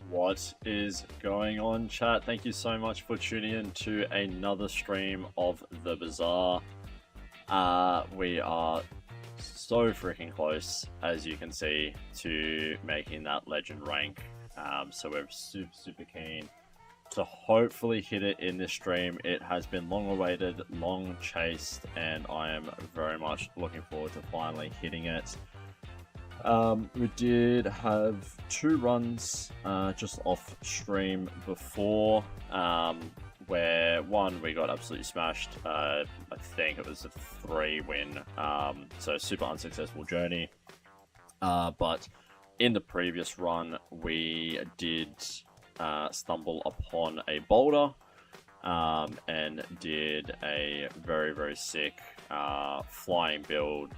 What is going on, chat? Thank you so much for tuning in to another stream of The Bazaar. We are so freaking close, as you can see, to making that legend rank. So we're super keen to hopefully hit it in this stream. It has been long awaited, long chased, and I am very much looking forward to finally hitting it. We did have 2 runs just off stream before, where one we got absolutely smashed. I think it was a 3 win, so super unsuccessful journey. But in the previous run, we did stumble upon a boulder and did a very sick flying build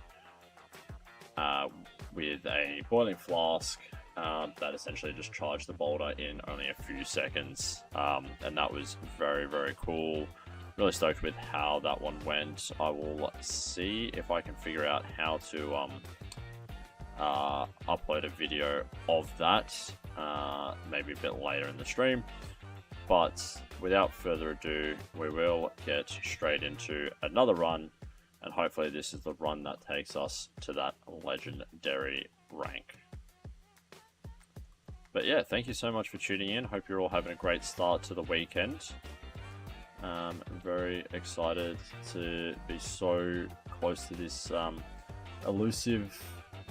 with a boiling flask that essentially just charged the boulder in only a few seconds, and that was very cool. Really stoked with how that one went. I will see if I can figure out how to upload a video of that maybe a bit later in the stream, but without further ado, we will get straight into another run. And hopefully this is the run that takes us to that legendary rank. But yeah, thank you so much for tuning in. Hope you're all having a great start to the weekend. I'm very excited to be so close to this elusive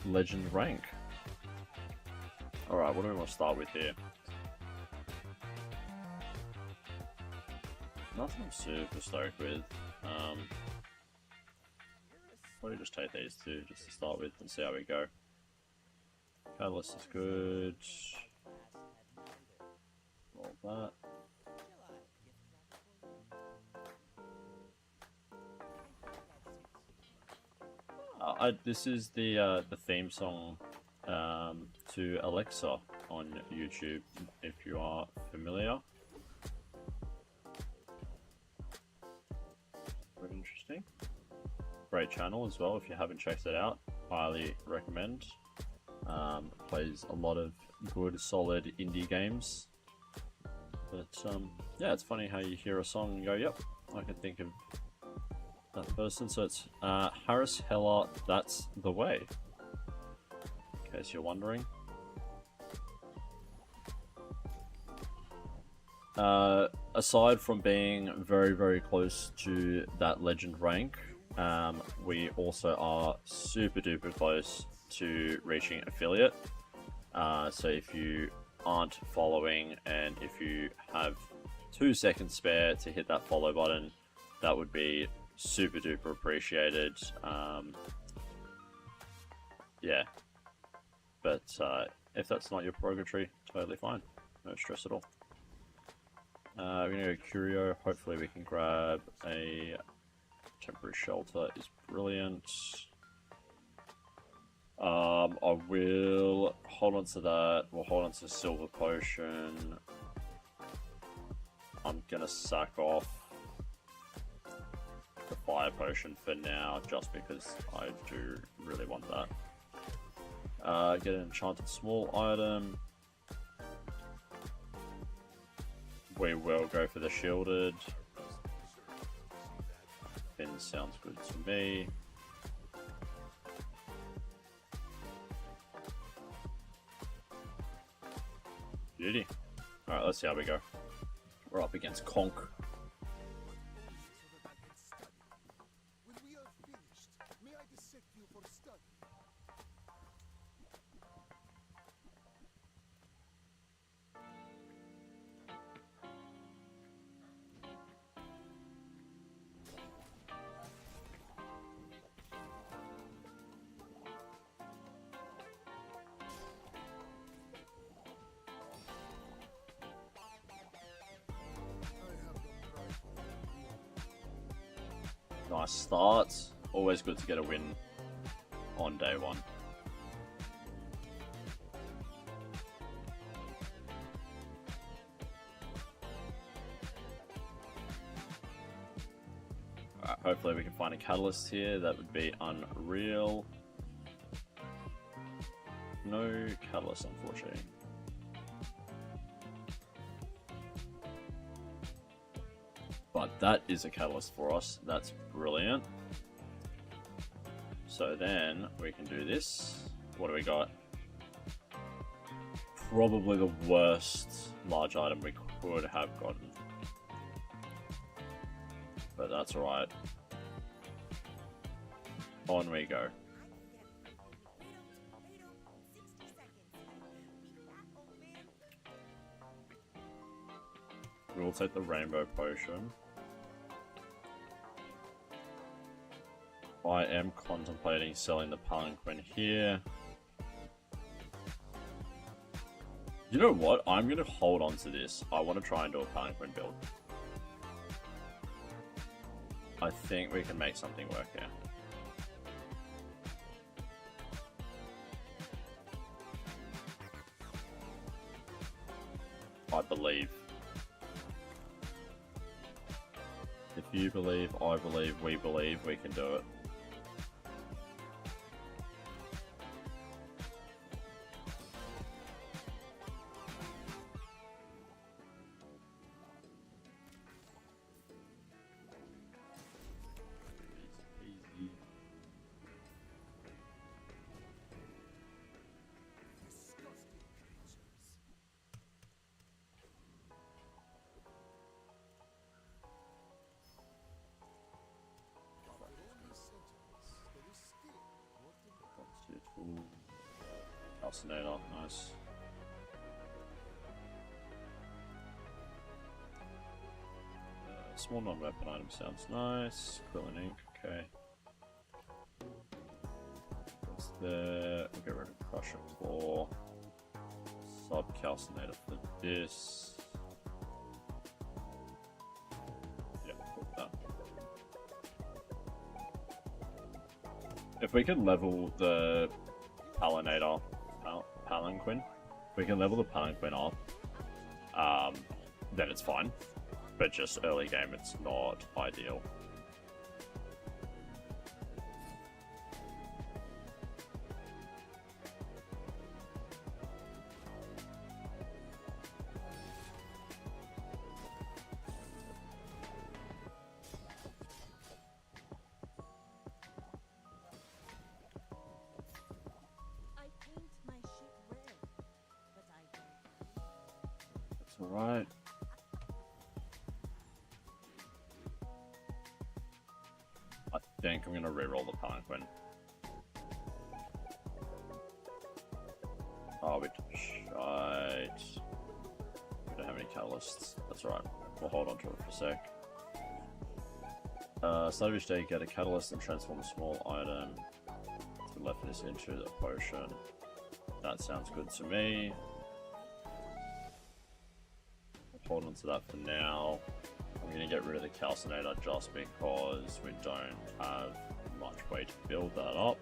legend rank. Alright, what do we want to start with here? Nothing I'm super stoked with. Probably just take these 2 just to start with and see how we go. Catalyst is good. Roll that. This is the theme song to Alexa on YouTube, if you are familiar. Very interesting. Great channel as well, if you haven't checked it out, highly recommend. Plays a lot of good solid indie games, but yeah, it's funny how you hear a song and go, yep, I can think of that person. So it's Harris Heller, That's the Way, in case you're wondering. Aside from being very close to that legend rank, we also are super duper close to reaching affiliate. So if you aren't following and if you have 2 seconds spare to hit that follow button, that would be super duper appreciated. Yeah, but if that's not your purgatory, totally fine, no stress at all. We're gonna go Curio. Hopefully we can grab a temporary shelter. Is brilliant. I will hold on to that. We'll hold on to Silver Potion. I'm gonna sack off the Fire Potion for now, just because I do really want that. Get an enchanted small item. We will go for the shielded. Fin sounds good to me. Beauty. Alright, let's see how we go. We're up against Conk. Nice start. Always good to get a win on day 1. Alright, hopefully we can find a catalyst here. That would be unreal. No catalyst, unfortunately. that is a catalyst for us. That's brilliant. So then we can do this. What do we got? Probably the worst large item we could have gotten. But that's alright. On we go. We'll take the rainbow potion. I am contemplating selling the palanquin here. You know what? I'm going to hold on to this. I want to try and do a palanquin build. I think we can make something work here. I believe. If you believe, I believe, we can do it. Calcinator, nice. Small non-weapon item sounds nice. Quill and ink, okay. What's there? We'll get rid of Crusher Claw. Sub-calcinator for this. Yeah, put that. If we could level the palanquin, if we can level the palanquin up, then it's fine. But just early game, it's not ideal. Alright. I think I'm gonna reroll the palanquin. Oh, we shite. We don't have any catalysts. That's alright. We'll hold on to it for a sec. Start of each day, get a catalyst and transform a small item to left this into the potion. That sounds good to me. Hold on to that for now. I'm going to get rid of the calcinator just because we don't have much way to build that up.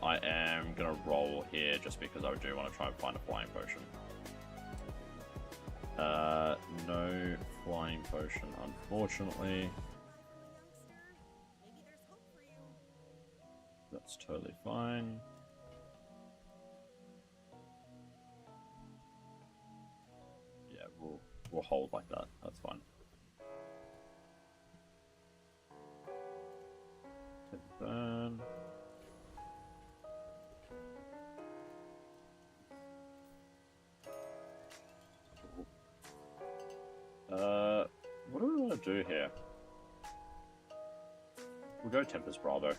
I am going to roll here just because I do want to try and find a flying potion. No flying potion, unfortunately. That's totally fine. We'll hold like that. That's fine. Burn. What do we want to do here? We'll go Tempest Bravo.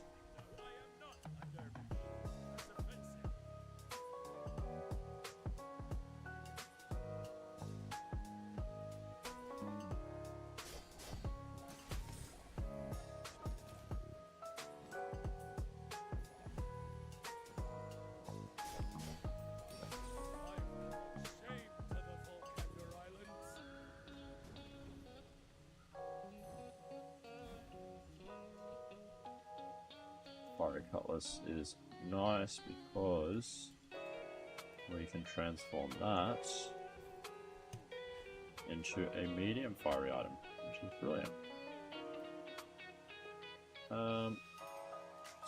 Fiery Cutlass is nice because we can transform that into a medium fiery item, which is brilliant.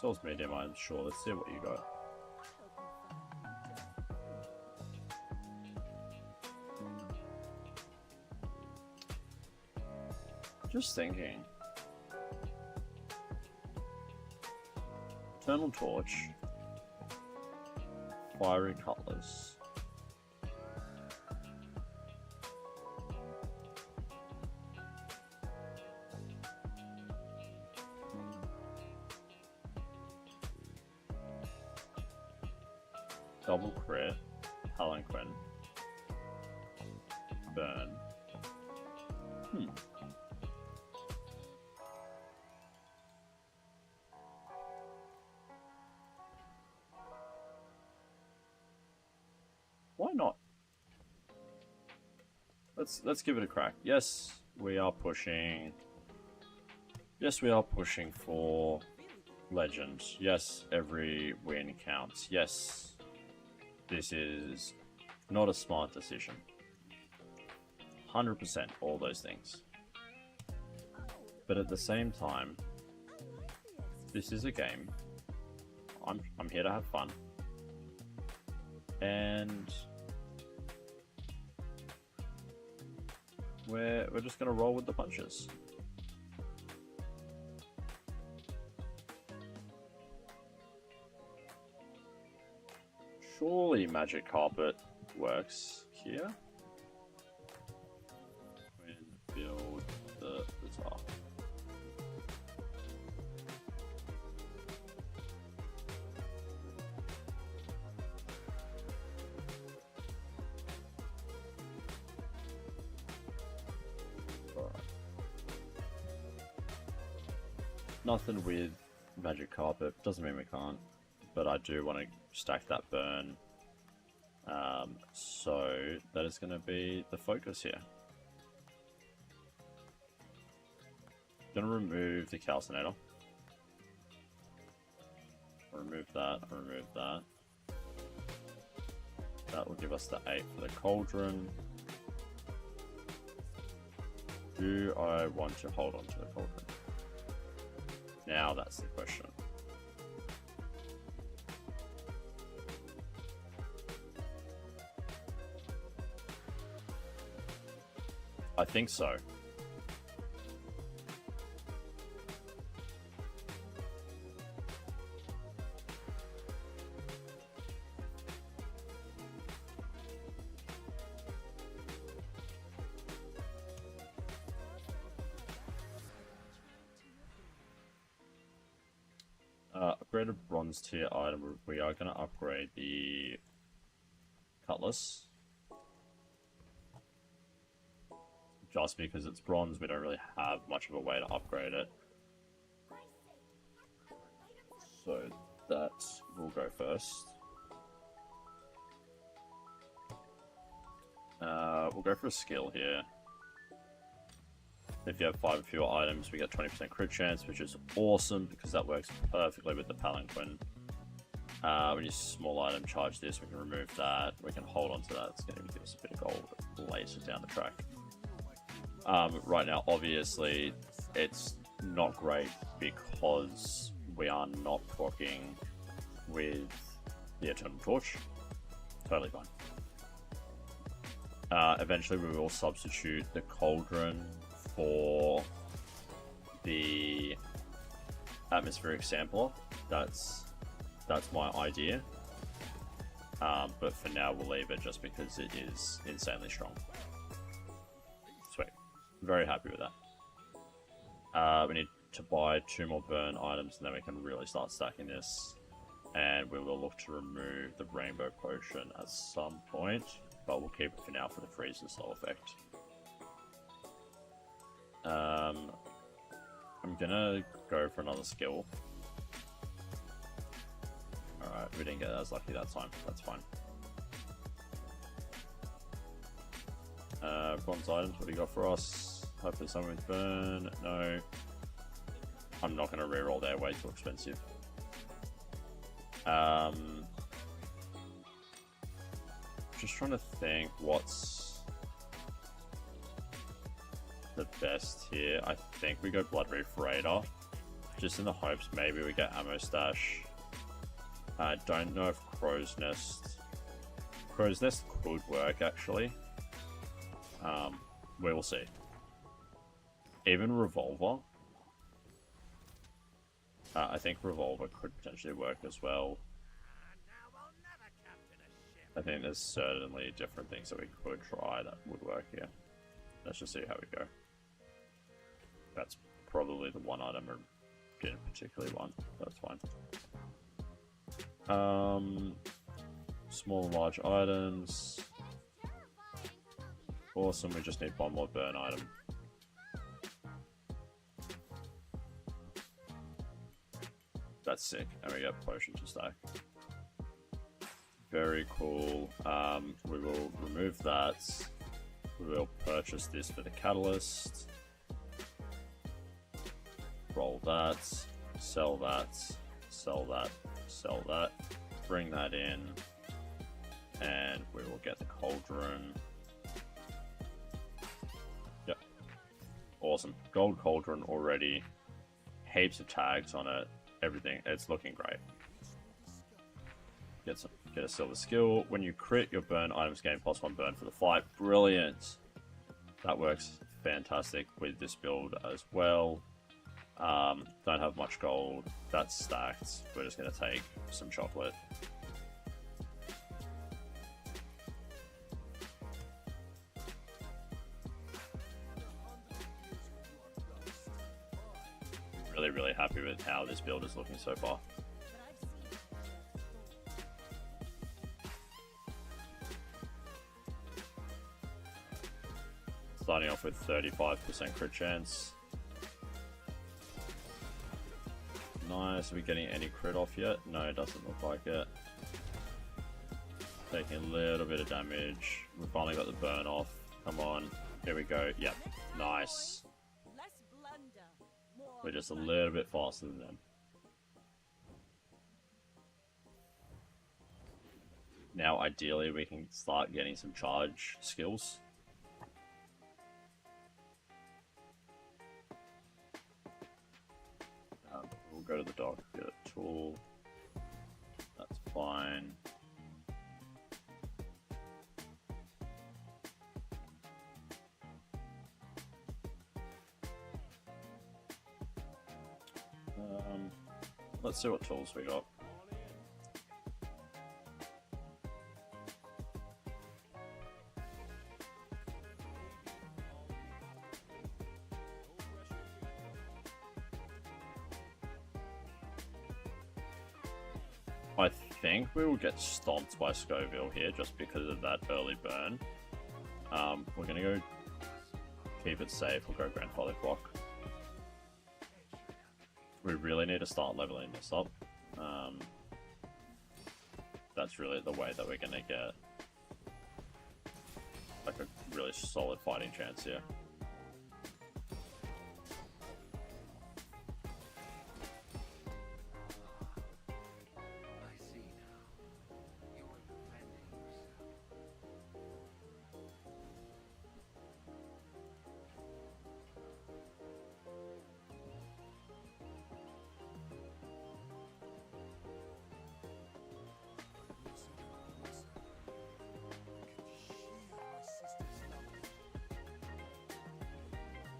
Soul's medium item, sure, let's see what you got. Just thinking. Eternal Torch. Fiery Cutlass. Double crit. Palanquin. Burn. Why not? Let's give it a crack. Yes, we are pushing. Yes, we are pushing for legend. Yes, every win counts. Yes, this is not a smart decision. 100% all those things. But at the same time, this is a game. I'm here to have fun. And we're just gonna roll with the punches. Surely Magic Carpet works here. Build the bazaar. Nothing with Magic Carpet, doesn't mean we can't, but I do want to stack that burn. So that is going to be the focus here. Gonna remove the calcinator. Remove that, remove that. That will give us the 8 for the cauldron. Do I want to hold on to the cauldron? Now that's the question. I think so. Upgraded bronze tier item. We are going to upgrade the cutlass. Just because it's bronze, we don't really have much of a way to upgrade it. So that will go first. We'll go for a skill here. If you have 5 or fewer items, we get 20% crit chance, which is awesome because that works perfectly with the palanquin. When you small item charge this, we can remove that. We can hold on to that. It's going to give us a bit of gold later down the track. Right now, obviously, it's not great because we are not proccing with the Eternal Torch. Totally fine. Eventually, we will substitute the cauldron for the atmospheric sampler. That's my idea. But for now, we'll leave it just because it is insanely strong. Sweet. Very happy with that. We need to buy 2 more burn items and then we can really start stacking this. And we will look to remove the rainbow potion at some point, but we'll keep it for now for the freezer soul effect. I'm gonna go for another skill. Alright, we didn't get as lucky that time. That's fine. Bronze items, what do you got for us? Hopefully something with burn. No. I'm not gonna reroll there, way too expensive. Just trying to think what's the best here. I think we go Blood Reef Raider, just in the hopes maybe we get ammo stash. I don't know if Crow's Nest could work actually. We will see. Even Revolver. I think Revolver could potentially work as well. I think there's certainly different things that we could try that would work here. Let's just see how we go. That's probably the one item I didn't particularly want. That's fine. Small and large items. Awesome, we just need one more burn item. That's sick, and we get potion to stack. Very cool. We will remove that. We will purchase this for the catalyst. Roll that. Sell that. Sell that. Sell that. Bring that in. And we will get the cauldron. Yep. Awesome. Gold cauldron already. Heaps of tags on it. Everything. It's looking great. Get a silver skill. When you crit, your burn items gain +1 burn for the fight. Brilliant. That works fantastic with this build as well. Don't have much gold. That's stacked. We're just going to take some chocolate. Really happy with how this build is looking so far. Starting off with 35% crit chance. Nice. Are we getting any crit off yet? No, it doesn't look like it. Taking a little bit of damage. We finally got the burn off. Come on. Here we go. Yep. Nice. We're just a little bit faster than them. Now, ideally, we can start getting some charge skills. We'll go to the dock, get a tool. That's fine. Let's see what tools we got. I think we will get stomped by Scoville here just because of that early burn. We're gonna go keep it safe. We'll go Grandfather Clock. We really need to start leveling this up. That's really the way that we're gonna get like a really solid fighting chance here.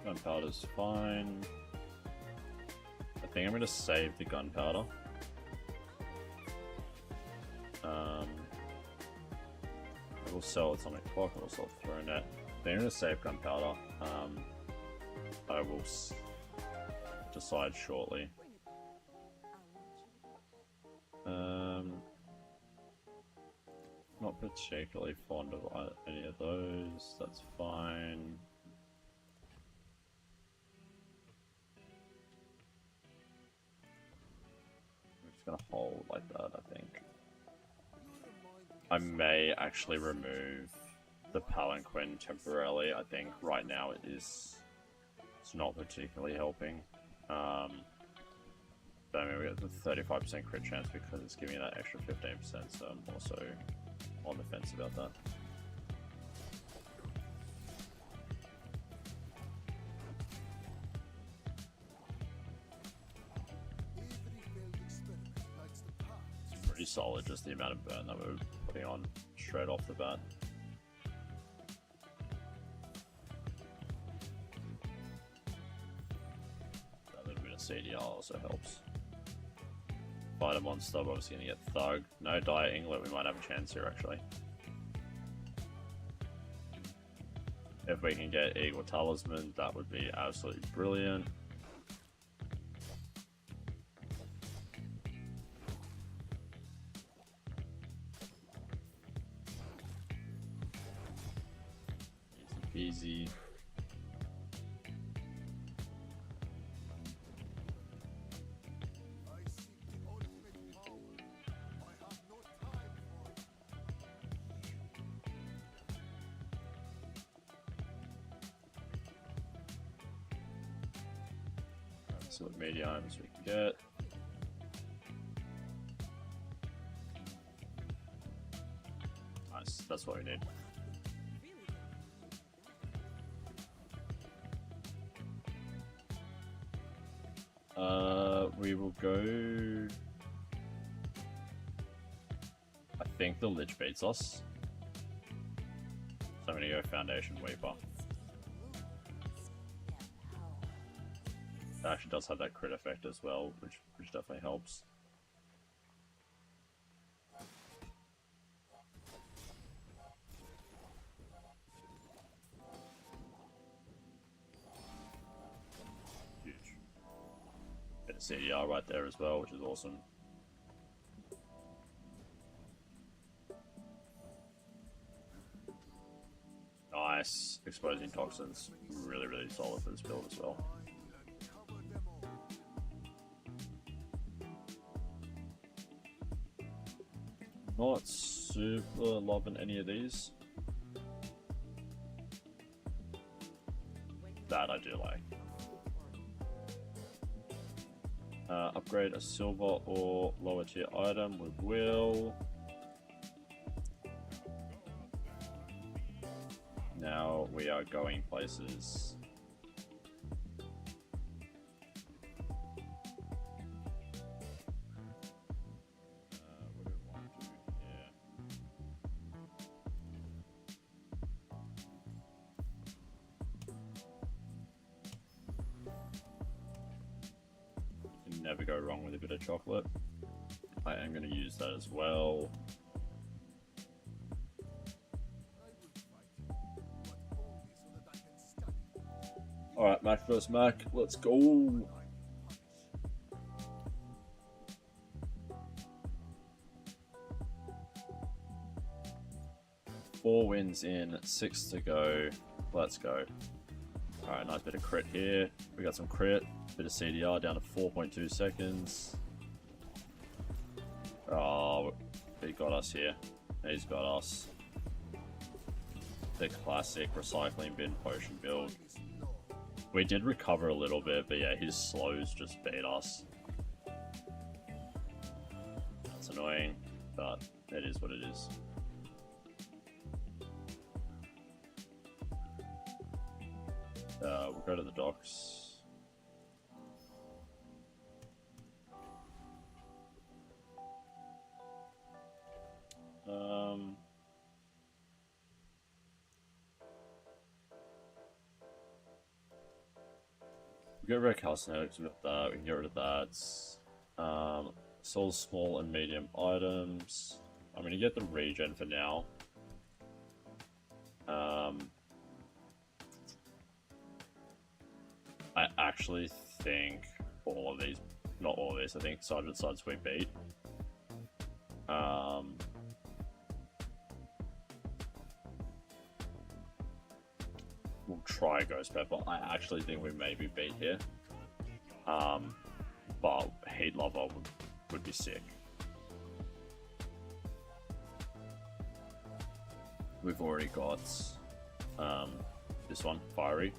Gunpowder's fine. I think I'm going to save the gunpowder. I will sell Atomic Clock, I will sell Throw Net. I think I'm going to save gunpowder. I will decide shortly. Not particularly fond of any of those, that's fine. Gonna hold like that, I think. I may actually remove the palanquin temporarily. I think right now it's not particularly helping. But I mean, we got the 35% crit chance because it's giving me that extra 15%, so I'm also on the fence about that. Pretty solid, just the amount of burn that we're putting on straight off the bat. CDR also helps. Fight a monster, we're obviously gonna get Thug. No Dire Inglet, we might have a chance here actually. If we can get Eagle Talisman, that would be absolutely brilliant. Easy peasy. So what mediums we can get. Nice, that's what we need. We will go... I think the Lich beats us. So I'm gonna go Foundation Weeper. It actually does have that crit effect as well, which definitely helps. Huge. Bit of CDR right there as well, which is awesome. Nice. Exposing Toxins. Really, really solid for this build as well. Not super loving any of these. That I do like. Upgrade a silver or lower tier item, we will. Now we are going places. What do we want to do here? You can never go wrong with a bit of chocolate. I am going to use that as well. Alright, Mac versus Mac, let's go! Four wins in, 6 to go. Let's go. Alright, nice bit of crit here. We got some crit, bit of CDR down to 4.2 seconds. Oh, he got us here. He's got us. The classic recycling bin potion build. We did recover a little bit, but yeah, his slows just beat us. That's annoying, but it is what it is. We'll go to the docks. We'll get rid of calisthenics, we got that, we can get rid of that. Soul small and medium items. I'm gonna get the regen for now. I actually think all of these, not all of these, I think Sergeant Suds we beat. We'll try Ghost Pepper. I actually think we maybe beat here. But Heat Lover would be sick. We've already got this one, Fiery.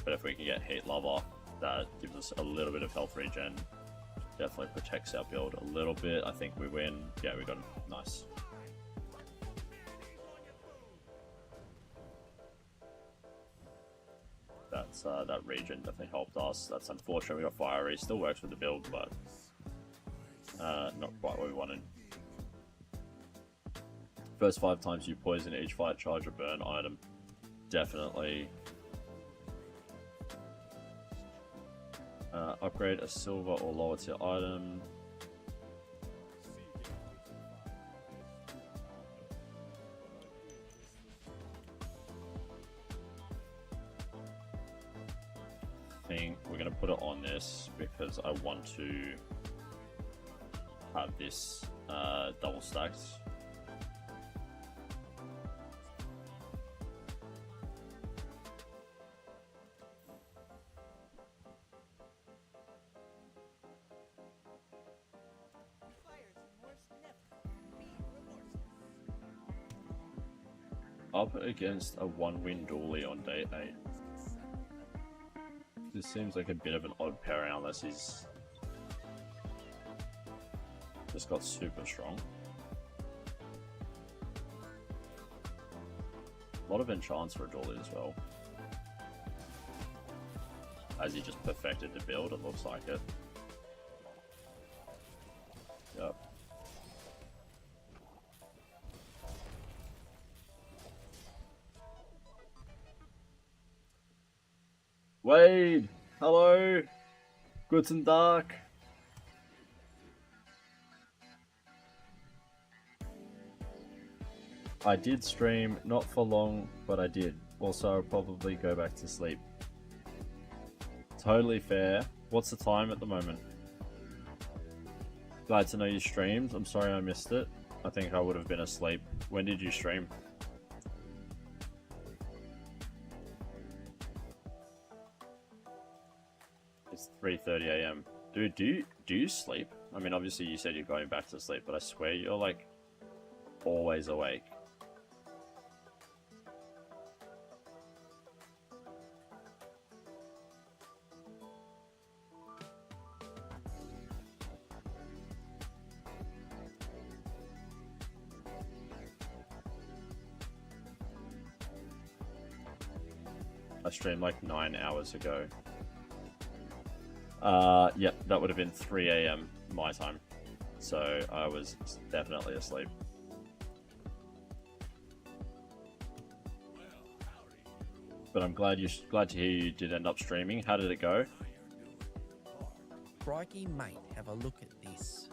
But if we can get Heat Lover, that gives us a little bit of health regen. Definitely protects our build a little bit. I think we win. Yeah, we got him. Nice. That's that regen definitely helped us. That's unfortunate we got Fiery. Still works with the build, but not quite what we wanted. First 5 times you poison each fight, charge or burn item. Definitely. upgrade a silver or lower tier item. I think we're going to put it on this because I want to have this double stacked. Up against a 1-win dually on day 8. This seems like a bit of an odd pairing unless he's just got super strong. A lot of enchants for a dually as well. As he just perfected the build, it looks like it. Yep. Wade, hello, Guten Tag. I did stream, not for long, but I did. Also, I'll probably go back to sleep. Totally fair. What's the time at the moment? Glad to know you streamed. I'm sorry I missed it. I think I would have been asleep. When did you stream? It's 3:30 AM. Dude, do you sleep? I mean, obviously you said you're going back to sleep, but I swear you're like always awake. I streamed like 9 hours ago. Yep, that would have been 3 AM my time. So I was definitely asleep. But I'm glad to hear you did end up streaming. How did it go? Crikey, mate, have a look at this.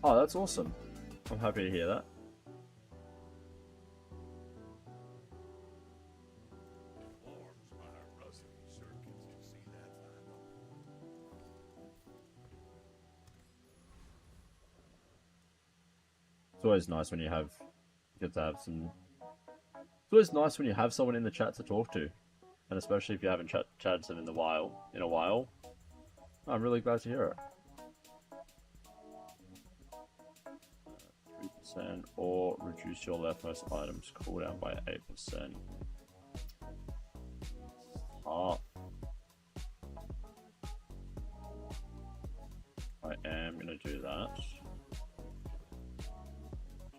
Oh, that's awesome. I'm happy to hear that. It's always nice when you get to have some. It's always nice when you have someone in the chat to talk to, and especially if you haven't chatted to them in a while. I'm really glad to hear it. 3% or reduce your leftmost items cooldown by 8%. Ah. I am going to do that.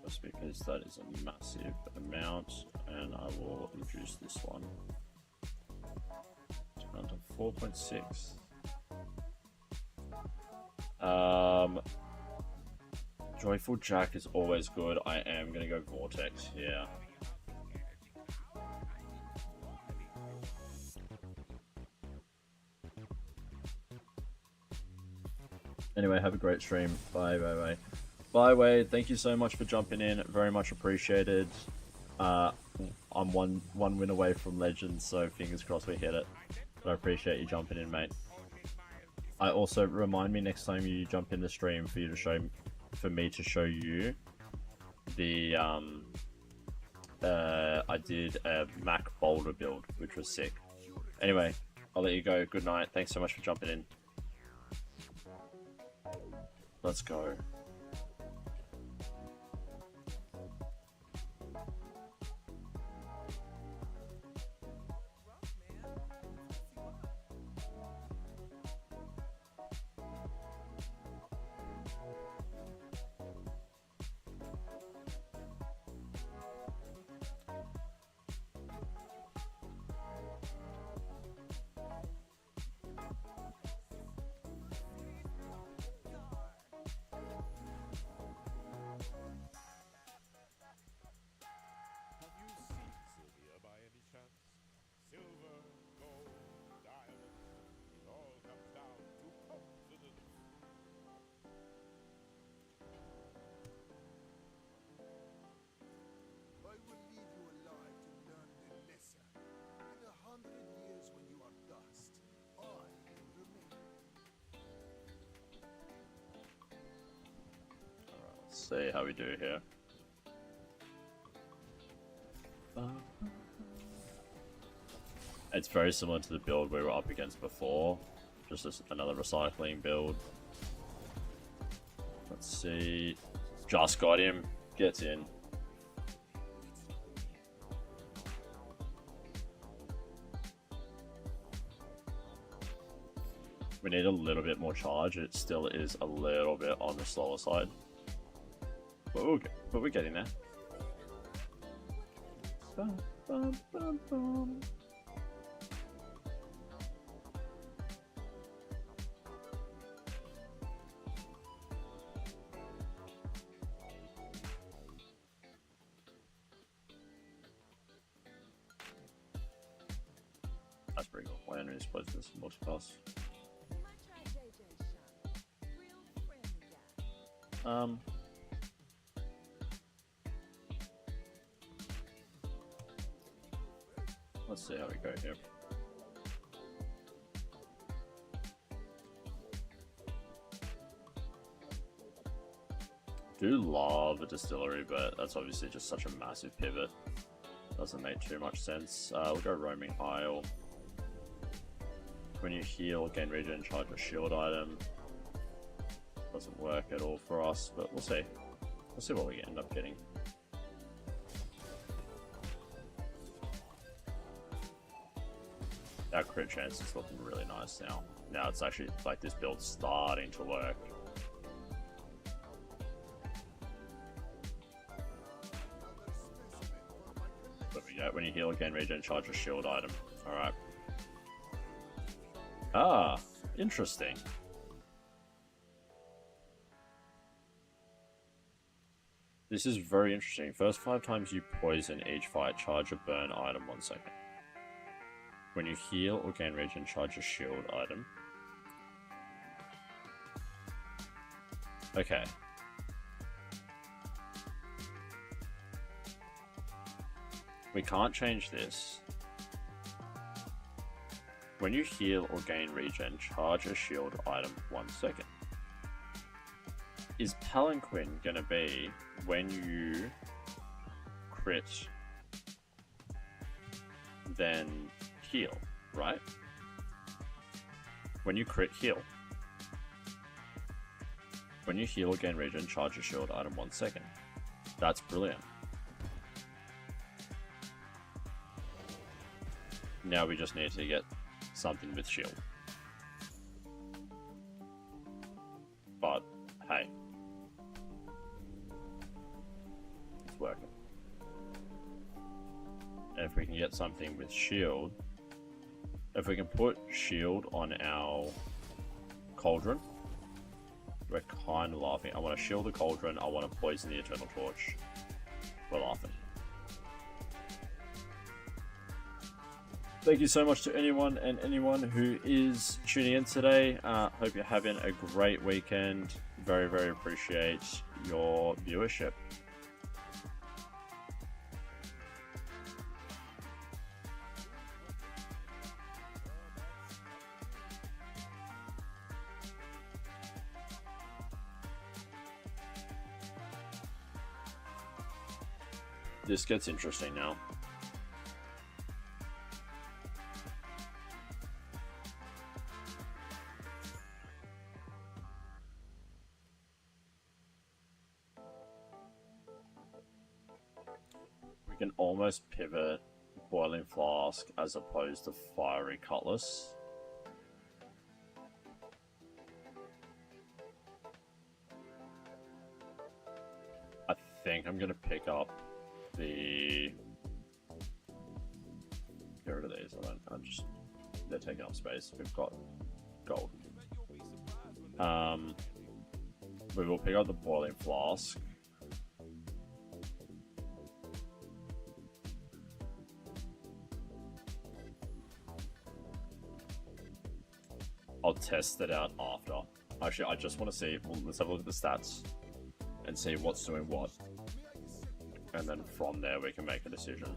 Just because that is a massive amount, and I will reduce this one down to 4.6. Joyful Jack is always good. I am gonna go Vortex, yeah. Anyway, have a great stream. Bye, bye, bye. Bye, Wade. Thank you so much for jumping in. Very much appreciated. I'm one win away from Legends, so fingers crossed we hit it. But I appreciate you jumping in, mate. I also remind me next time you jump in the stream for me to show you the I did a Mac boulder build, which was sick. Anyway, I'll let you go. Good night. Thanks so much for jumping in. Let's go. see how we do here. It's very similar to the build we were up against before. Just another recycling build. Let's see. Just got him. Gets in. We need a little bit more charge. It still is a little bit on the slower side. But we're getting there. Bum, bum, bum, bum. That's pretty cool. Why don't we suppose this multi-pass? Let's see how we go here. Do love a distillery, but that's obviously just such a massive pivot. Doesn't make too much sense. We'll go roaming isle. When you heal, gain regen, charge a shield item. Doesn't work at all for us, but we'll see. We'll see what we end up getting. Our crit chance is looking really nice now. Now it's actually like this build's starting to work. What we get when you heal, gain regen, charge a shield item. Alright. Ah, interesting. This is very interesting. First 5 times you poison each fight, charge a burn item 1 second. When you heal or gain regen, charge a shield item. Okay. We can't change this. When you heal or gain regen, charge a shield item 1 second. Is Palanquin gonna be when you crit, then heal, right? When you crit, heal. When you heal or gain regen, charge a shield item 1 second. That's brilliant. Now we just need to get something with shield. But, hey. It's working. And if we can get something with shield, if we can put shield on our cauldron, we're kind of laughing. I want to shield the cauldron, I want to poison the eternal torch. We're laughing. Thank you so much to anyone who is tuning in today. Hope you're having a great weekend. Very, very appreciate your viewership. This gets interesting now. We can almost pivot Boiling Flask as opposed to Fiery Cutlass. I think I'm going to pick up the... Get rid of these. They're taking up space. We've got gold. We will pick up the Boiling Flask. I'll test it out after. Actually, I just want to see. Well, let's have a look at the stats and see what's doing what. And then from there, we can make a decision.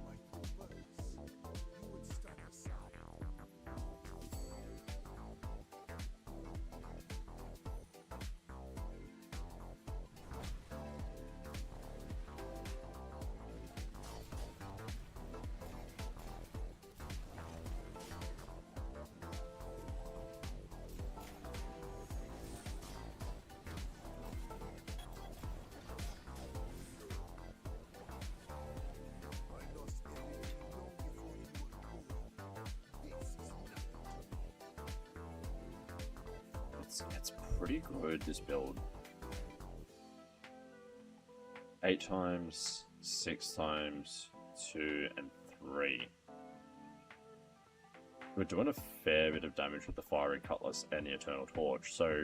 pretty good, this build. 8 times, 6 times, 2 and 3. We're doing a fair bit of damage with the Fiery Cutlass and the Eternal Torch, so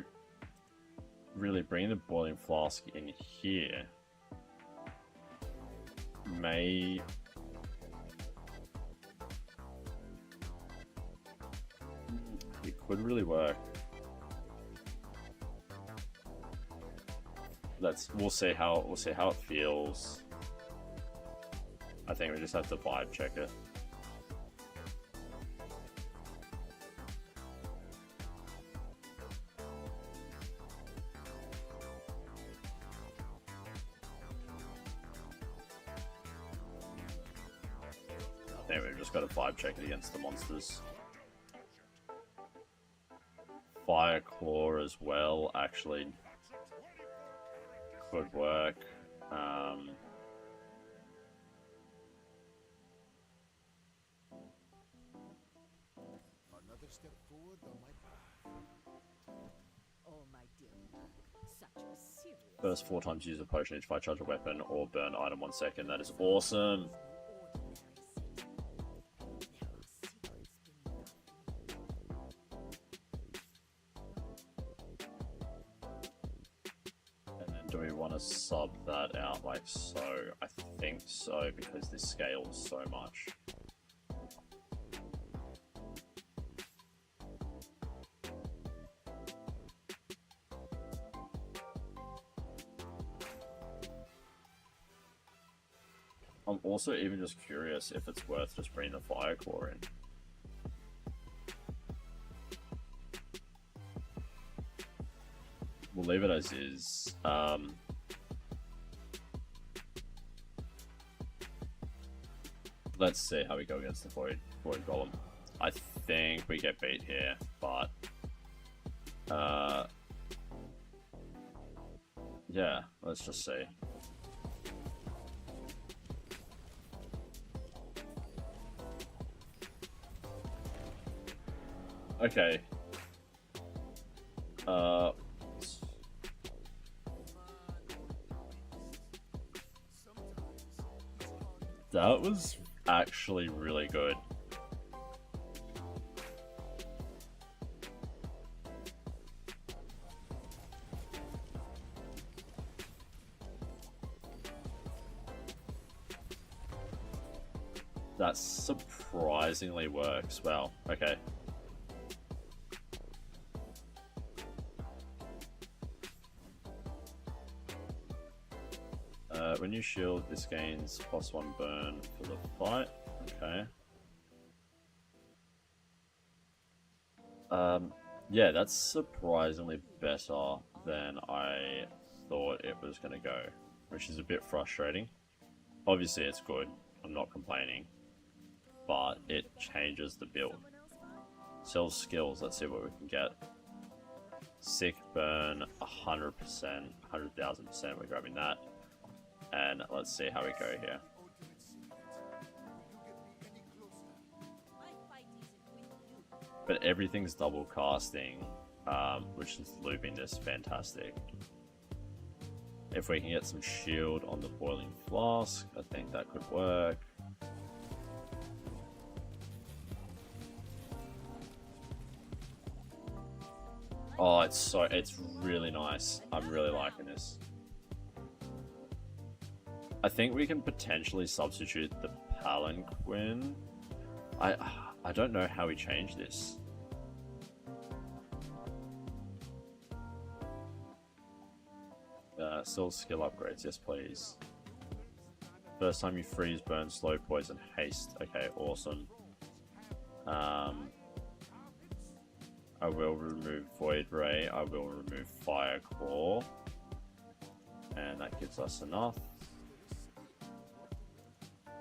really bringing the Boiling Flask in here may... It could really work. We'll see how it feels. I think we just have to vibe check it. I think we've just got to vibe check it against the monsters. Fire Claw as well, actually, could work. Another step forward on my path. Oh, my dear Mak, such a serious... First 4 times use a potion each fire charge a weapon or burn item 1 second. That is awesome. Do we want to sub that out like so? I think so, because this scales so much. I'm also even just curious if it's worth just bringing the Fire Claw in. We'll leave it as is. Let's see how we go against the Void Golem. I think we get beat here, but yeah, let's just see. Okay. That was actually really good. That surprisingly works. Wow, okay. When you shield, this gains +1 burn for the fight. Okay. Yeah, that's surprisingly better than I thought it was going to go, which is a bit frustrating. Obviously, it's good. I'm not complaining, but it changes the build. Sell skills. Let's see what we can get. Sick burn, 100%, 100,000%. We're grabbing that. And let's see how we go here. But everything's double casting, which is looping this fantastic. If we can get some shield on the Boiling Flask, I think that could work. Oh, it's really nice. I'm really liking this. I think we can potentially substitute the Palanquin. I don't know how we change this. Still skill upgrades, yes please. First time you freeze, burn, slow, poison, haste. Okay, awesome. I will remove Void Ray. I will remove Fire Claw. And that gives us enough.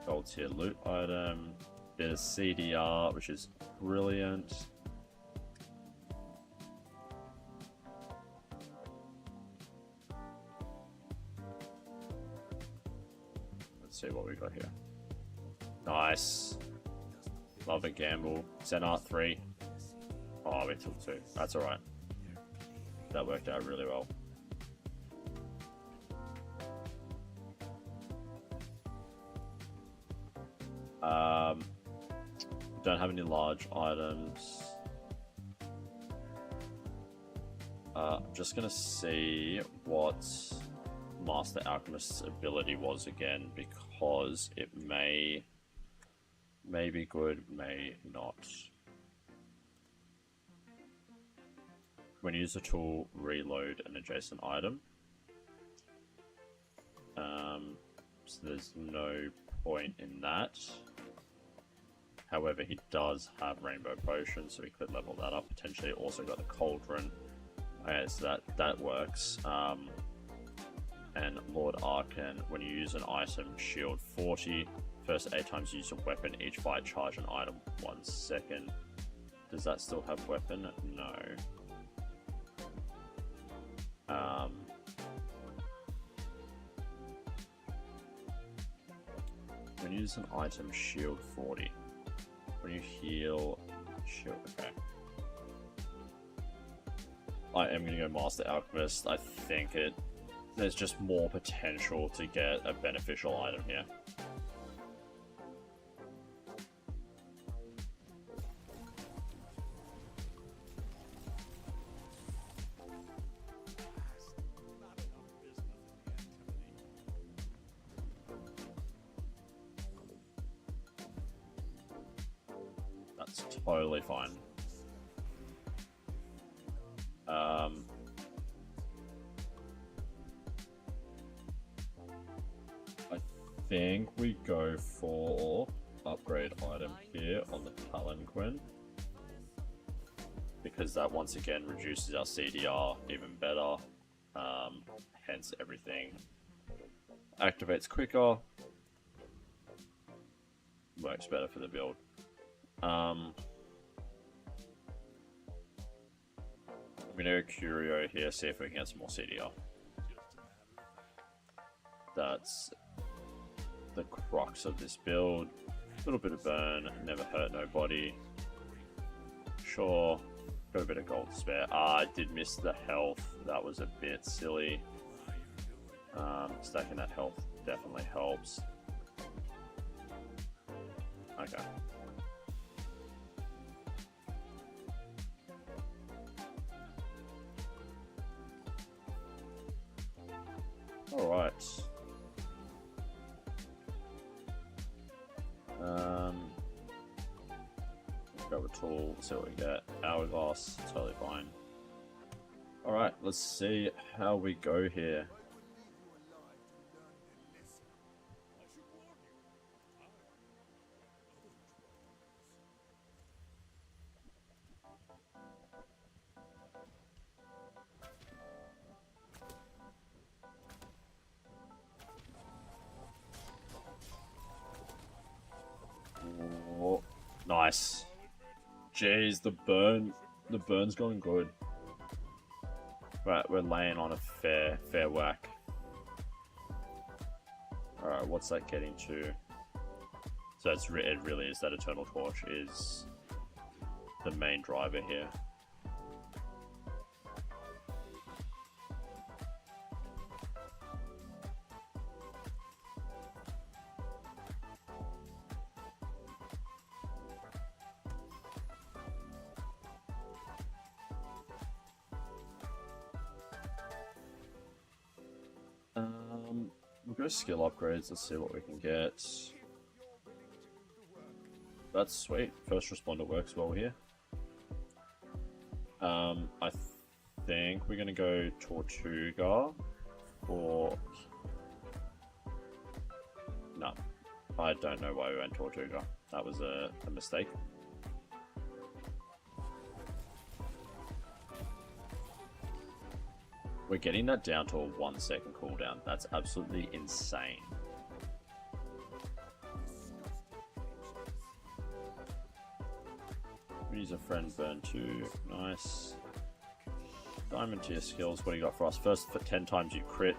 Gold tier loot item, bit of CDR, which is brilliant. Let's see what we got here. Nice. Love a gamble. Zen Art 3. Oh, we took 2. That's alright. That worked out really well. Don't have any large items. I'm just gonna see what Master Alchemist's ability was again, because it may be good, may not. When you use a tool, reload an adjacent item. So there's no point in that. However, he does have Rainbow Potion, so we could level that up. Potentially also got the Cauldron. Okay, so that works. And Lord Arcan, when you use an item, shield 40. First 8 times you use a weapon, each fight charge an item 1 second. Does that still have weapon? No. When you use an item, shield 40. When you heal, shield, okay. I am going to go Master Alchemist. I think there's just more potential to get a beneficial item here. That's totally fine. I think we go for upgrade item here on the Palanquin, because that once again reduces our CDR even better. Hence everything activates quicker, works better for the build. I'm gonna go Curio here, see if we can get some more CDR. That's the crux of this build. A little bit of burn, never hurt nobody. Sure, got a bit of gold to spare. I did miss the health, that was a bit silly. Stacking that health definitely helps. Okay. Alright. Let's grab a tool, see what we get. Hourglass, totally fine. Alright, let's see how we go here. Oh, nice. Jeez, the burn's going good. Right, we're laying on a fair whack. Alright, what's that getting to? So it really is that Eternal Torch is the main driver here. We'll go skill upgrades, let's see what we can get. That's sweet. First responder works well here. I think we're gonna go Tortuga or no. I don't know why we went Tortuga. That was a mistake. We're getting that down to a 1 second cooldown. That's absolutely insane. We use a friend burn too. Nice. Diamond tier skills. What do you got for us? First for 10 times you crit.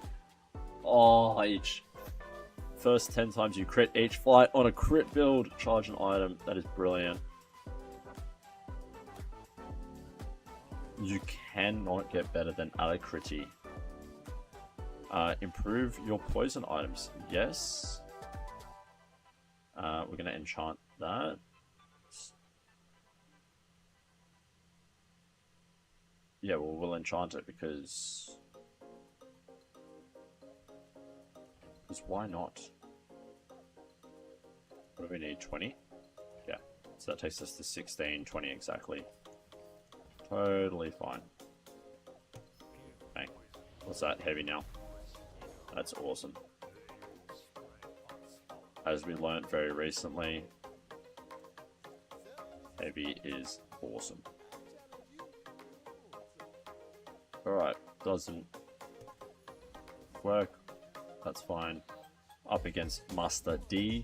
Oh, first 10 times you crit each flight on a crit build. Charge an item. That is brilliant. You cannot get better than Alacrity. Improve your poison items. Yes. We're gonna enchant that. Yeah, well, we'll enchant it because why not? What do we need? 20? Yeah. So that takes us to 16, 20 exactly. Totally fine. Bang. What's that? Heavy now. That's awesome. As we learned very recently, heavy is awesome. Alright, doesn't work. That's fine. Up against Master D.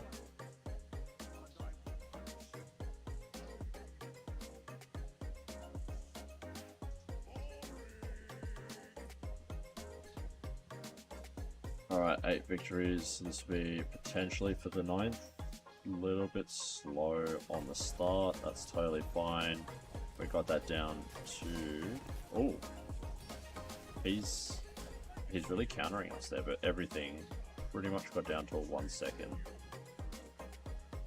Alright, 8 victories. This will be potentially for the 9th. A little bit slow on the start. That's totally fine. We got that down to... Oh! He's really countering us there, but everything pretty much got down to a 1 second.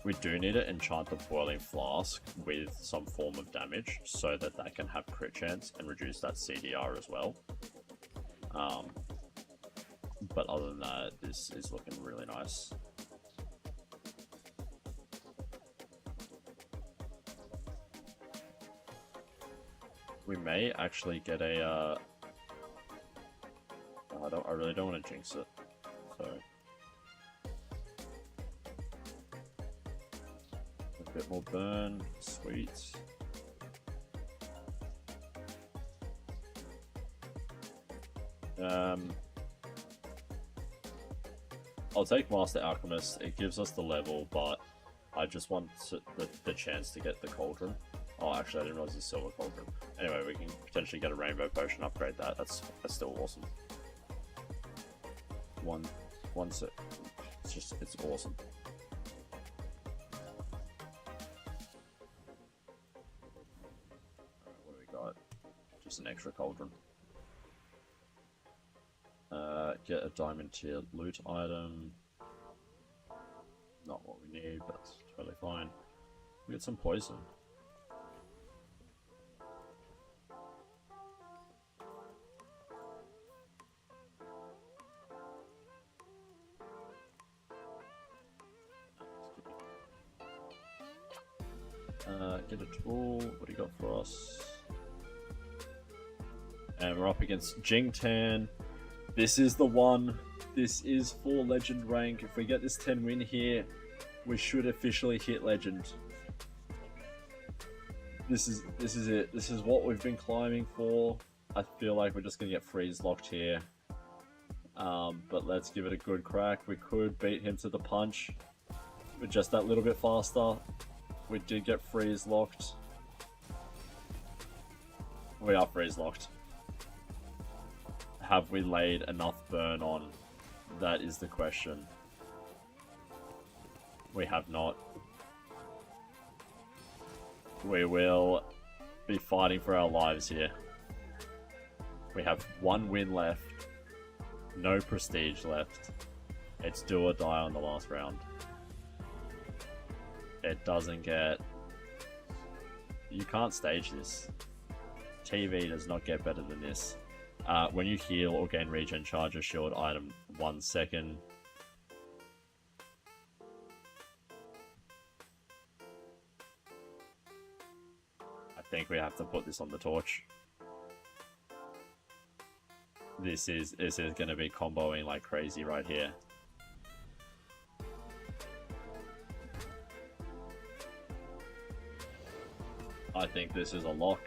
We do need to enchant the Boiling Flask with some form of damage so that that can have crit chance and reduce that CDR as well. But other than that, this is looking really nice. We may actually get a... I really don't want to jinx it, so... A bit more burn, sweet. I'll take Master Alchemist. It gives us the level, but I just want the chance to get the Cauldron. Oh, actually, I didn't realize it's Silver Cauldron. Anyway, we can potentially get a Rainbow Potion, upgrade that. That's still awesome. One set. It's awesome. What do we got? Just an extra Cauldron. Get a diamond tier loot item. Not what we need, but that's totally fine. We get some poison. Get a tool. What do you got for us? And we're up against Jingtan. This is the one. This is for Legend rank. If we get this 10 win here, we should officially hit Legend. This is it. This is what we've been climbing for. I feel like we're just gonna get freeze locked here. But let's give it a good crack. We could beat him to the punch, but just that little bit faster. We did get freeze locked. We are freeze locked. Have we laid enough burn on? That is the question. We have not. We will be fighting for our lives here. We have 1 win left. No prestige left. It's do or die on the last round. It doesn't get... You can't stage this. TV does not get better than this. When you heal or gain regen, charge a shield item 1 second. I think we have to put this on the torch. This is going to be comboing like crazy right here. I think this is a lock.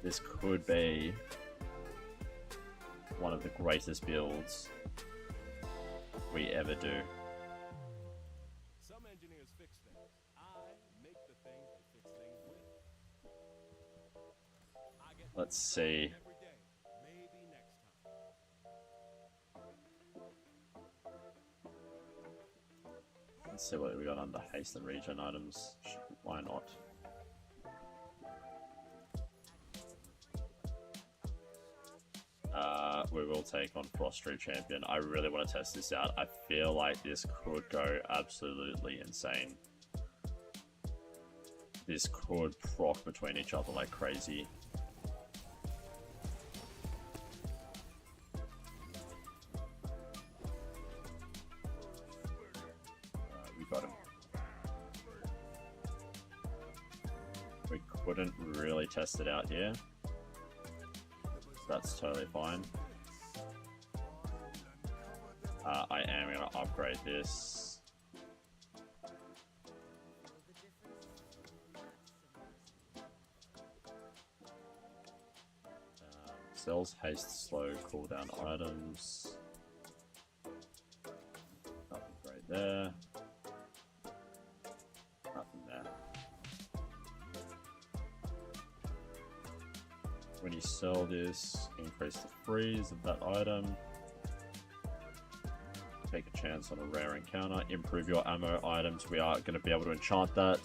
This could be one of the greatest builds we ever do. Some engineers fix things. I make the things they fix things with. I get Let's see. every day. Maybe next time. Let's see what we got under haste and regen items. Why not? We will take on Frost Tree Champion. I really want to test this out. I feel like this could go absolutely insane. This could proc between each other like crazy. We got him. We couldn't really test it out here. That's totally fine. I am going to upgrade this. Sells haste, slow, cooldown items. Nothing great there. Nothing there. When you sell this, increase the freeze of that item. Take a chance on a rare encounter. Improve your ammo items. We are going to be able to enchant that.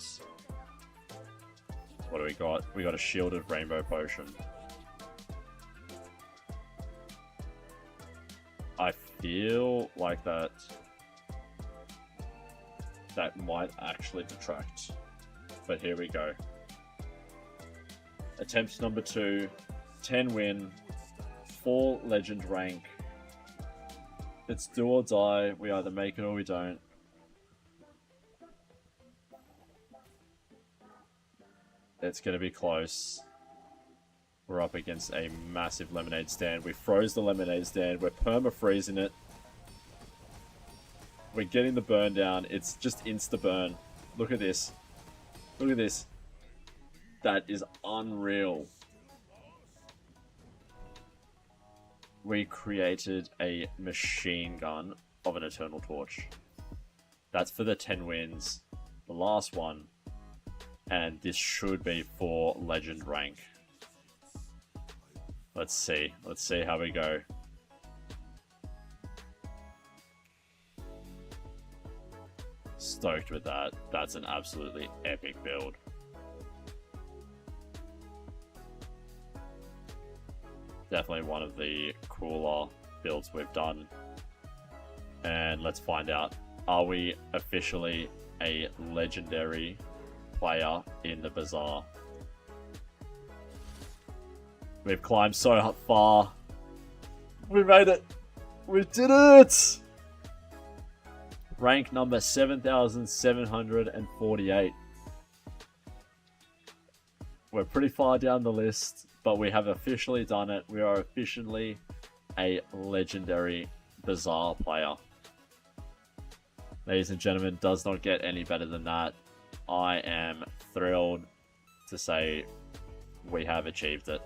What do we got? We got a shielded rainbow potion. I feel like that might actually detract. But here we go. Attempt number 2. 10 win. 4 legend rank. It's do or die. We either make it or we don't. It's going to be close. We're up against a massive lemonade stand. We froze the lemonade stand. We're perma-freezing it. We're getting the burn down. It's just insta-burn. Look at this. Look at this. That is unreal. We created a machine gun of an Eternal Torch. That's for the 10 wins. The last one. And this should be for Legend rank. Let's see. Let's see how we go. Stoked with that. That's an absolutely epic build. Definitely one of the cooler builds we've done. And let's find out. Are we officially a legendary player in the Bazaar? We've climbed so far. We made it. We did it. Rank number 7,748. We're pretty far down the list, but we have officially done it. We are officially a legendary Bazaar player. Ladies and gentlemen, does not get any better than that. I am thrilled to say we have achieved it.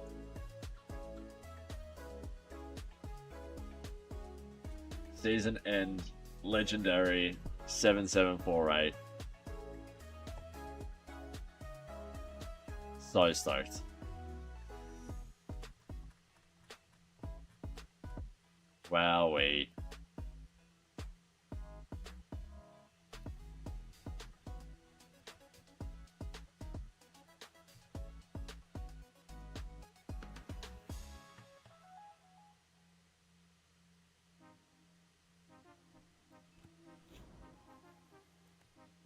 Season end, legendary 7748. So stoked. Wowee.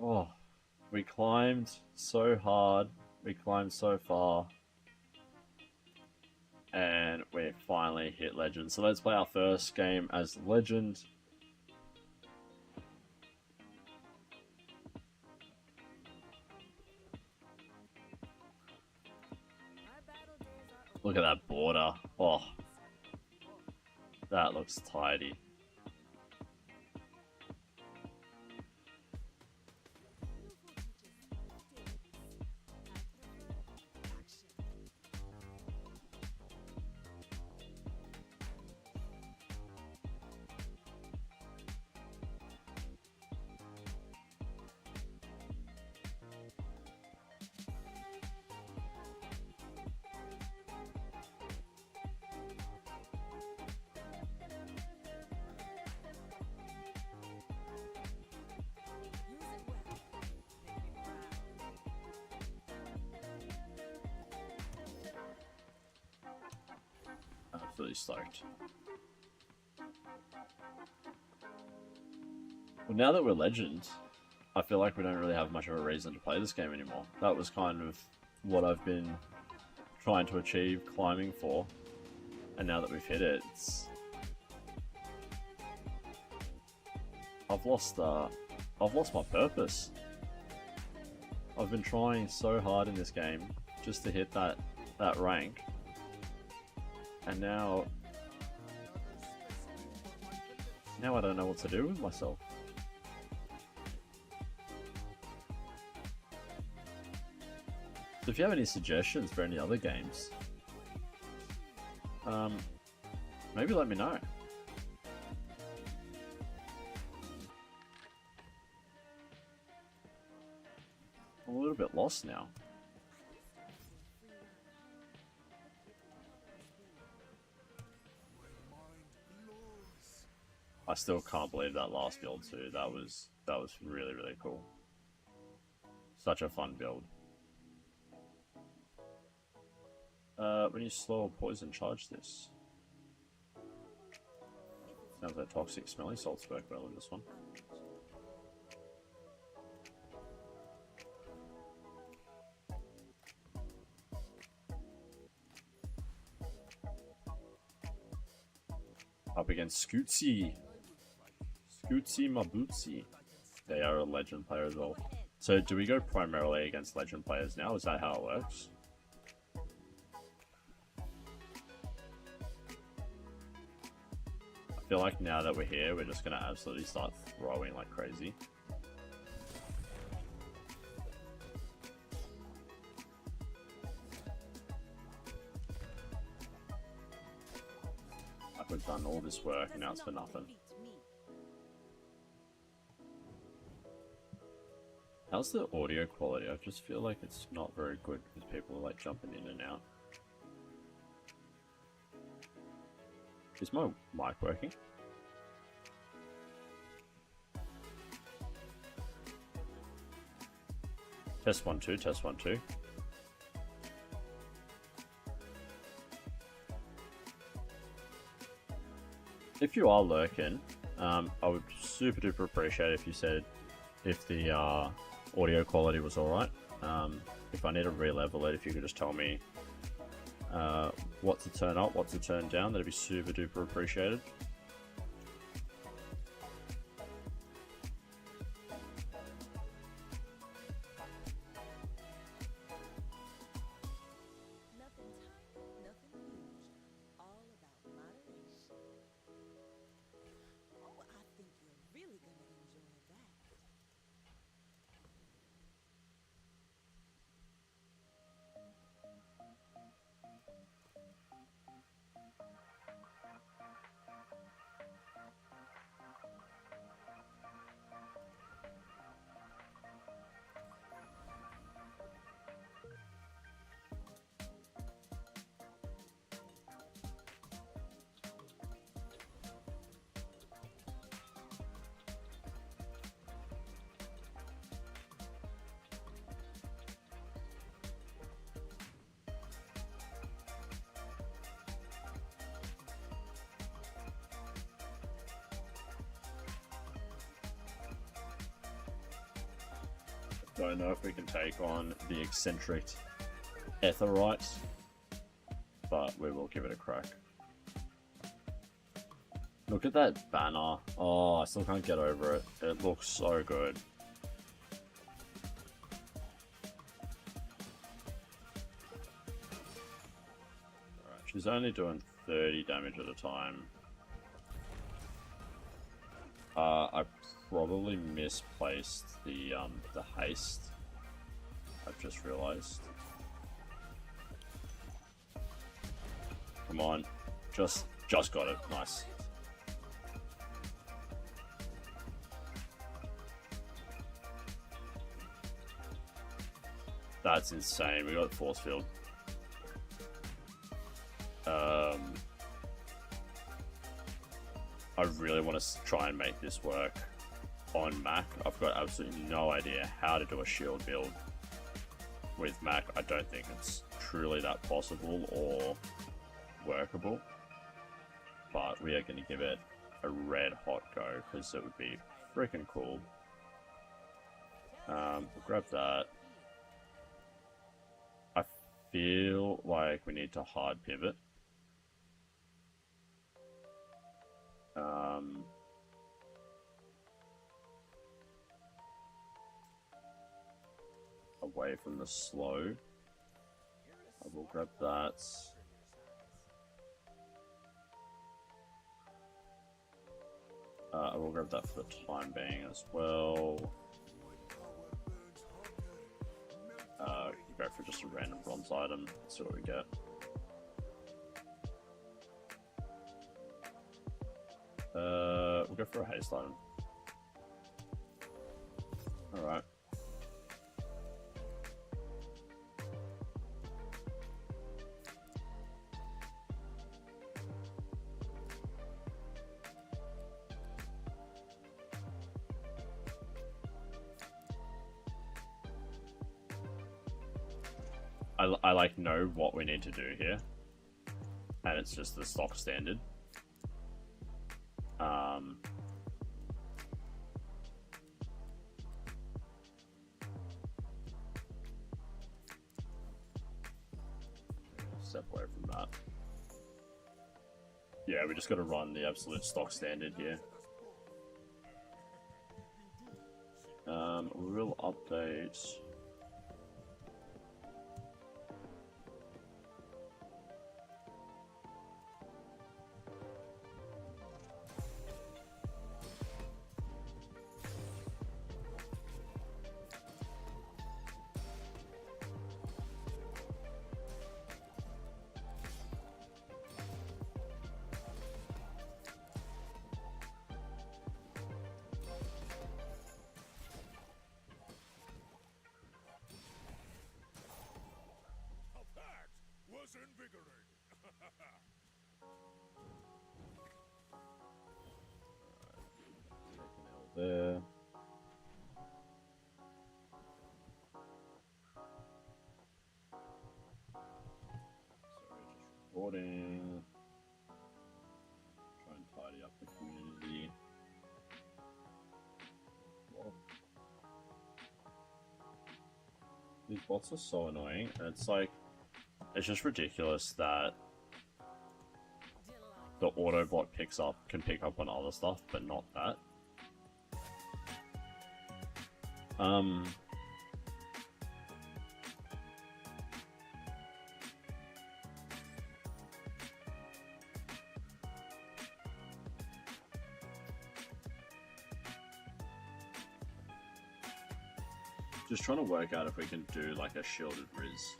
Oh, we climbed so hard, we climbed so far, and we finally hit Legend. So let's play our first game as Legend. Look at that border. Oh, that looks tidy. absolutely stoked. Well, now that we're legend, I feel like we don't really have much of a reason to play this game anymore. That was kind of what I've been trying to achieve climbing for, and now that we've hit it, I've lost my purpose. I've been trying so hard in this game just to hit that rank, and now I don't know what to do with myself. So if you have any suggestions for any other games, maybe let me know. I'm a little bit lost now. I still can't believe that last build too. That was really, really cool. Such a fun build. When you slow or poison charge this. Sounds like toxic smelling salts work well in this one. Up against Scootsy Mabutsi. They are a legend player as well. So do we go primarily against legend players now? Is that how it works? I feel like now that we're here, we're just gonna absolutely start throwing like crazy. Like we've done all this work and now it's for nothing. How's the audio quality? I just feel like it's not very good because people are like jumping in and out. Is my mic working? Test 1 2, test 1 2. If you are lurking, I would super duper appreciate if you said if the audio quality was alright. If I need to re-level it, if you could just tell me what to turn up, what to turn down, that'd be super duper appreciated. Nothing tight, nothing huge. All about moderation. Oh, I think you're really gonna enjoy that. Don't know if we can take on the eccentric Etherite, but we will give it a crack. Look at that banner. Oh, I still can't get over it. It looks so good. Alright, she's only doing 30 damage at a time. I probably misplaced the haste. I've just realized. Come on, just got it. Nice. That's insane. We got force field. I really want to try and make this work on Mac. I've got absolutely no idea how to do a shield build with Mac. I don't think it's truly that possible or workable. but we are going to give it a red hot go because it would be freaking cool. We'll grab that. I feel like we need to hard pivot. Away from the slow. I will grab that. I will grab that for the time being as well. Go for just a random bronze item, see what we get. We'll go for a haste item. Alright. I like know what we need to do here, and it's just the stock standard. Step away from that. Yeah, we just got to run the absolute stock standard here. We will update. There. So we're just recording. Try and tidy up the community. Whoa. These bots are so annoying, and it's like, it's just ridiculous that the auto bot can pick up on other stuff, but not that. Just trying to work out if we can do like a shielded Riz.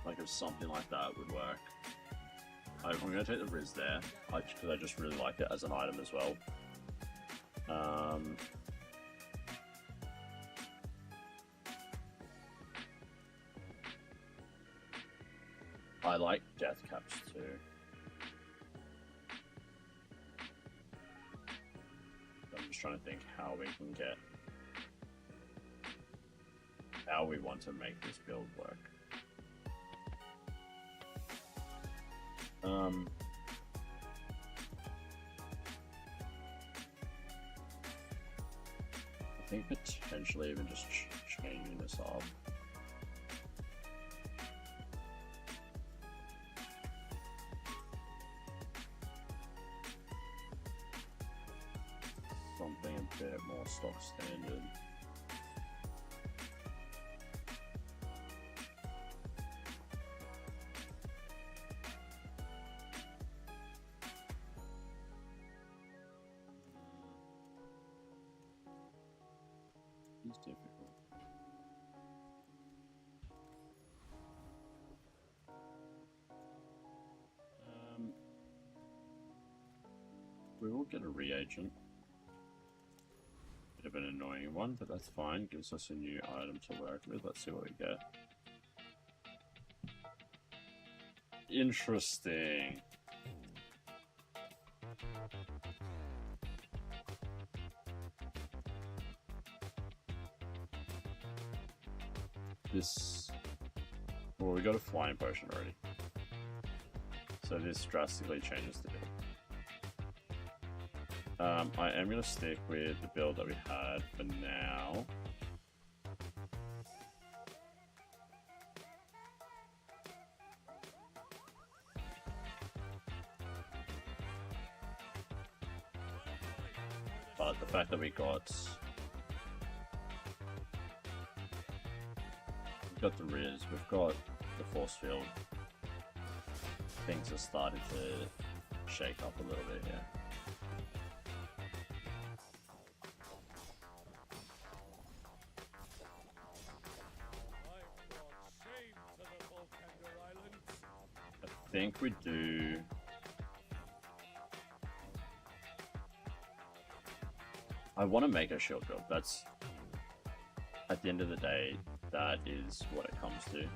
Like if something like that would work. I'm going to take the Riz there, because I just really like it as an item as well. I like death caps too. I'm just trying to think how we can get, how we want to make this build work. I think potentially even just changing this up. Something a bit more stock standard. It's difficult. We will get a reagent. Bit of an annoying one, but that's fine. Gives us a new item to work with. Let's see what we get. Interesting. This... Well, we got a flying potion already. So this drastically changes the build. I am going to stick with the build that we had for now. But the fact that we've got the Riz, we've got the force field, things are starting to shake up a little bit here. I think we do. I want to make a shield build. That's, at the end of the day, that is what it comes to.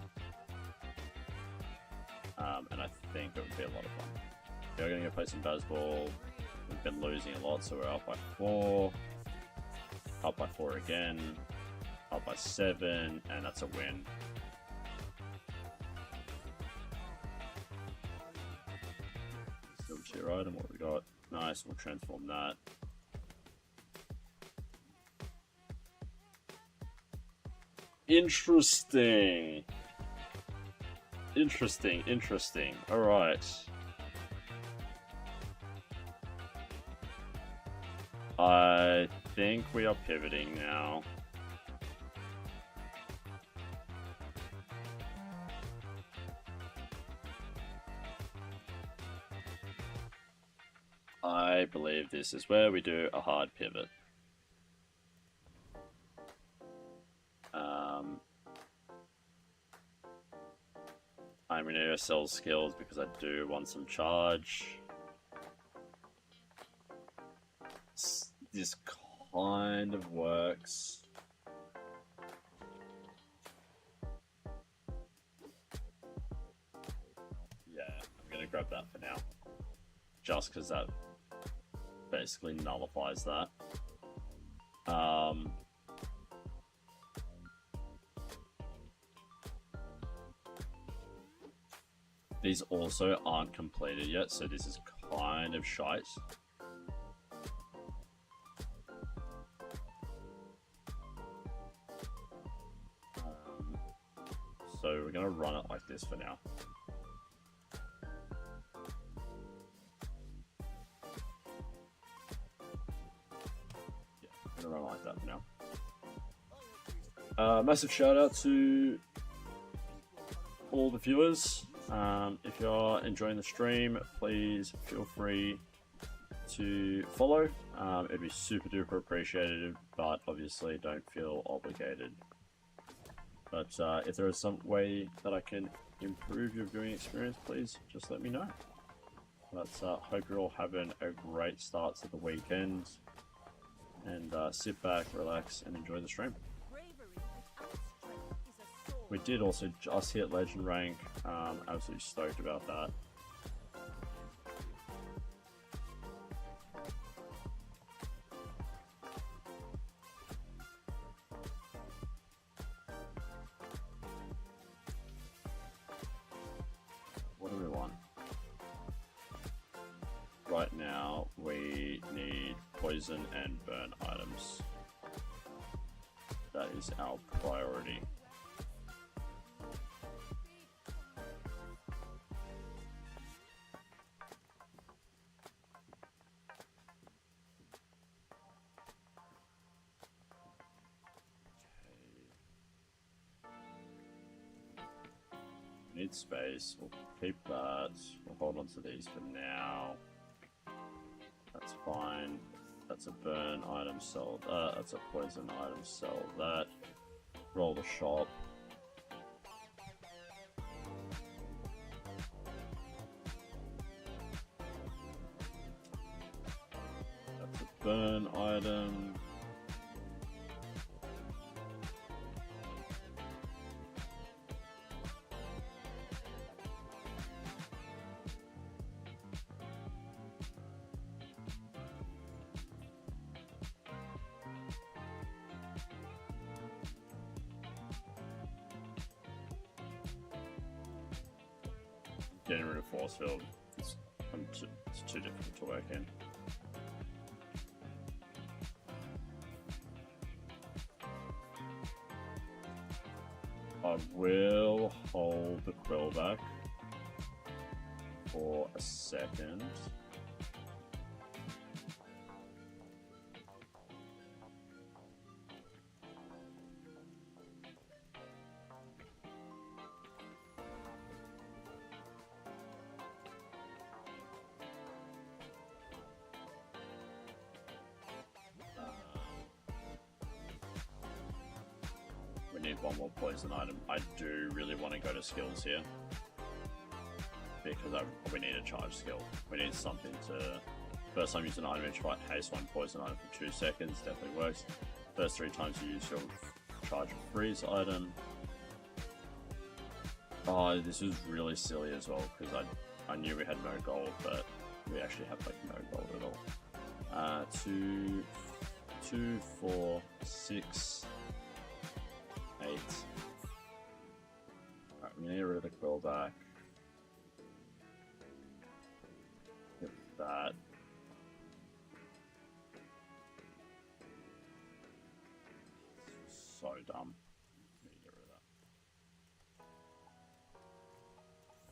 And I think it would be a lot of fun. We're going to go play some baseball. We've been losing a lot, so we're up by 4. Up by 4 again. Up by 7, and that's a win. Silver tier item, what we got? Nice, we'll transform that. Interesting. Interesting. Alright. I think we are pivoting now. I believe this is where we do a hard pivot. I'm going to sell skills because I do want some charge. This kind of works. Yeah, I'm going to grab that for now. Just because that basically nullifies that. These also aren't completed yet, so this is kind of shite. So we're going to run it like this for now. Yeah, I'm going to run it like that for now. Massive shout out to all the viewers. If you're enjoying the stream, please feel free to follow. It'd be super duper appreciated, but obviously don't feel obligated. But if there is some way that I can improve your viewing experience, please just let me know. But hope you're all having a great start to the weekend, and sit back, relax, and enjoy the stream. We did also just hit legend rank. Absolutely stoked about that. What do we want? Right now, we need poison and burn items. That is our priority. Need space, we'll keep that, we'll hold on to these for now. That's fine. That's a burn item, sell that. That's a poison item, sell that. Roll the shop. That's a burn item. getting rid of force field, it's too difficult to work in. I will hold the quill back for a second. We need one more poison item. I do really want to go to skills here because we need a charge skill. We need something to... First time you use an item, each fight haste one poison item for 2 seconds. Definitely works. First 3 times you use your charge freeze item. Oh, this was really silly as well because I knew we had no gold, but we actually have like no gold at all. 2, 4, 6, 8. Alright, I'm gonna get rid of the quill back. Get that. So dumb. Let me get rid of that.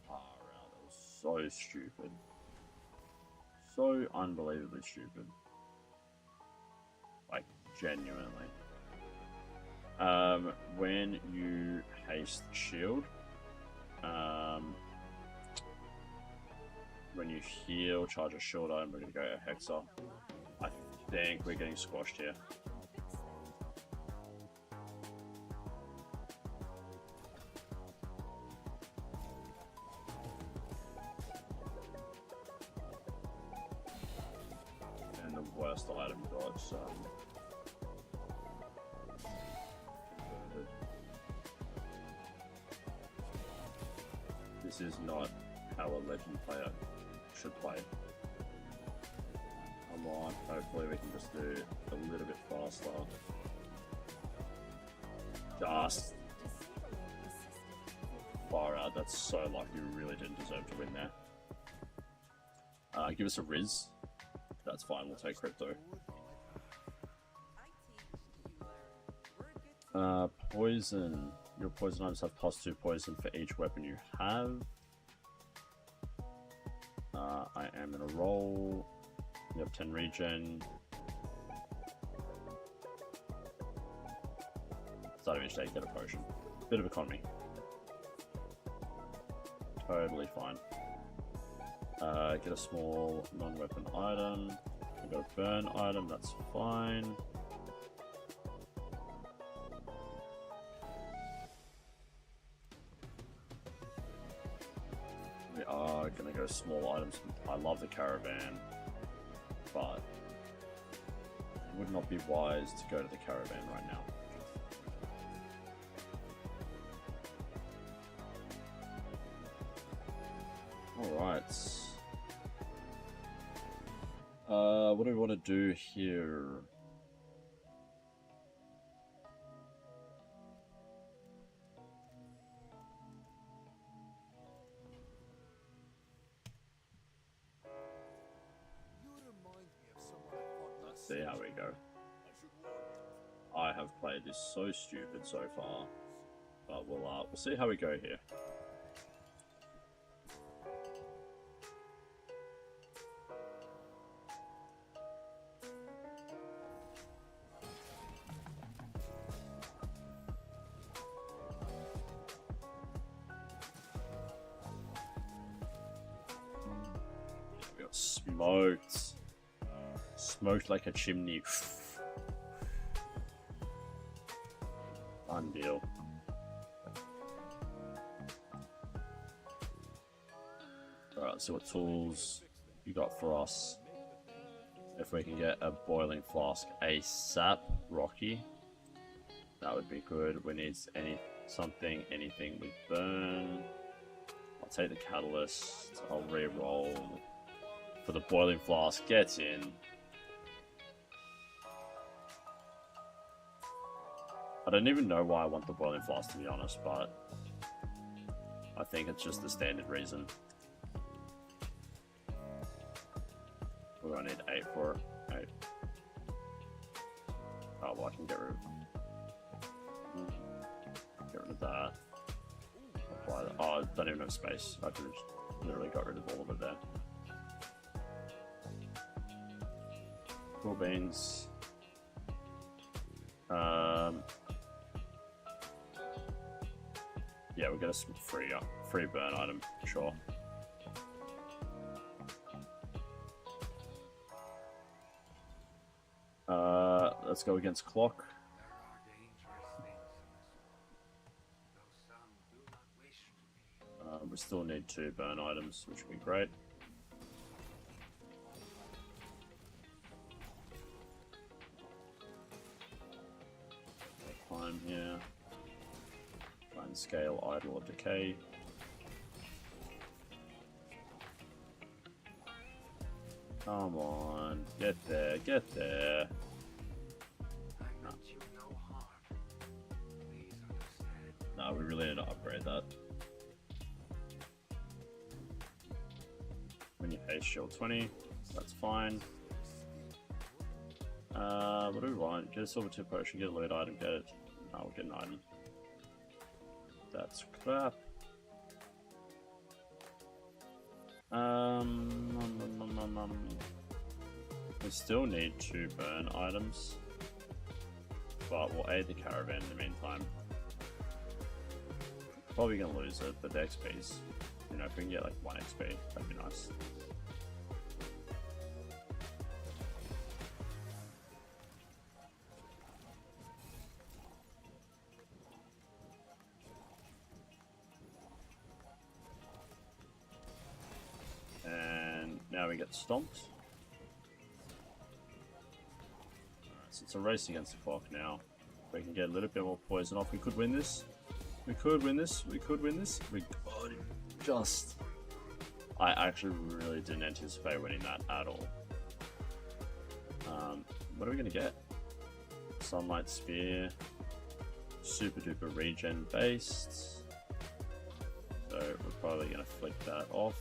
Far out. That was so stupid. So unbelievably stupid. Like, genuinely. When you haste shield, when you heal, charge a shield item, we're gonna go a Hexa. I think we're getting squashed here. And the worst item dodge, so... This is not how a legend player should play. Come on, hopefully we can just do a little bit faster. Just far out, that's so lucky, we really didn't deserve to win there. Give us a Riz. That's fine, we'll take crypto. Poison. Your poison items have +2 poison for each weapon you have. I am in a roll. You have 10 regen. Start of each day, get a potion. Bit of economy. Totally fine. Get a small non-weapon item. I got a burn item, that's fine. We are gonna go small items. I love the caravan, but it would not be wise to go to the caravan right now. Alright. What do we want to do here? Let's see how we go. I have played this so stupid so far, but we'll see how we go here. We got smoked. Smoked like a chimney. Fun deal. Alright, so what tools you got for us? If we can get a boiling flask ASAP, Rocky, that would be good. We need anything with burn. I'll take the catalyst. I'll re-roll for the boiling flask. Gets in. I don't even know why I want the boiling flask, to be honest, but I think it's just the standard reason. We only need 8 for it. 8. Oh, well, I can get rid of that. Apply that. Oh, I don't even have space. I just literally got rid of all of it there. Cool beans. Yeah, we'll get us some free burn item, sure. Let's go against clock. We still need 2 burn items, which would be great. Climb here. Try and scale Idol of Decay. Come on, get there, get there. No, we really need to upgrade that. When you pay shield 20, that's fine. What do we want? Get a silver tip potion, get a loot item, get it. No, we'll get an item. That's crap. We still need 2 burn items, but we'll aid the caravan in the meantime. Probably gonna lose it, but the XP's, you know, if we can get like 1 XP, that'd be nice. And now we get stomped. Alright, so it's a race against the clock now. We can get a little bit more poison off. We could win this. We could win this. We could win this. We just... I actually really didn't anticipate winning that at all. What are we going to get? Sunlight Spear. Super duper regen based. So we're probably going to flick that off.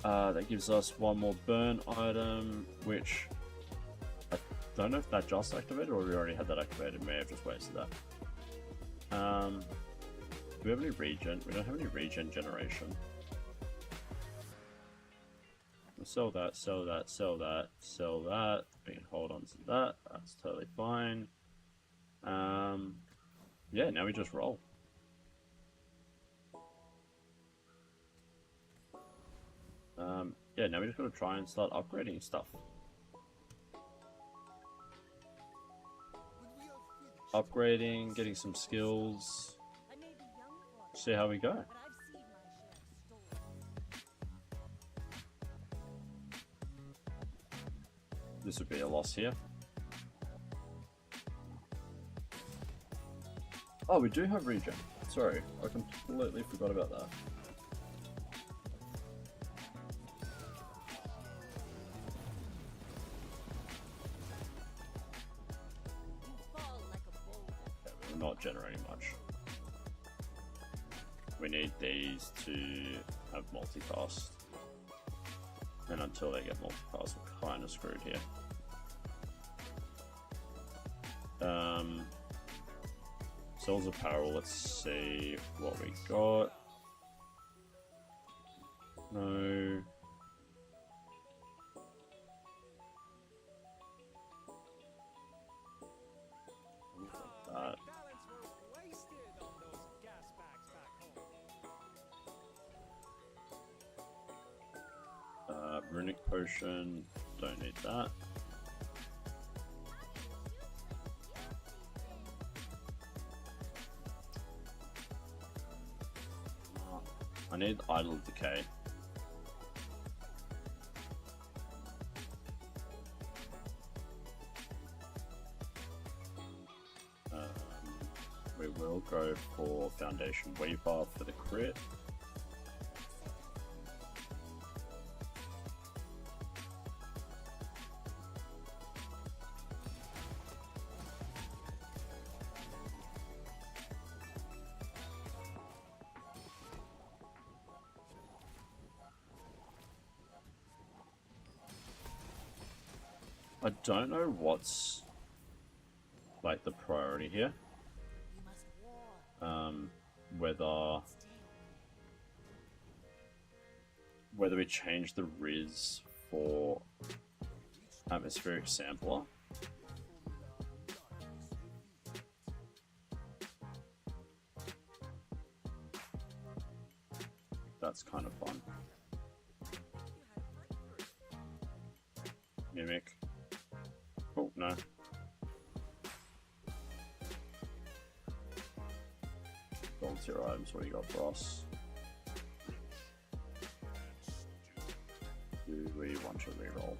That gives us 1 more burn item, which I don't know if that just activated or we already had that activated. May have just wasted that. Do we have any regen? We don't have any regen generation. We'll sell that, sell that, sell that, sell that. We can hold on to that. That's totally fine. Yeah, now we just roll. Yeah, now we just gotta try and start upgrading stuff. Upgrading, getting some skills. I may be young for it, See how we go. but I've seen my share of stories. This would be a loss here. Oh, we do have regen. Sorry, I completely forgot about that. You fall like a boulder. Okay, we're not generating much. We need these to have multicast. And until they get multicast, we're kind of screwed here. Cells Apparel, let's see what we got. No. That. Balance was wasted on those gas bags back home. Runic Potion, don't need that. I need Idol of Decay. We will go for Foundation Weaver for the crit. I don't know what's like the priority here. You must war. Whether we change the Riz for atmospheric sampler. That's kind of fun. You had a fight first. Mimic. Oh, no. Gold tier items, what do you got for us? Do we want to reroll?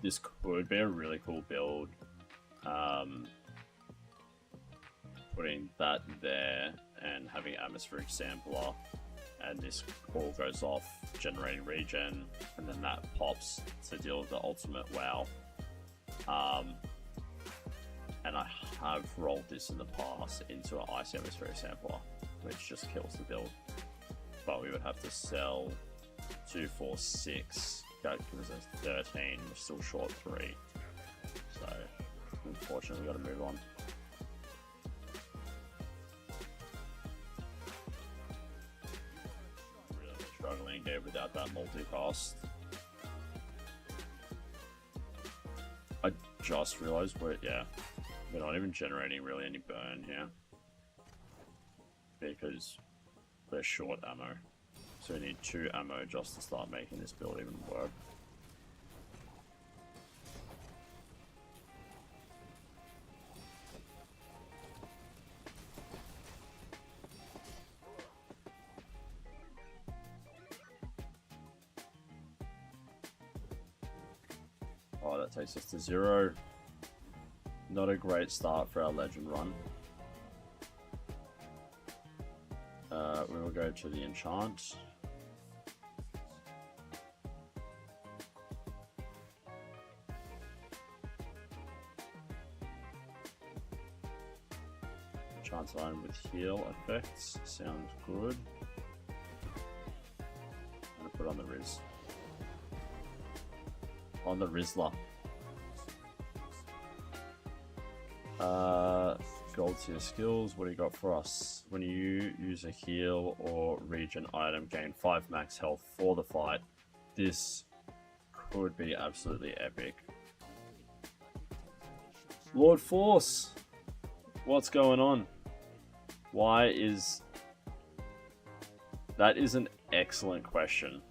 This could be a really cool build. Putting that there and having atmospheric sampler, and this all goes off, generating regen, and then that pops to deal with the ultimate wow. And I have rolled this in the past into an icy atmospheric sampler, which just kills the build. But we would have to sell 2, 4, 6. That gives us 13. We're still short 3. So, unfortunately, we got to move on. Really struggling here without that multicast. I just realized we're not even generating really any burn here because we're short ammo. So we need 2 ammo just to start making this build even work. Oh, that takes us to 0. Not a great start for our legend run. We will go to the enchant. Enchant line with heal effects sounds good. I'm gonna put on the Riz. On the Rizzler. Gold tier skills, what do you got for us? When you use a heal or regen item, gain 5 max health for the fight. This could be absolutely epic. Lord Force! What's going on? Why is... That is an excellent question.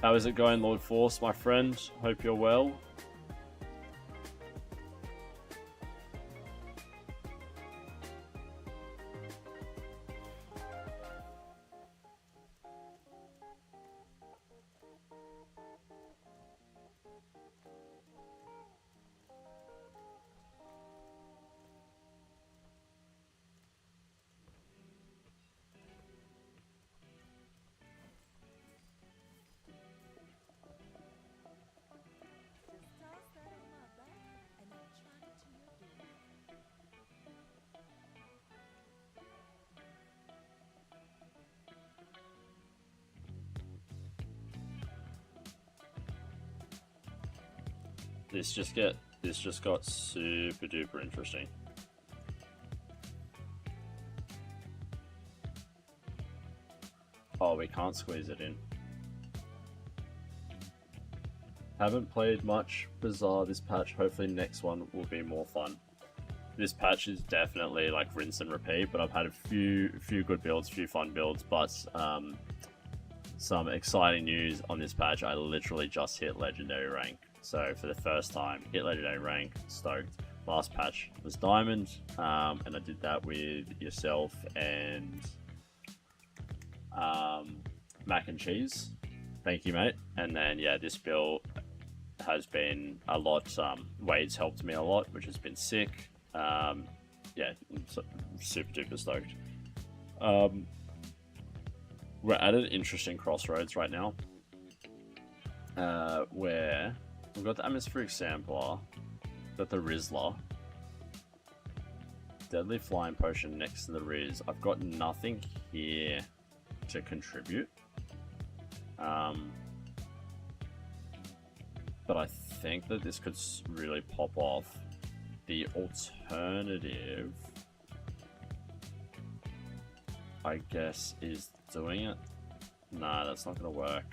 How is it going, Lord Force, my friend? Hope you're well. Just toss that on my back and I'll trot it to your door. This just got super duper interesting. Oh, we can't squeeze it in. Haven't played much Bazaar this patch. Hopefully next one will be more fun. This patch is definitely like rinse and repeat, but I've had a few good builds, few fun builds, but some exciting news on this patch. I literally just hit legendary rank. So for the first time, hit legendary rank, stoked. Last patch was diamond, and I did that with yourself and Mac and Cheese. Thank you, mate. And then yeah, this build has been a lot. Wade's helped me a lot, which has been sick. Yeah, super duper stoked. We're at an interesting crossroads right now, where we've got the atmospheric sampler, got the Rizzler, deadly flying potion next to the Riz. I've got nothing here to contribute, but I think that this could really pop off. The alternative, I guess, is doing it. Nah, that's not gonna work.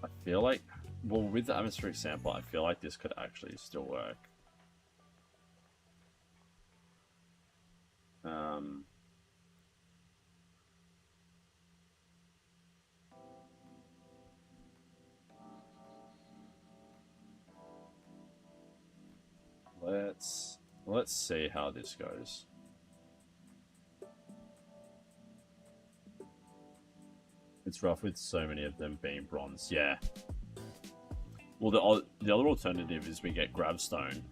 I feel like, well, with the atmospheric sample, I feel like this could actually still work. Let's see how this goes. It's rough with so many of them being bronze. Yeah. Well, the other alternative is we get Gravstone.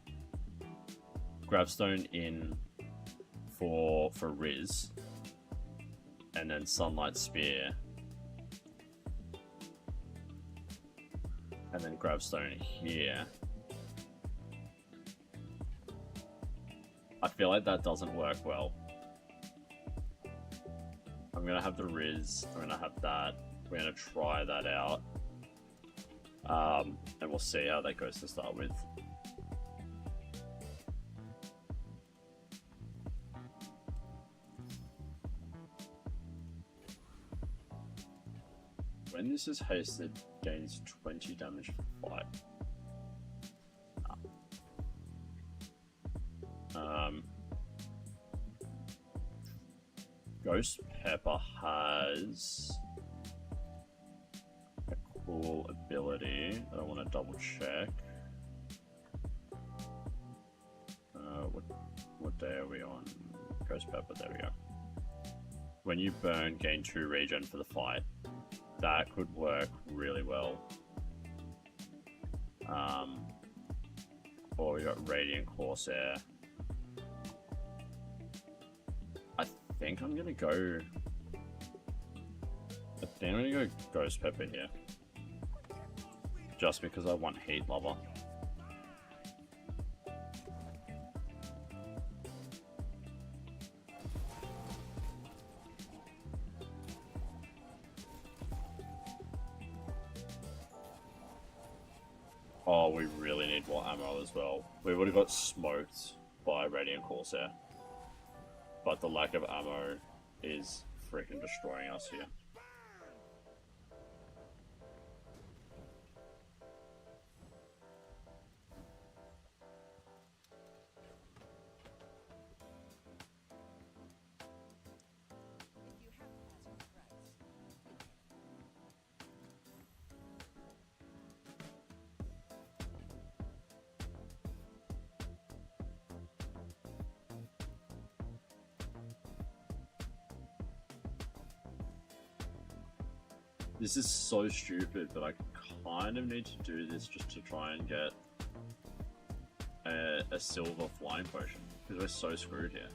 Gravstone in for Riz, and then Sunlight Spear, and then Gravstone here. I feel like that doesn't work well. I'm gonna have the Riz, I'm gonna have that, we're gonna try that out. And we'll see how that goes to start with. When this is hasted, gains 20 damage for fight. Ghost Pepper has a cool ability that I want to double check. What day are we on? Ghost Pepper, there we go. When you burn, gain 2 regen for the fight. That could work really well. Or we got Radiant Corsair. I think I'm gonna go Ghost Pepper here. Just because I want Heat Lover. Oh, we really need more ammo as well. We would have got smoked by Radiant Corsair. But the lack of ammo is freaking destroying us here. This is so stupid, but I kind of need to do this just to try and get a silver flying potion, because we're so screwed here.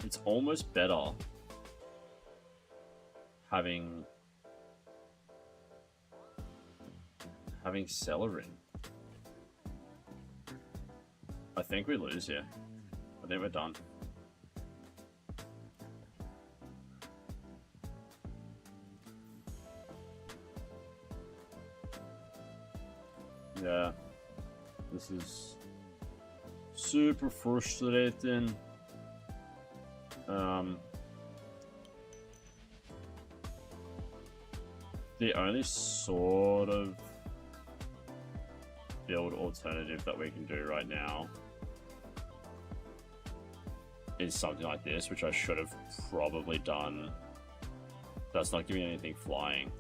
It's almost better having Celerin. I think we lose here. I think we're done. Yeah, this is super frustrating. The only sort of build alternative that we can do right now is something like this, which I should have probably done. That's not giving anything flying.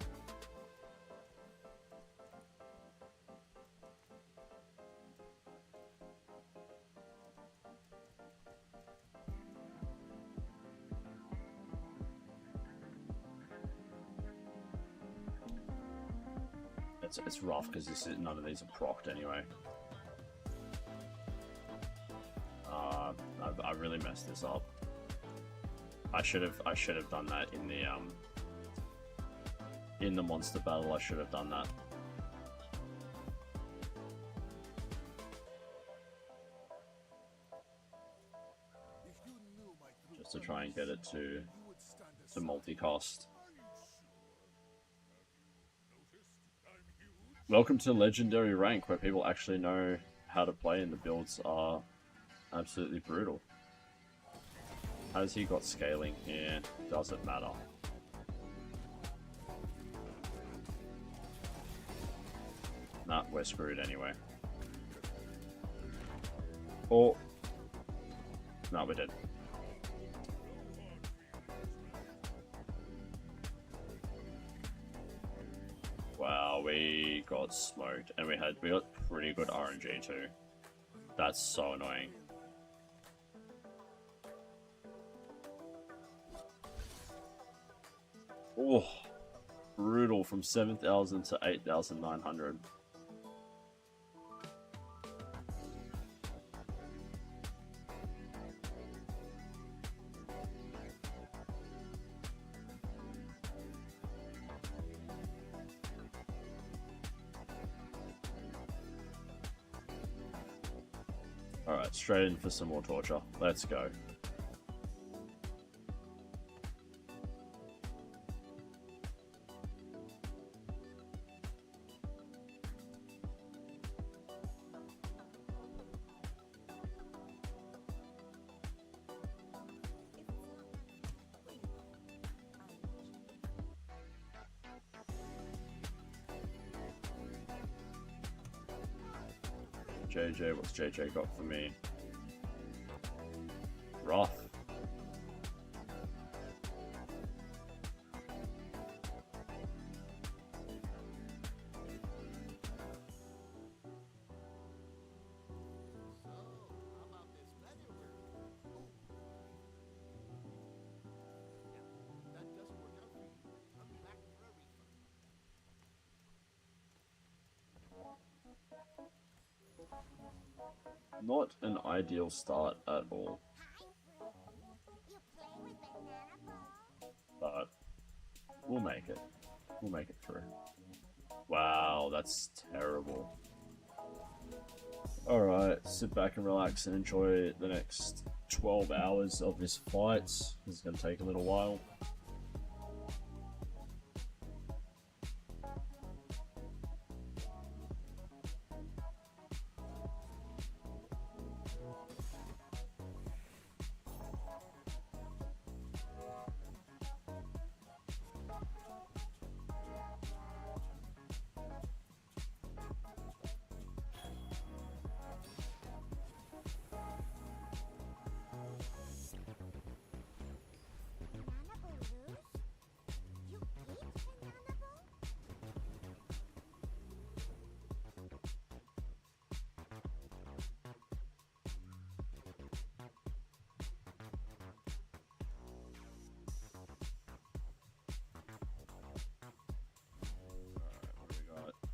It's rough because none of these are procced anyway. I really messed this up. I should have done that in the monster battle. I should have done that. Just to try and get it to multicast. Welcome to Legendary rank, where people actually know how to play and the builds are absolutely brutal. Has he got scaling here? Doesn't matter. Nah, we're screwed anyway. Oh. Nah, we're dead. Wow, we got smoked, and we got pretty good RNG too. That's so annoying. Oh, brutal from 7,000 to 8,900. Alright, straight in for some more torture. Let's go. JJ, what's JJ got for me? Rough. Not an ideal start at all. But we'll make it. We'll make it through. Wow, that's terrible. Alright, sit back and relax and enjoy the next 12 hours of this fight. This is going to take a little while.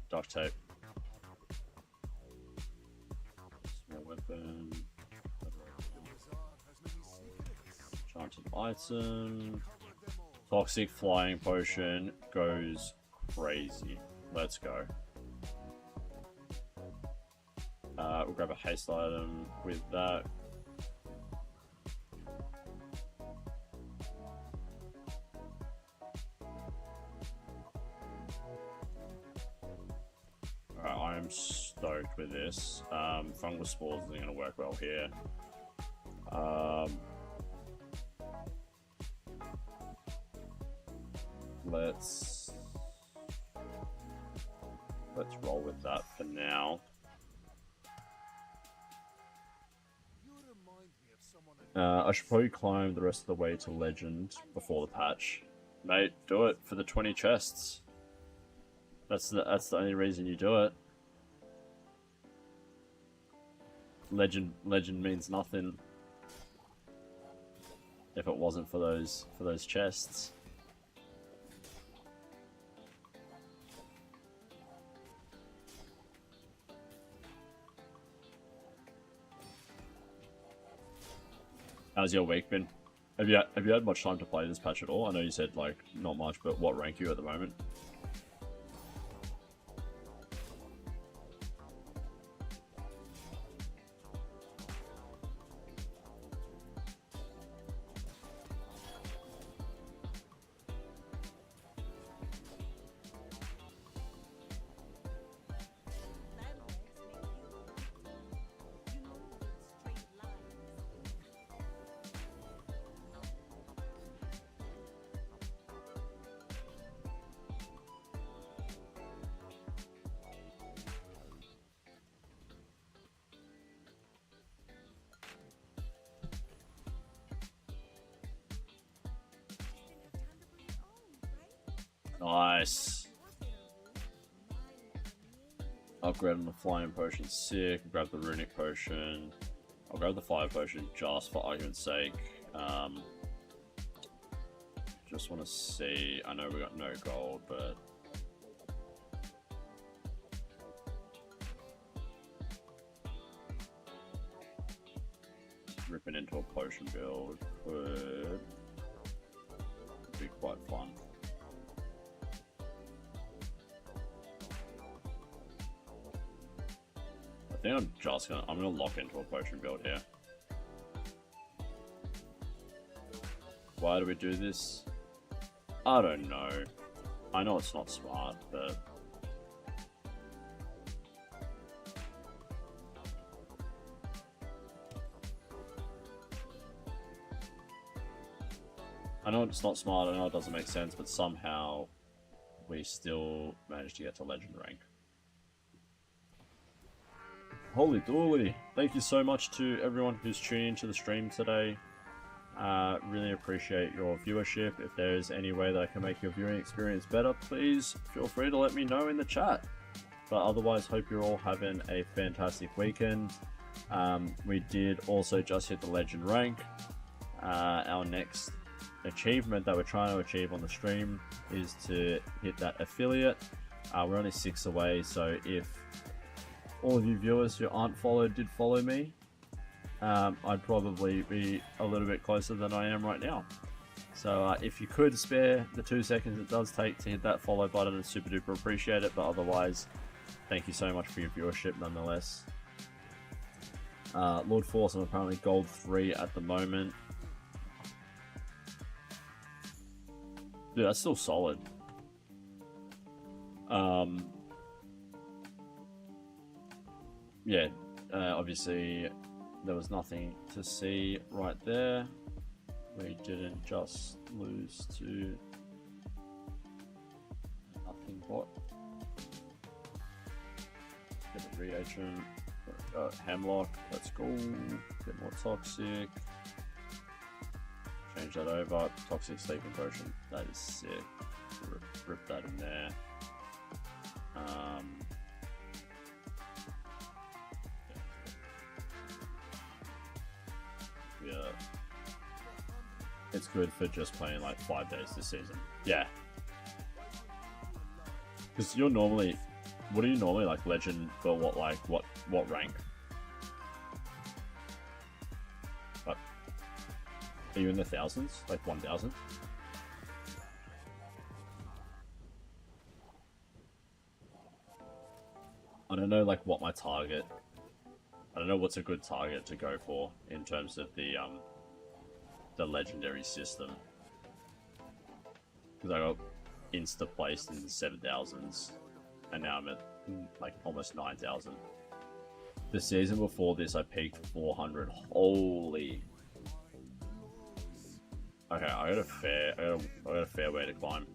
Duct tape. Small weapon. Enchanted item. Toxic flying potion goes crazy. Let's go. We'll grab a haste item with that. I'm stoked with this. Fungal spores isn't going to work well here. Let's roll with that for now. I should probably climb the rest of the way to Legend before the patch. Mate, do it for the 20 chests. That's the only reason you do it. Legend means nothing if it wasn't for those chests. How's your week been? Have you had much time to play this patch at all? I know you said like not much, but what rank are you at the moment? Nice. Upgrade on the flying potion, sick. Grab the runic potion. I'll grab the fire potion just for argument's sake. Just want to see. I know we got no gold, but ripping into a potion build could be quite fun. I think I'm gonna lock into a potion build here. Why do we do this? I don't know. I know it's not smart, but I know it's not smart, I know it doesn't make sense, but somehow we still managed to get to legend rank. Holy dooly! Thank you so much to everyone who's tuning into the stream today. Really appreciate your viewership. If there is any way that I can make your viewing experience better, please feel free to let me know in the chat. But otherwise, hope you're all having a fantastic weekend. We did also just hit the legend rank. Our next achievement that we're trying to achieve on the stream is to hit that affiliate. We're only 6 away, so if all of you viewers who aren't followed did follow me, I'd probably be a little bit closer than I am right now. So if you could spare the 2 seconds it does take to hit that follow button, I'd super duper appreciate it. But otherwise, thank you so much for your viewership nonetheless. Lord Force, I'm apparently gold 3 at the moment. Dude, that's still solid. Yeah, obviously there was nothing to see right there. We didn't just lose to nothing but get a reagent. Hemlock, let's go. Get more toxic. Change that over. Toxic sleeping potion. That is sick. Rip that in there. Yeah. It's good for just playing like 5 days this season. Yeah. Because you're normally, what are you normally like legend for? What rank? Like, are you in the thousands? Like 1,000? I don't know like what my target. I don't know what's a good target to go for in terms of the legendary system. Because I got insta placed in the 7,000s, and now I'm at like almost 9,000. The season before this, I peaked 400. Holy. Okay, I got a fair way to climb.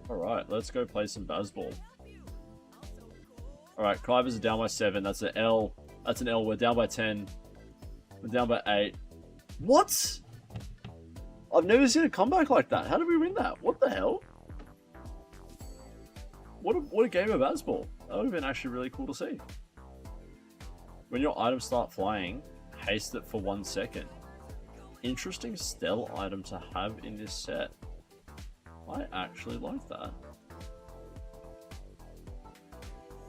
Alright, let's go play some baseball. Alright, Clivers are down by 7. That's an L. That's an L. We're down by 10. We're down by 8. What? I've never seen a comeback like that. How did we win that? What the hell? What a game of baseball. That would have been actually really cool to see. When your items start flying, haste it for 1 second. Interesting stealth item to have in this set. I actually like that.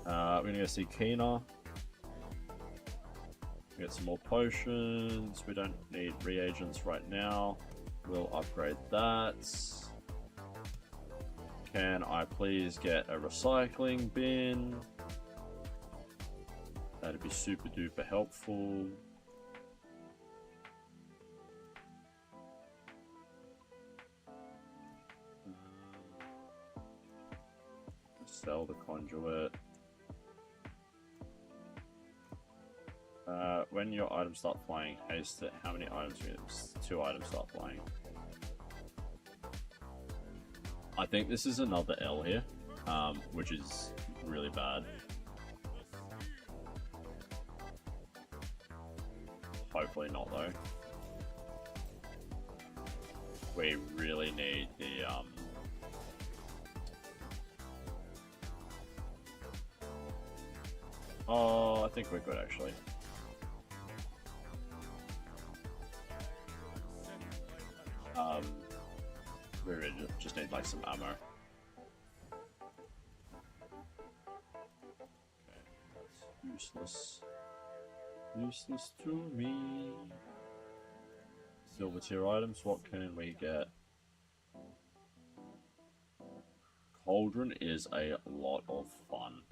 We're gonna go see Keener. Get some more potions. We don't need reagents right now. We'll upgrade that. Can I please get a recycling bin? That'd be super duper helpful. Sell the conduit. When your items start flying, haste it. How many items? 2 items start flying. I think this is another L here, which is really bad. Hopefully not though. We really need the Oh, I think we're good actually. We really just need like some ammo. Okay, that's useless. Useless to me. Silver tier items, what can we get? Cauldron is a lot of fun.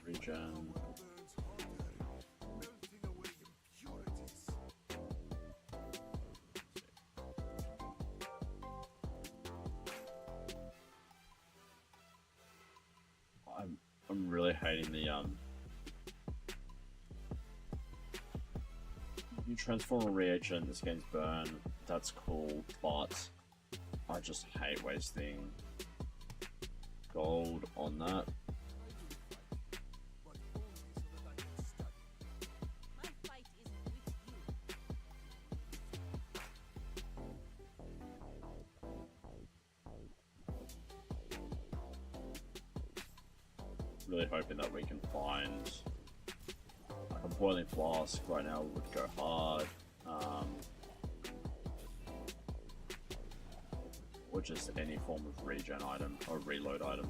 Regen. I'm really hating the you transform a reagent, this game's burn, that's cool, but I just hate wasting gold on that. Really hoping that we can find like a boiling flask right now would go hard, or just any form of regen item or reload item.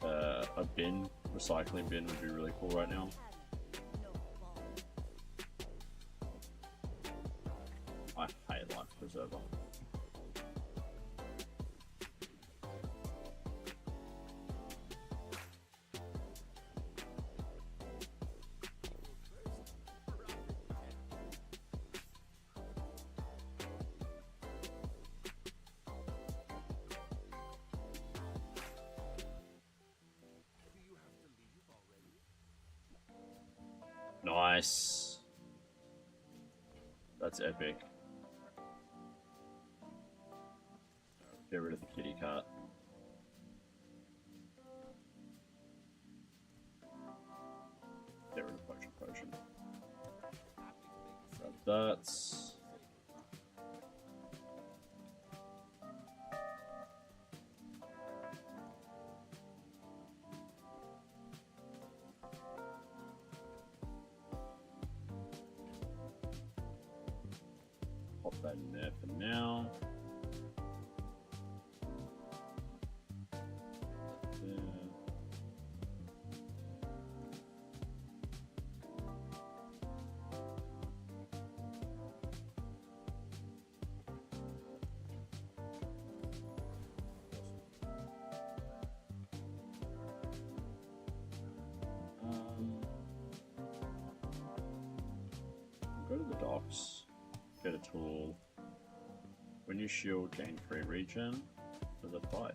A bin, recycling bin would be really cool right now. I hate life preserver. Nice. That's epic. Get rid of the kitty cat. Get rid of potion. Grab that. Pop that in there for now. go to the docks, get a tool. When you shield, gain 3 regen for the fight.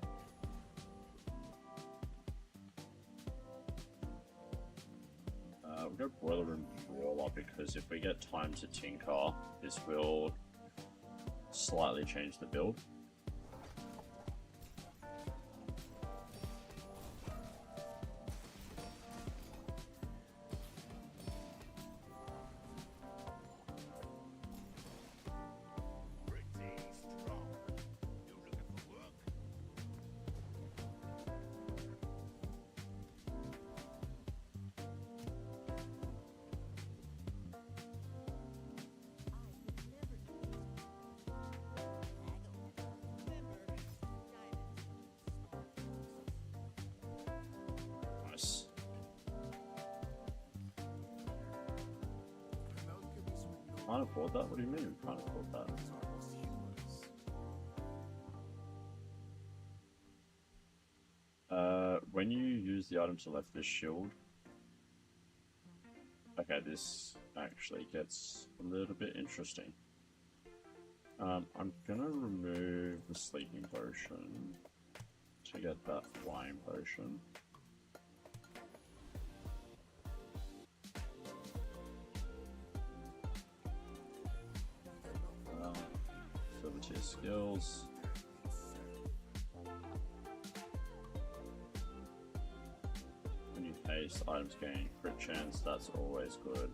We'll go Boiler Room Brawler because if we get time to tinker, this will slightly change the build. Nice. Can't afford that? What do you mean we can't afford that? When you use the item to left this shield. Okay, this actually gets a little bit interesting. I'm gonna remove the sleeping potion to get that flying potion. Silver tier skills. When you haste, items gain crit chance, that's always good.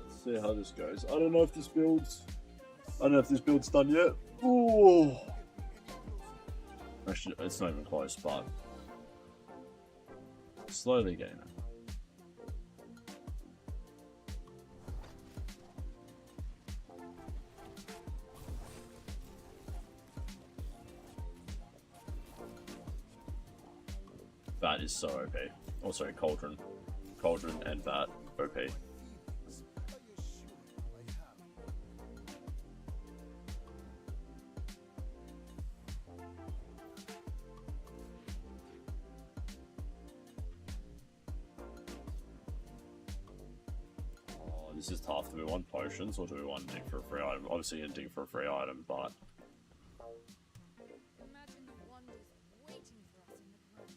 Let's see how this goes. I don't know if this build's done yet. Ooh. Actually, it's not even close, but slowly getting it. That is so OP. Also, Cauldron and that OP. This is tough. Do we want potions or do we want to dig for a free item? Obviously, you can dig for a free item, but Imagine the wonders waiting for us in the grind.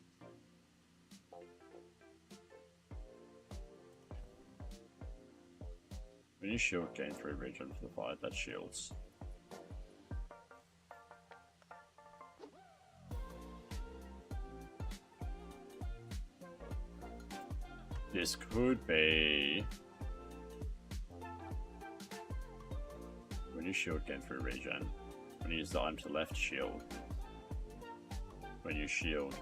when you shield, gain 3 regen for the fight. That shields. This could be. When you shield, gain 3 regen. When you use the item to the left, shield. When you shield,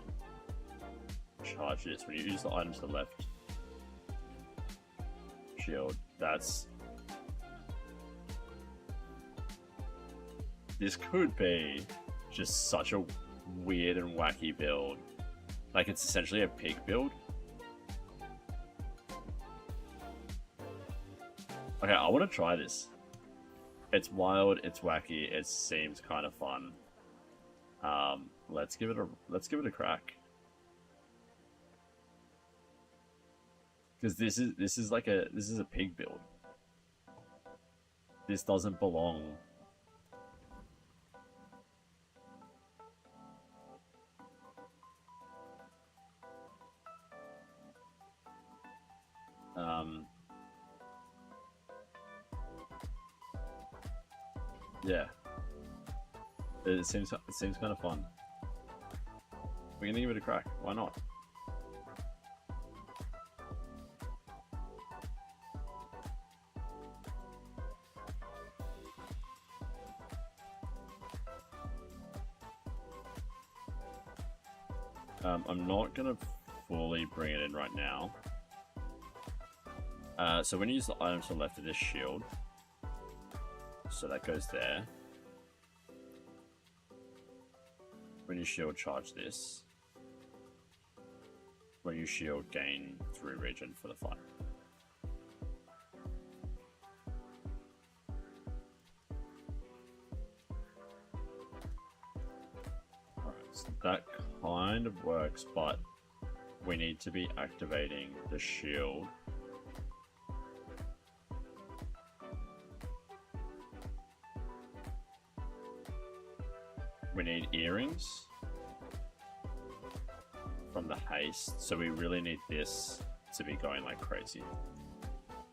charge this. When you use the item to the left, shield. This could be just such a weird and wacky build. Like, it's essentially a pig build. Okay, I want to try this. It's wild, it's wacky, it seems kind of fun. Let's give it a crack. Because this is a pig build. This doesn't belong. Yeah. It seems kind of fun. We're gonna give it a crack. Why not? I'm not gonna fully bring it in right now. So when you use the item to the left of this shield, so that goes there. When you shield, charge this. When you shield, gain 3 regen for the fight. that kind of works, but we need to be activating the shield. We need earrings from the haste, so we really need this to be going like crazy.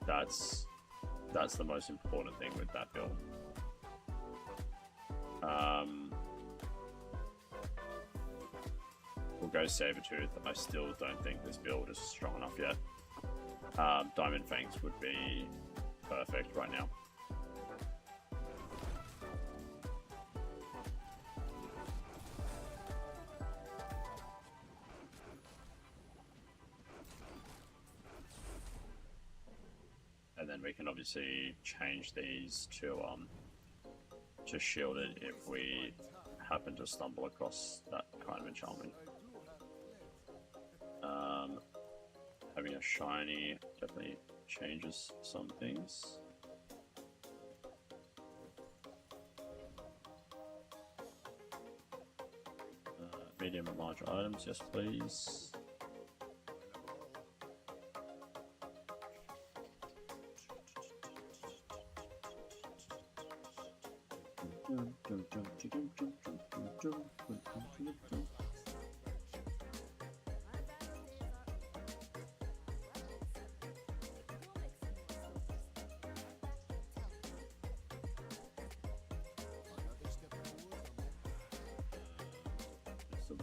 That's the most important thing with that build. We'll go Sabertooth. I still don't think this build is strong enough yet. Diamond Fangs would be perfect right now. And then we can obviously change these to shielded if we happen to stumble across that kind of enchantment. Having a shiny definitely changes some things. Medium and large items, yes please.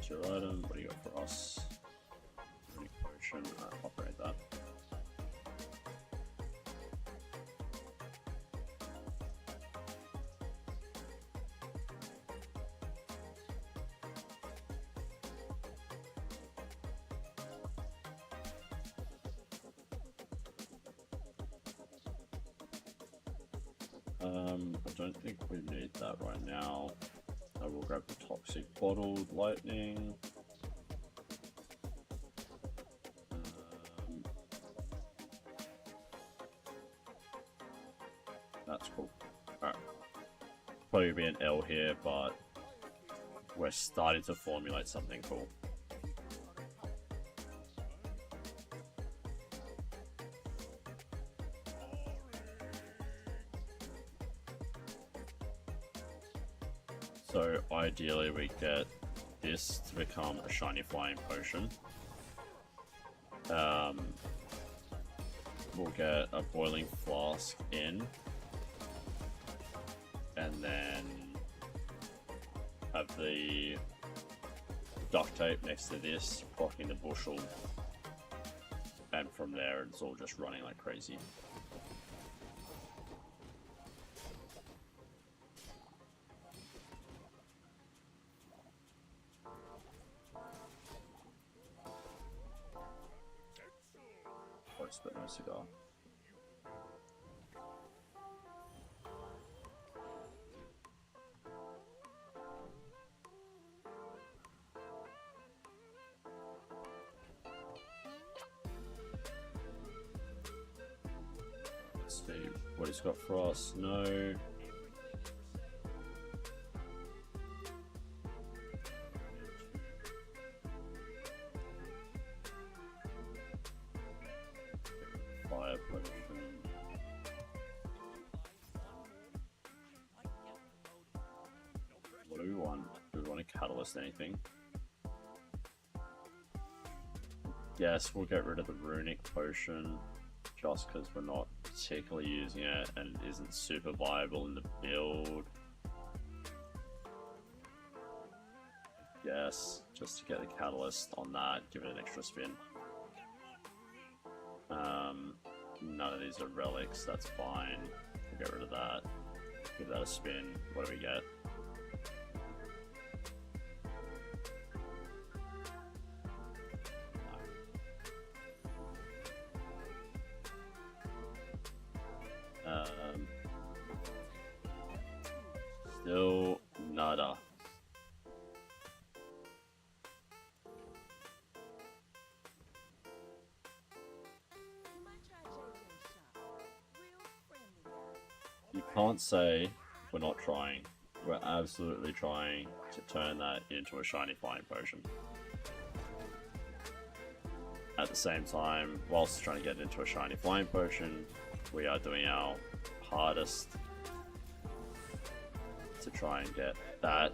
Your item, what do you got for us? Any potion, operate that. I don't think we need that right now. I will grab the toxic bottled lightning. That's cool. Alright. Probably be an L here, but we're starting to formulate something cool. So ideally we get this to become a shiny flying potion. We'll get a boiling flask in, and then have the duct tape next to this, blocking the bushel, and from there it's all just running like crazy. But no cigar. Let's see what he's got for us. No. Fire potion. What do we want? Do we want to catalyst anything? Yes, we'll get rid of the runic potion just because we're not particularly using it and it isn't super viable in the build. Yes, just to get the catalyst on that, give it an extra spin. None of these are relics, that's fine. We'll get rid of that. Give that a spin. What do we get? Still nada. You can't say we're not trying. We're absolutely trying to turn that into a shiny flying potion. At the same time, whilst trying to get into a shiny flying potion, we are doing our hardest to try and get that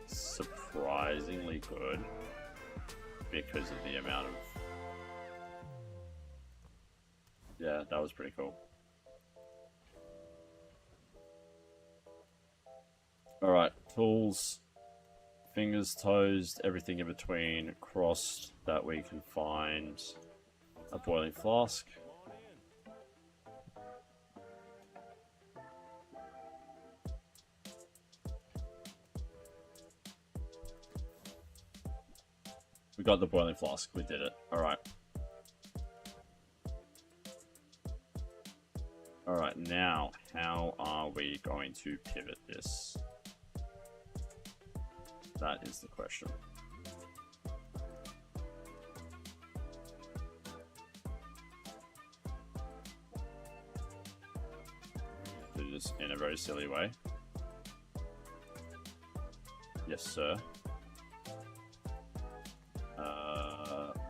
surprisingly good because of the amount of... Yeah, that was pretty cool. Alright, tools, fingers, toes, everything in between, crossed that we can find a boiling flask. Come on in. We got the boiling flask, we did it. Alright. Alright, now, how are we going to pivot this? That is the question. Do this in a very silly way. Yes, sir.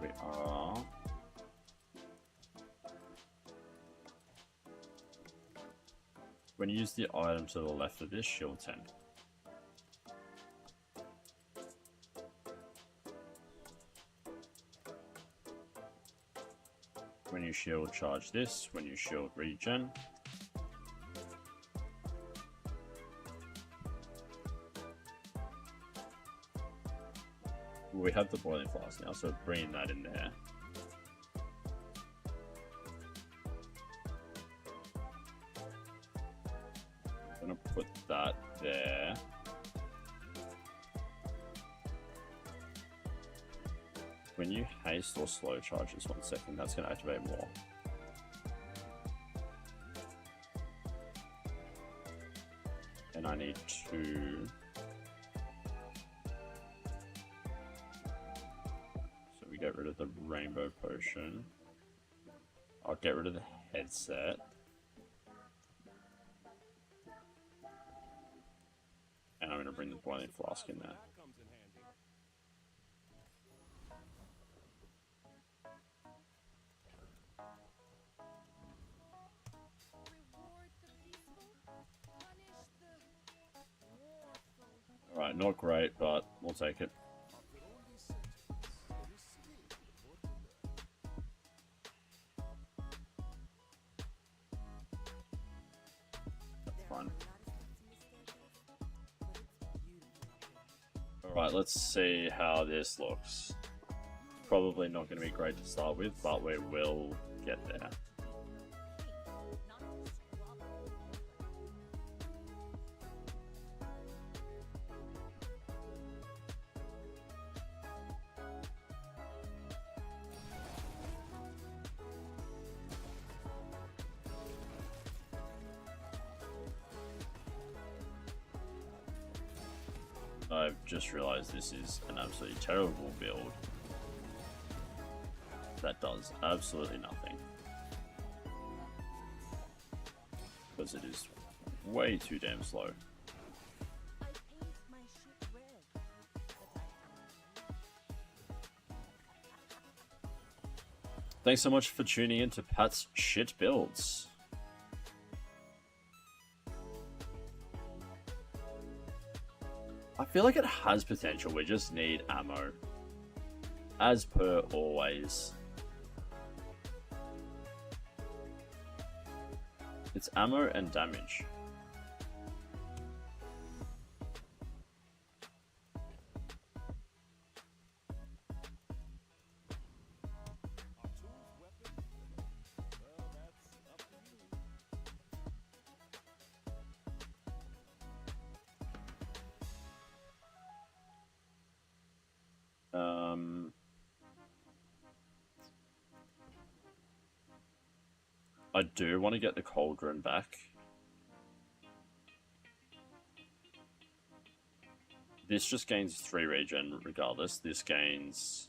We are... When you use the item to the left of this, shield 10. When you shield, charge this. When you shield, regen. We have the boiling flask now, so bringing that in there. I'm gonna put that there. When you haste or slow charge this 1 second, that's gonna activate more. And I need to... Get rid of the rainbow potion. I'll get rid of the headset. And I'm going to bring the boiling flask in there. That comes in handy. Reward the peaceful, punish the warful. Alright, not great, but we'll take it. Alright, let's see how this looks. Probably not going to be great to start with, but we will get there. I've just realized this is an absolutely terrible build that does absolutely nothing. Because it is way too damn slow. I paint my ship red, but Thanks so much for tuning in to Pat's Shit Builds. I feel like it has potential, we just need ammo. As per always. It's ammo and damage. Are tools weapons? Well, that's up to you. I do want to get the cauldron back. This just gains 3 regen regardless. This gains...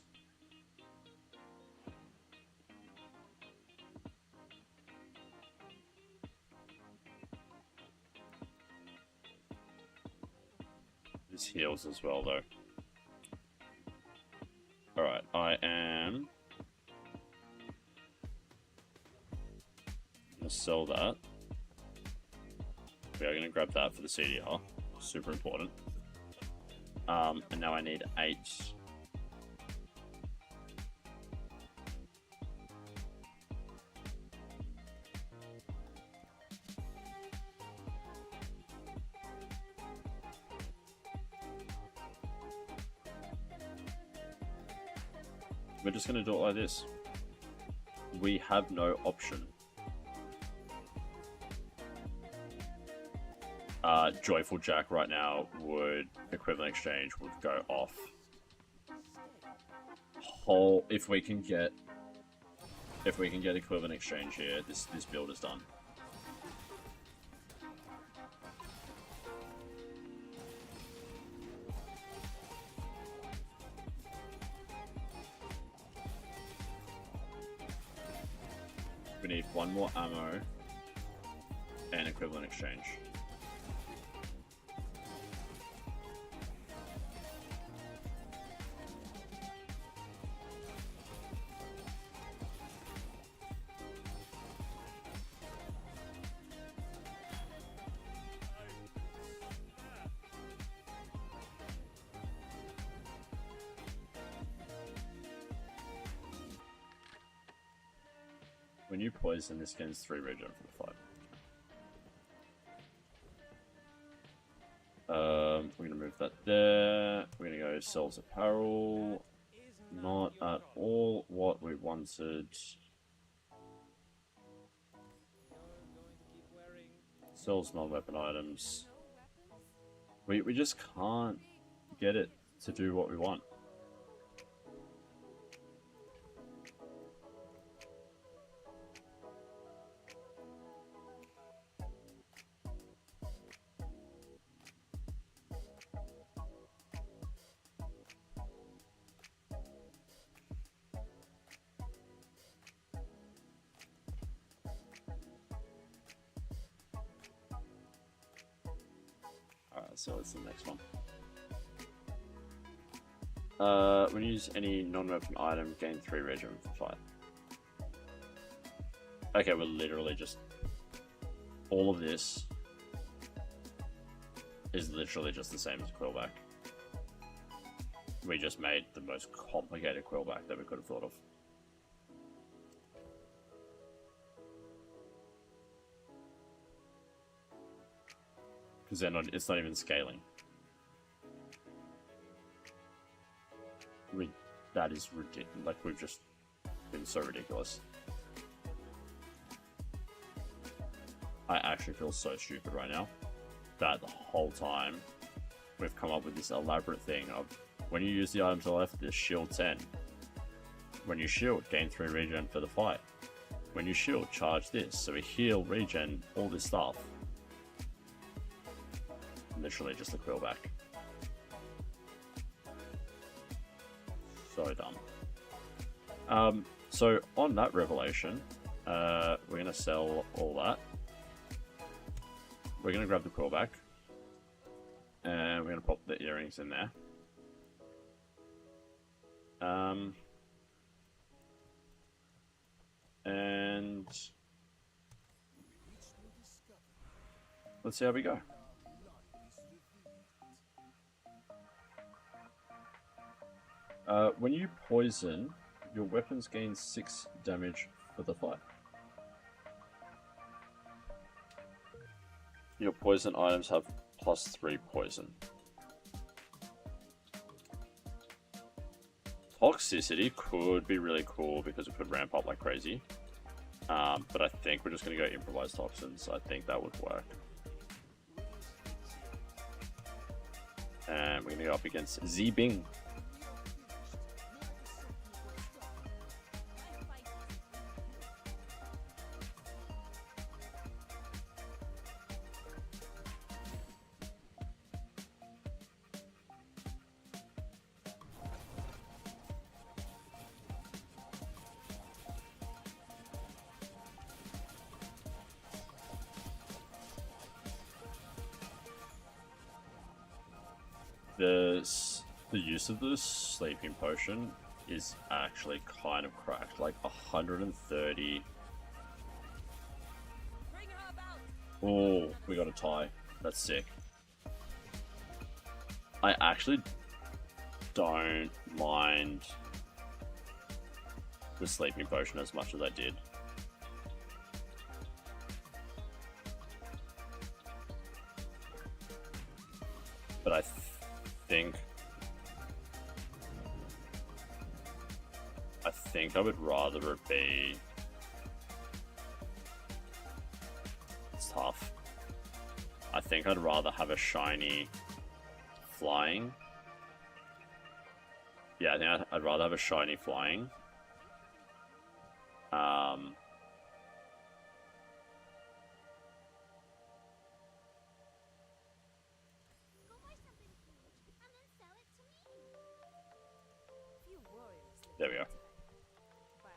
his heals as well, though. Alright, I am gonna sell that. We are gonna grab that for the CDR. Super important. And now I need 8. We're just gonna do it like this. We have no option. Joyful Jack right now would equivalent exchange would go off. If we can get equivalent exchange here, this build is done. We need 1 more ammo and equivalent exchange. When you poison, this gains 3 regen for the fight. We're gonna move that there. We're gonna go sells apparel. Not at all what we wanted. Sells non-weapon items. We just can't get it to do what we want. Alright, so it's the next one. When you use any non-weapon item, gain 3 regen for fight. Okay, we're literally just... all of this is literally just the same as Quillback. We just made the most complicated Quillback that we could have thought of. Because it's not even scaling. That is ridiculous. Like, we've just been so ridiculous. I actually feel so stupid right now that the whole time we've come up with this elaborate thing of when you use the item to the left, there's shield 10. When you shield, gain 3 regen for the fight. When you shield, charge this. So we heal, regen, all this stuff. Literally just a Quillback. So dumb. So on that revelation, we're gonna sell all that. We're gonna grab the Quillback, and we're gonna pop the earrings in there. And let's see how we go. When you poison, your weapons gain 6 damage for the fight. Your poison items have +3 poison. Toxicity could be really cool because it could ramp up like crazy. But I think we're just going to go improvised toxins. I think that would work. And we're going to go up against Z-Bing. the use of the sleeping potion is actually kind of cracked. Like 130. Bring her about. Oh, we got a tie. That's sick. I actually don't mind the sleeping potion as much as I did. But I think I would rather it be. It's tough. I think I'd rather have a shiny flying. Yeah, I think I'd rather have a shiny flying. Go buy something huge and then sell it to me. Few warriors live There we go. today. Buy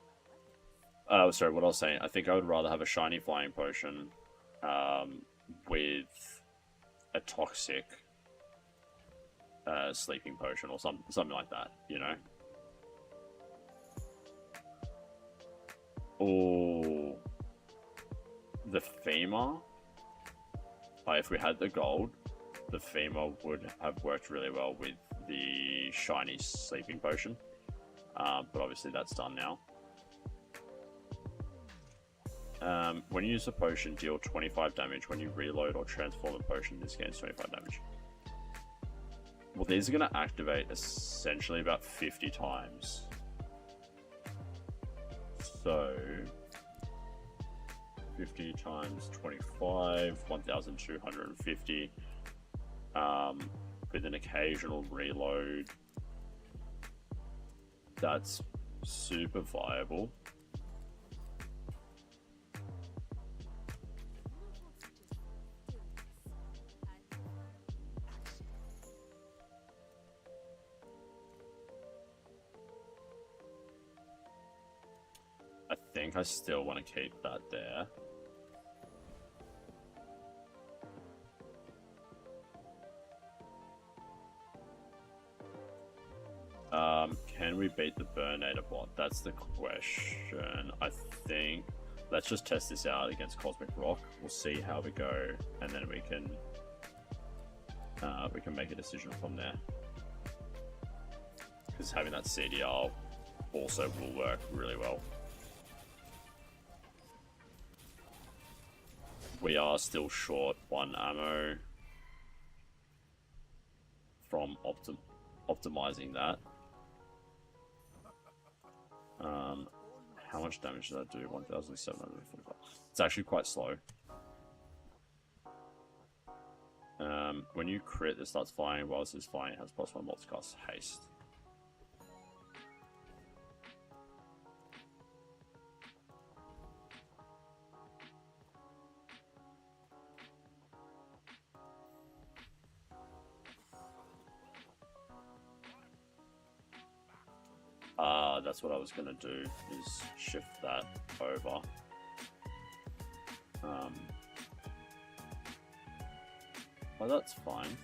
my weapons. Sorry, what I was saying, I think I would rather have a shiny flying potion with a toxic sleeping potion or something like that, you know? Oh, the femur. If we had the gold, the femur would have worked really well with the shiny sleeping potion. But obviously that's done now. When you use a potion, deal 25 damage. When you reload or transform a potion, this gains 25 damage. Well, these are going to activate essentially about 50 times. So 50 times 25, 1,250. With an occasional reload, that's super viable. I think I still want to keep that there. Can we beat the Burnator bot? That's the question. I think let's just test this out against Cosmic Rock. We'll see how we go, and then we can make a decision from there. Because having that CDR also will work really well. We are still short 1 ammo from optimizing that. How much damage did that do? 1,745. It's actually quite slow. When you crit, it starts flying. Whilst it's flying, it has +1 multicast haste. That's what I was gonna do, is shift that over. Oh, that's fine.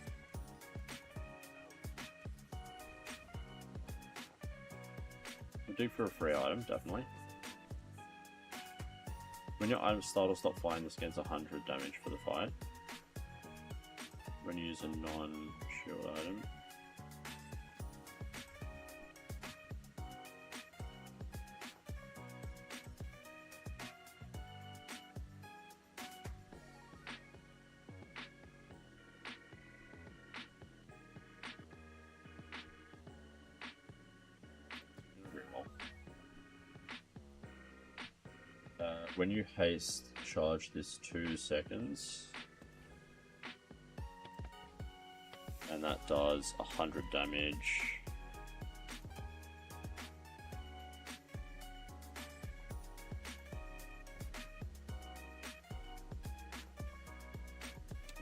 We'll do for a free item, definitely. When your item start or stop flying, this gains 100 damage for the fight. When you use a non-shield item. When you haste, charge this 2 seconds. And that does 100 damage.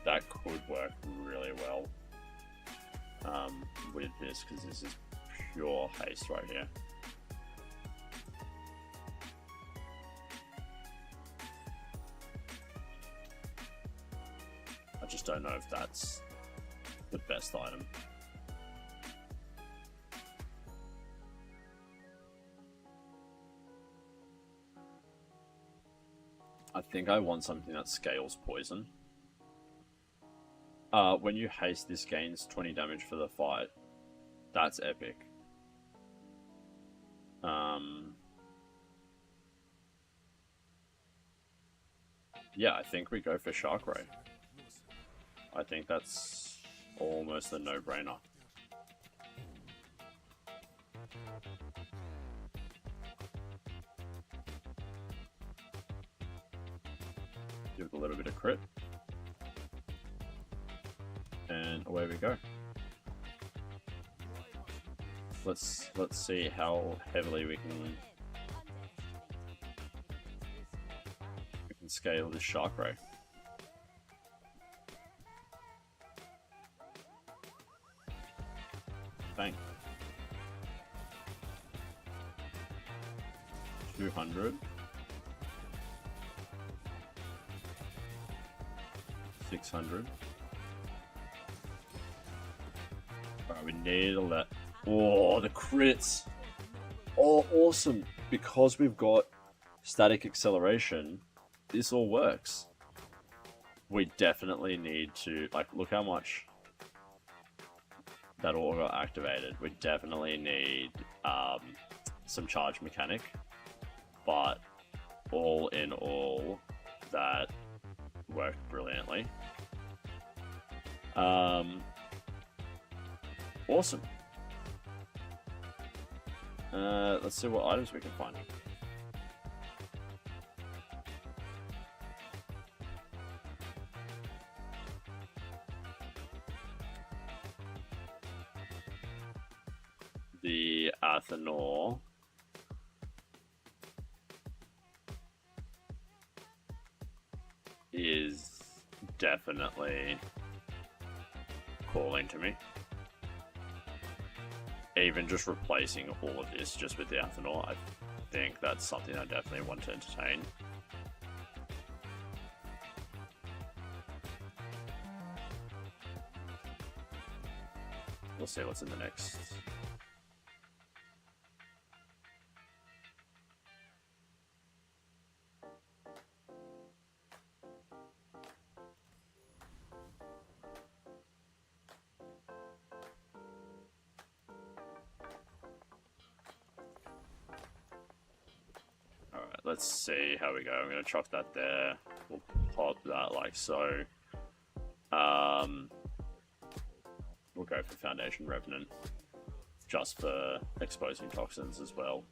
That could work really well with this, because this is pure haste right here. I just don't know if that's the best item. I think I want something that scales poison. When you haste, this gains 20 damage for the fight. That's epic. Yeah, I think we go for Shark Ray. I think that's almost a no-brainer. Give it a little bit of crit. And away we go. Let's see how heavily we can scale this Shark Ray. Bang. 200. 600. Alright, we need to let... Oh, the crits! Oh, awesome! Because we've got static acceleration, this all works. We definitely need to... Like, look how much that all got activated. We definitely need some charge mechanic. But all in all, that worked brilliantly. Awesome. Let's see what items we can find. The Athanor is definitely calling to me. Even just replacing all of this just with the Athanor, I think that's something I definitely want to entertain. We'll see what's in the next. Alright, let's see how we go. I'm going to chuck that there. We'll pop that like so. We'll go for Foundation Revenant, just for exposing toxins as well.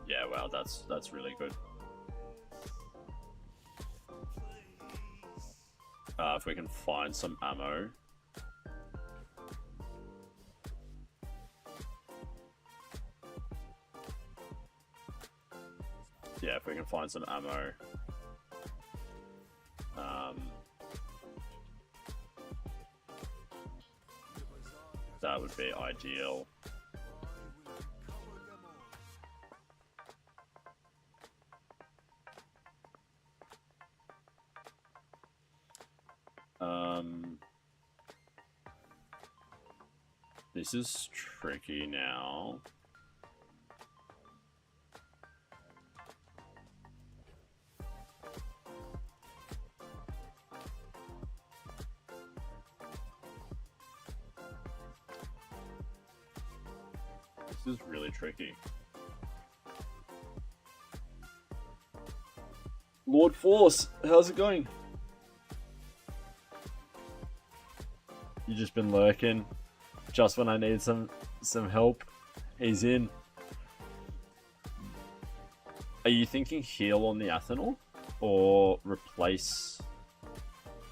Yeah, wow, that's really good. If we can find some ammo. Yeah, if we can find some ammo. That would be ideal. This is tricky now. This is really tricky. Lord Force, how's it going? You just been lurking. Just when I need some help, he's in. Are you thinking heal on the Athanor? Or replace...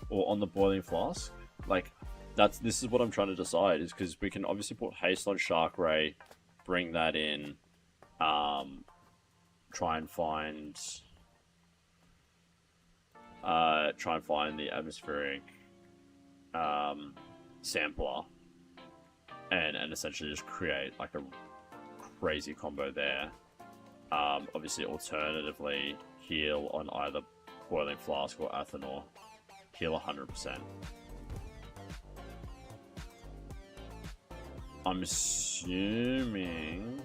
Or on the Boiling Flask? Like, this is what I'm trying to decide, is because we can obviously put haste on Shark Ray, bring that in, try and find the atmospheric sampler, and essentially just create like a crazy combo there. Obviously, alternatively, heal on either Boiling Flask or Athanor. Heal 100%. I'm assuming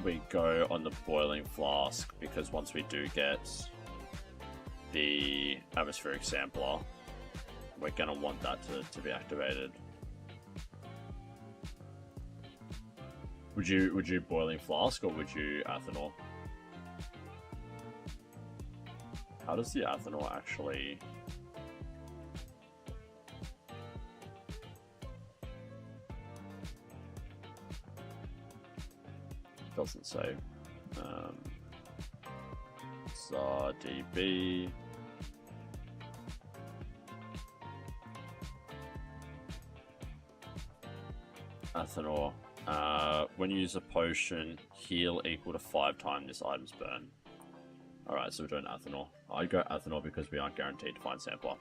we go on the Boiling Flask because once we do get the Atmospheric Sampler, we're gonna want that to be activated. Would you Boiling Flask or would you Athanor? How does the Athanor actually... Doesn't say. Zar DB. Athanor. When you use a potion, heal equal to 5 times this item's burn. Alright, so we're doing Athanor. I go Athanor because we aren't guaranteed to find Sampler.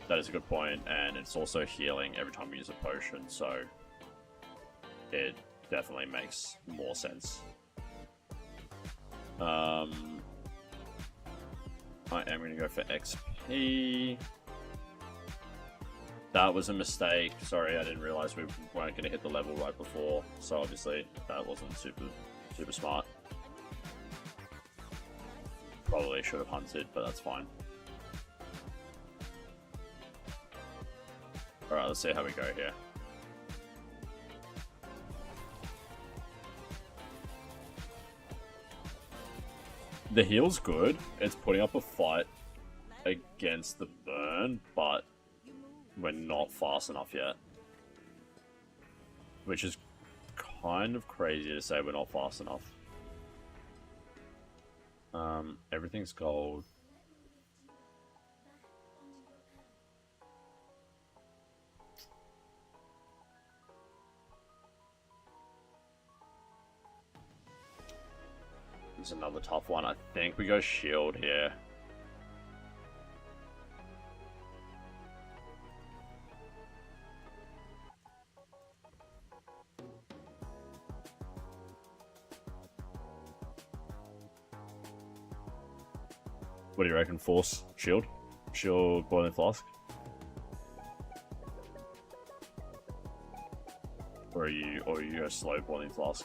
That is a good point, and it's also healing every time we use a potion, so it definitely makes more sense. I am going to go for XP. That was a mistake. Sorry, I didn't realize we weren't going to hit the level right before, so obviously that wasn't super smart. Probably should have hunted, but that's fine. Alright, let's see how we go here. The heal's good. It's putting up a fight against the burn, but we're not fast enough yet. Which is kind of crazy to say we're not fast enough. Everything's gold. This is another tough one. I think we go shield here. What do you reckon? Force? Shield? Shield, Boiling Flask? Or are you a slow Boiling Flask?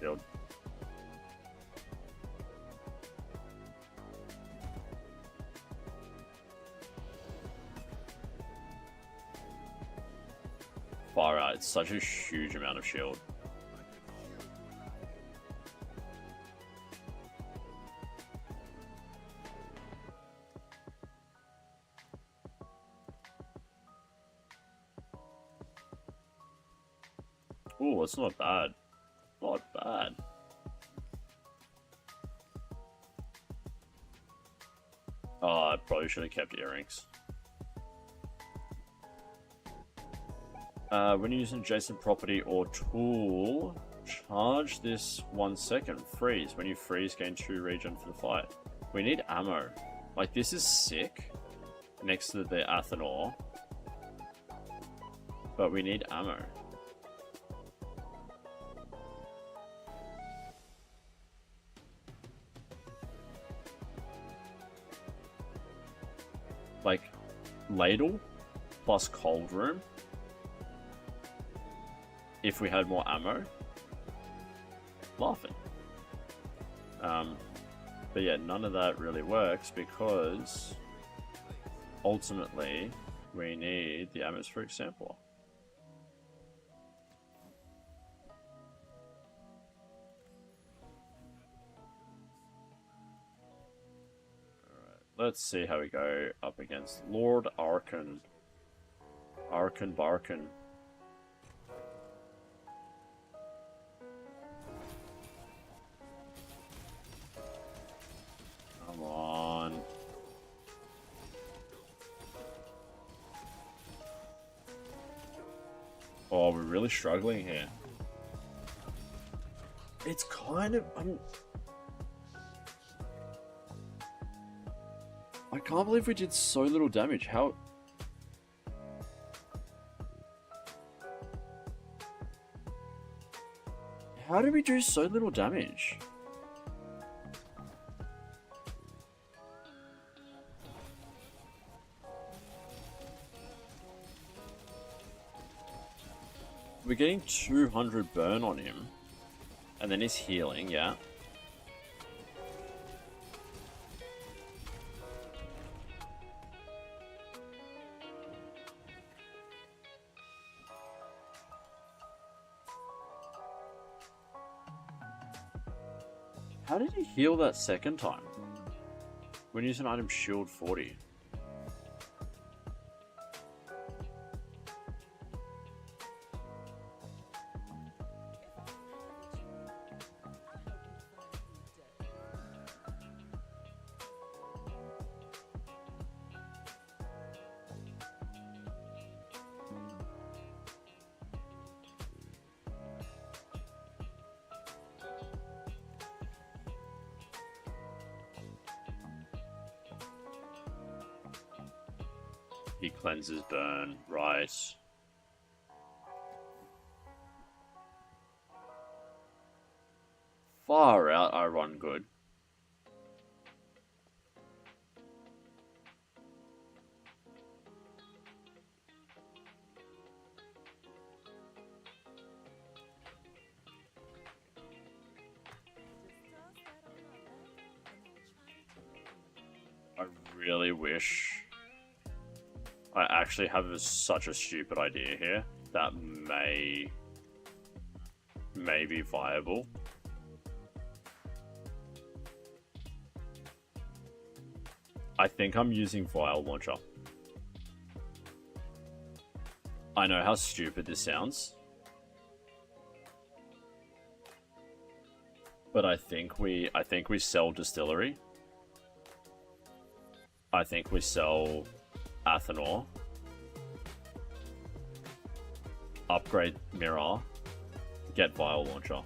Shield. Far out, it's such a huge amount of shield. Ooh, it's not bad. Not bad. Oh, I probably should have kept earrings. When you use an adjacent property or tool, charge this 1 second. Freeze. When you freeze, gain 2 regen for the fight. We need ammo. Like, this is sick. Next to the Athanor. But we need ammo. Like, ladle plus cold room. If we had more ammo. Laughing. But yeah, none of that really works because ultimately we need the atmospheric sampler. Let's see how we go up against Lord Arkan. Arkan Barkan. Come on. Oh, we're really struggling here. It's kind of... I can't believe we did so little damage. How... How did we do so little damage? We're getting 200 burn on him. And then he's healing, yeah. How did he heal that second time? When using item shield 40. He cleanses burn, right. Far out, I run good. I really wish I actually have such a stupid idea here that may be viable. I think I'm using Vial Launcher. I know how stupid this sounds, but I think we sell Distillery. I think we sell Athanor, upgrade Mirror, get Vial Launcher.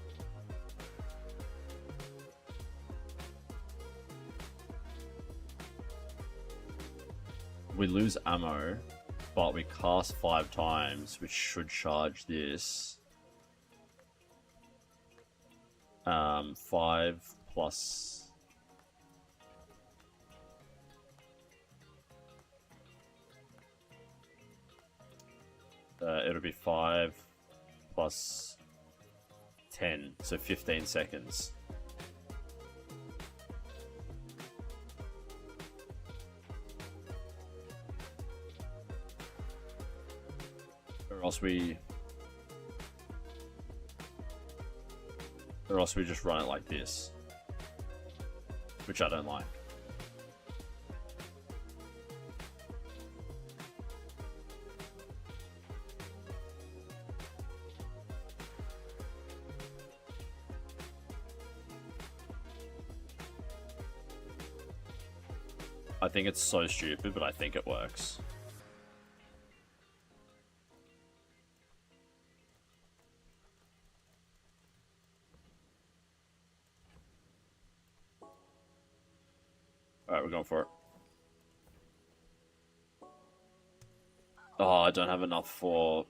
We lose ammo, but we cast 5 times, which should charge this. 5 plus... it'll be 5 plus 10, so 15 seconds. Or else we just run it like this, which I don't like. I think it's so stupid, but I think it works. Alright, we're going for it. Oh, I don't have enough to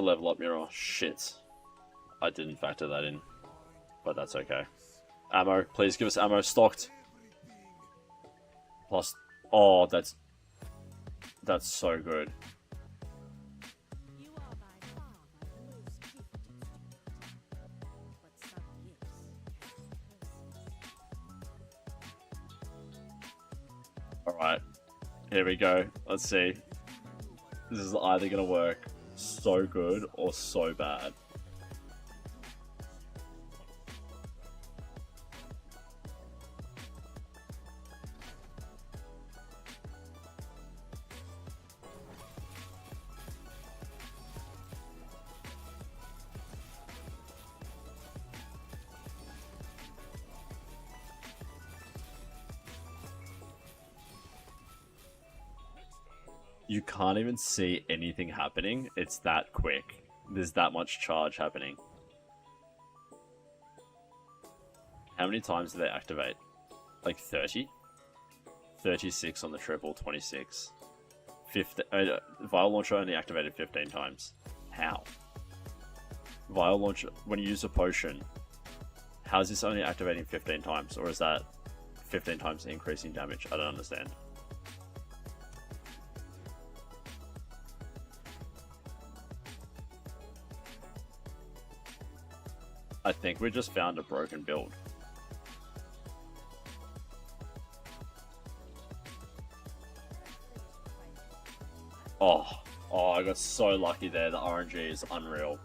level up Mirror. Shit. I didn't factor that in. But that's okay. Ammo. Please give us ammo stocked. Plus, oh, that's so good. You are by far my most gifted student, but some gifts have curses. Alright, here we go. Let's see. This is either gonna work so good or so bad. You can't even see anything happening. It's that quick. There's that much charge happening. How many times do they activate? Like 30? 36 on the triple, 26. Vial Launcher only activated 15 times. How? Vial Launcher, when you use a potion, How's this only activating 15 times? Or is that 15 times increasing damage? I don't understand. I think we just found a broken build. Oh, I got so lucky there. The RNG is unreal.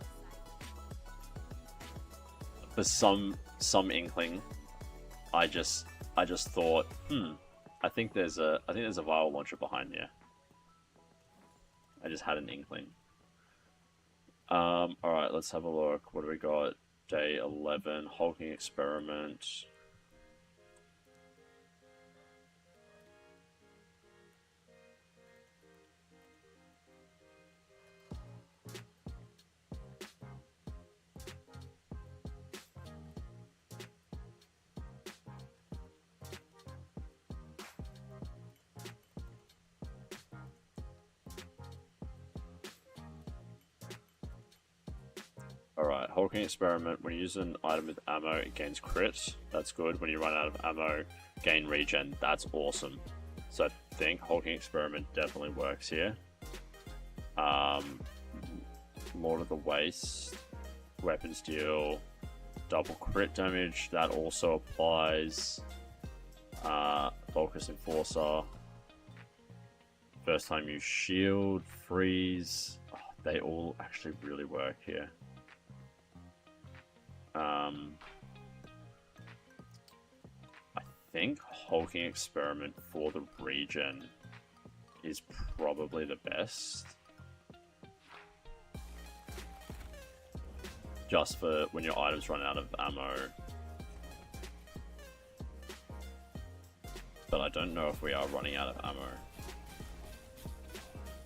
For some inkling, I just thought, I think there's a vial launcher behind here. I just had an inkling. All right, let's have a look. What do we got? Day 11, hulking experiment. Alright, hulking experiment. When you use an item with ammo, it gains crit. That's good. When you run out of ammo, gain regen. That's awesome. So I think hulking experiment definitely works here. Lord of the Waste, weapons deal double crit damage. That also applies. Focus Enforcer. First time use shield, freeze. Oh, they all actually really work here. I think hulking experiment for the regen is probably the best. Just for when your items run out of ammo. But I don't know if we are running out of ammo.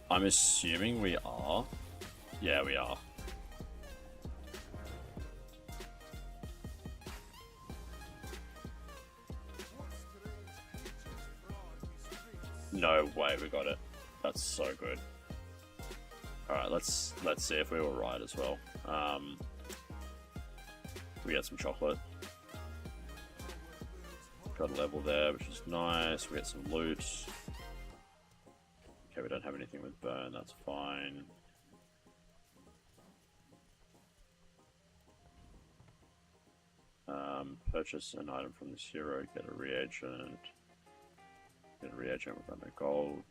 I'm assuming we are. Yeah, we are. No way we got it. That's so good. Alright, let's see if we were right as well. We get some chocolate. Got a level there, which is nice. We get some loot. Okay, we don't have anything with burn, that's fine. Purchase an item from this hero, get a reagent. Get a reagent, we've got no gold.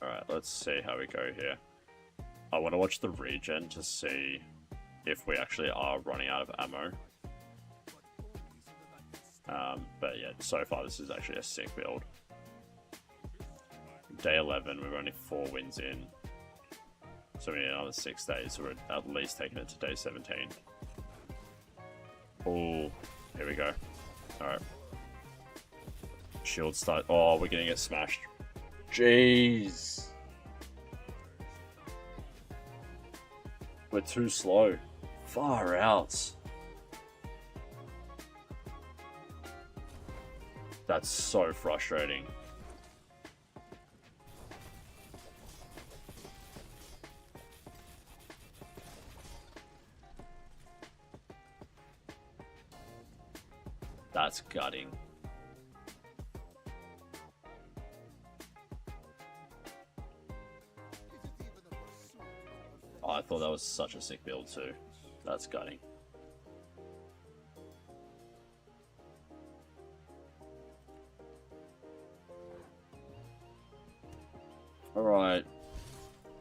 Alright, let's see how we go here. I want to watch the regen to see if we actually are running out of ammo. But yeah, so far this is actually a sick build. Day 11, we're only 4 wins in. So we need another 6 days, so we're at least taking it to day 17. Oh, here we go. Alright. Shield start. Oh, we're gonna get smashed. Jeez. We're too slow. Far out. That's so frustrating. That's gutting. Oh, I thought that was such a sick build too. That's gutting. Alright.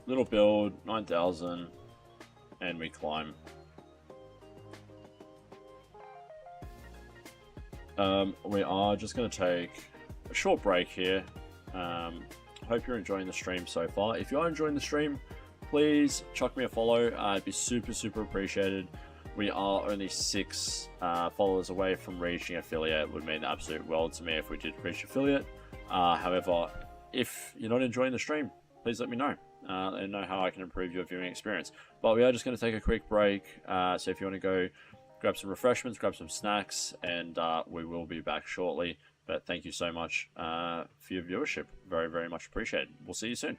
Little build, 9,000. And we climb. We are just going to take a short break here. Hope you're enjoying the stream so far. If you are enjoying the stream, please chuck me a follow. It'd be super appreciated. We are only 6 followers away from reaching affiliate. It would mean the absolute world to me if we did reach affiliate. However, if you're not enjoying the stream, please let me know. And know how I can improve your viewing experience. But we are just going to take a quick break. So if you want to go grab some refreshments, grab some snacks, and we will be back shortly. But thank you so much for your viewership. Very much appreciated. We'll see you soon.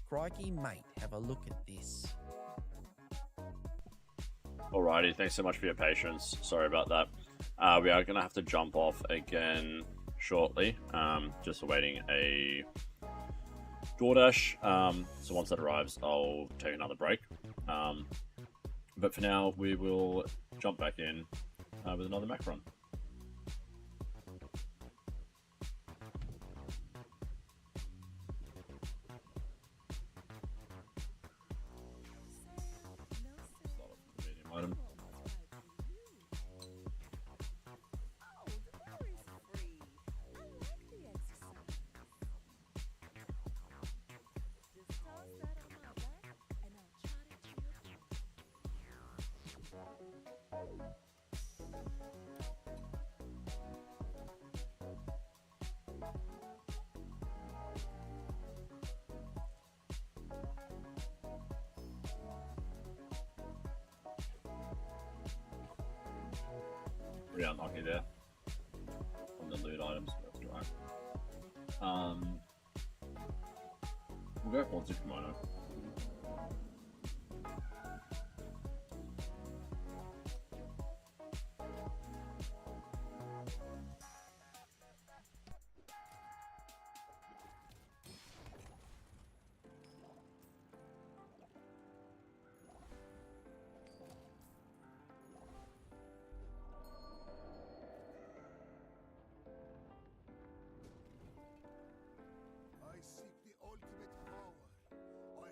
Crikey, mate, have a look at this. Alrighty, thanks so much for your patience. Sorry about that. We are going to have to jump off again shortly. Just awaiting a DoorDash. So once that arrives, I'll take another break. But for now, we will jump back in with another Mac run. Start off with the medium item. Pretty unlucky there on the loot items, but that's alright. We'll go for Kimono. I seek the ultimate power. I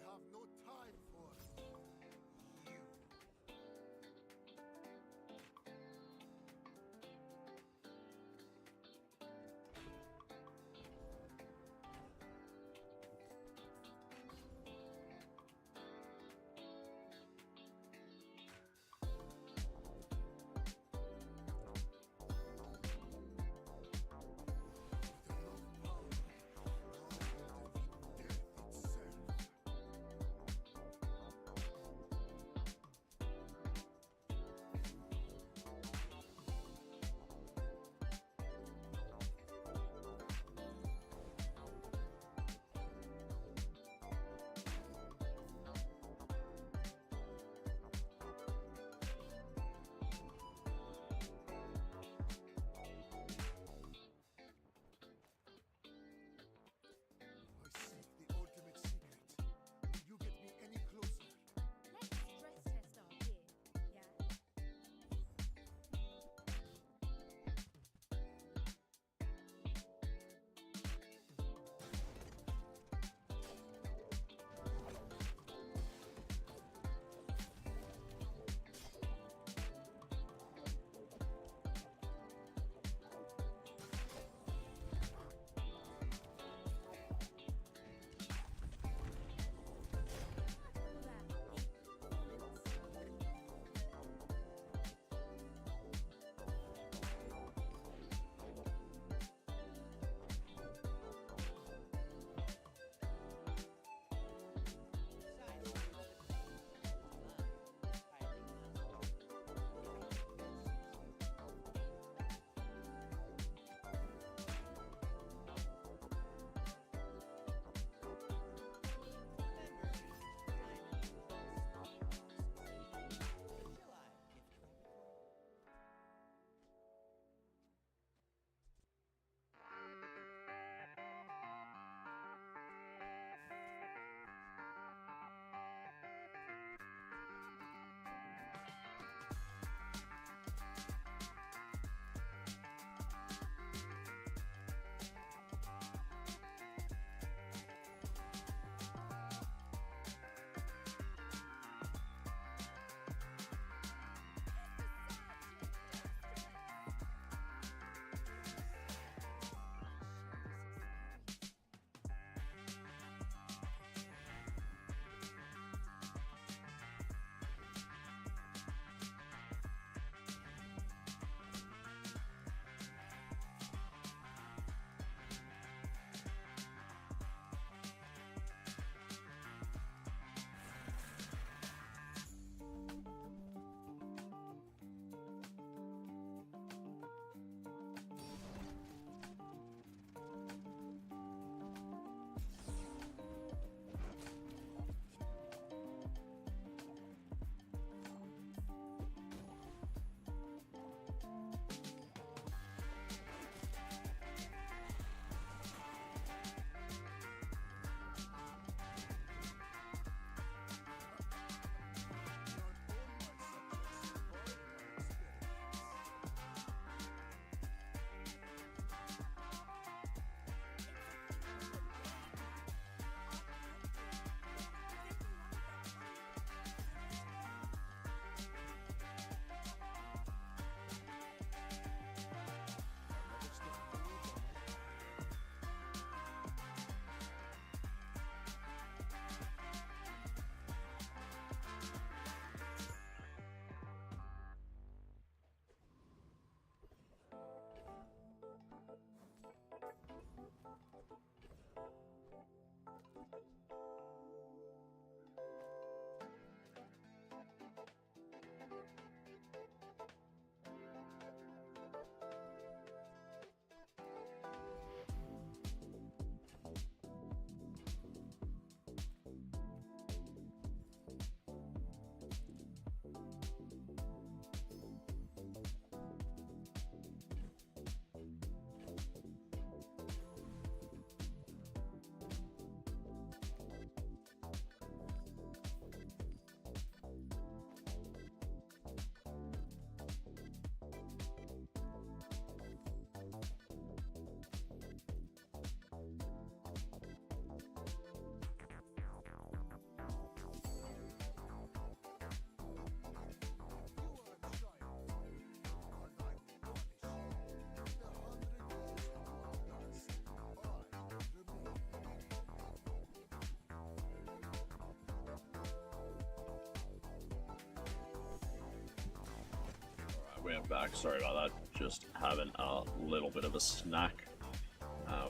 back. Sorry about that. Just having a little bit of a snack.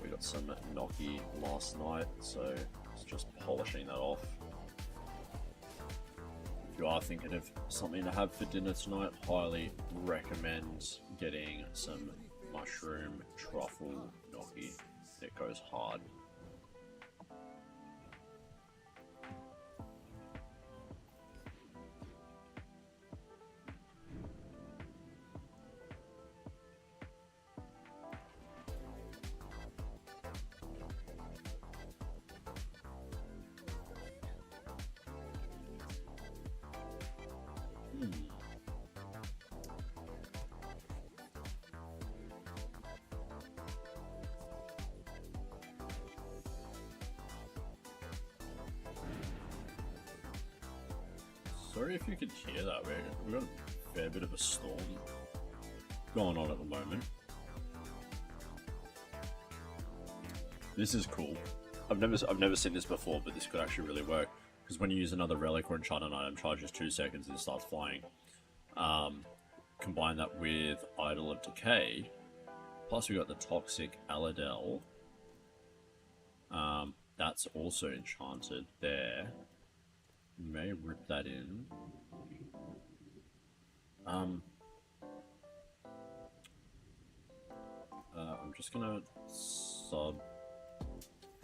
We got some gnocchi last night, so it's just polishing that off. If you are thinking of something to have for dinner tonight, highly recommend getting some mushroom truffle gnocchi. It goes hard. Sorry if you could hear that. We've got a fair bit of a storm going on at the moment. This is cool. I've never seen this before, but this could actually really work. Because when you use another relic or enchanted item, charges 2 seconds and it starts flying. Combine that with Idol of Decay. Plus we got the Toxic Aladel. That's also enchanted there. May rip that in. I'm just gonna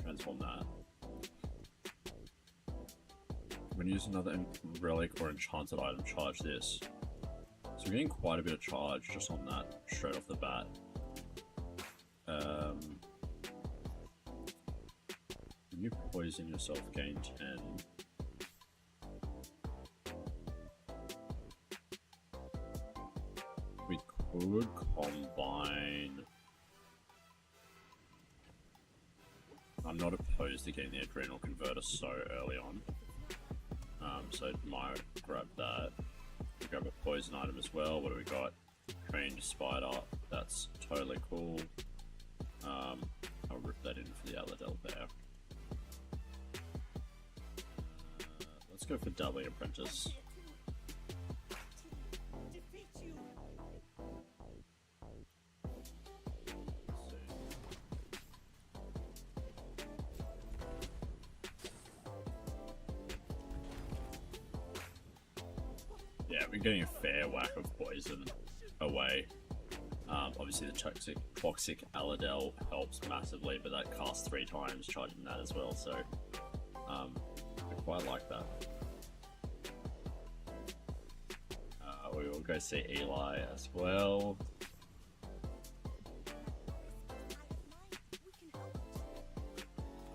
transform that. When you use another relic or enchanted item, charge this. So we're getting quite a bit of charge just on that straight off the bat. When you poison yourself, gain 10. We could combine. I'm not opposed to getting the Adrenal Converter so early on. So I might grab that. Grab a poison item as well. What do we got? Trained Spider. That's totally cool. I'll rip that in for the Aladel there. Let's go for Doubling Apprentice. Yeah, we're getting a fair whack of poison away. Obviously the toxic Aladel helps massively, but that casts 3 times, charging that as well, so I quite like that. We will go see Eli as well.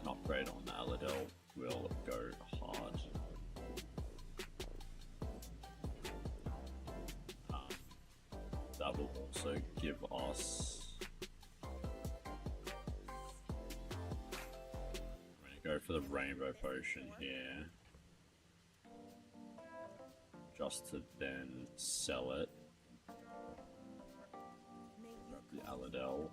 An upgrade on the Aladel will go hard. That will also give us. I'm going to go for the Rainbow Potion here. Just to then sell it. Grab the Aladel.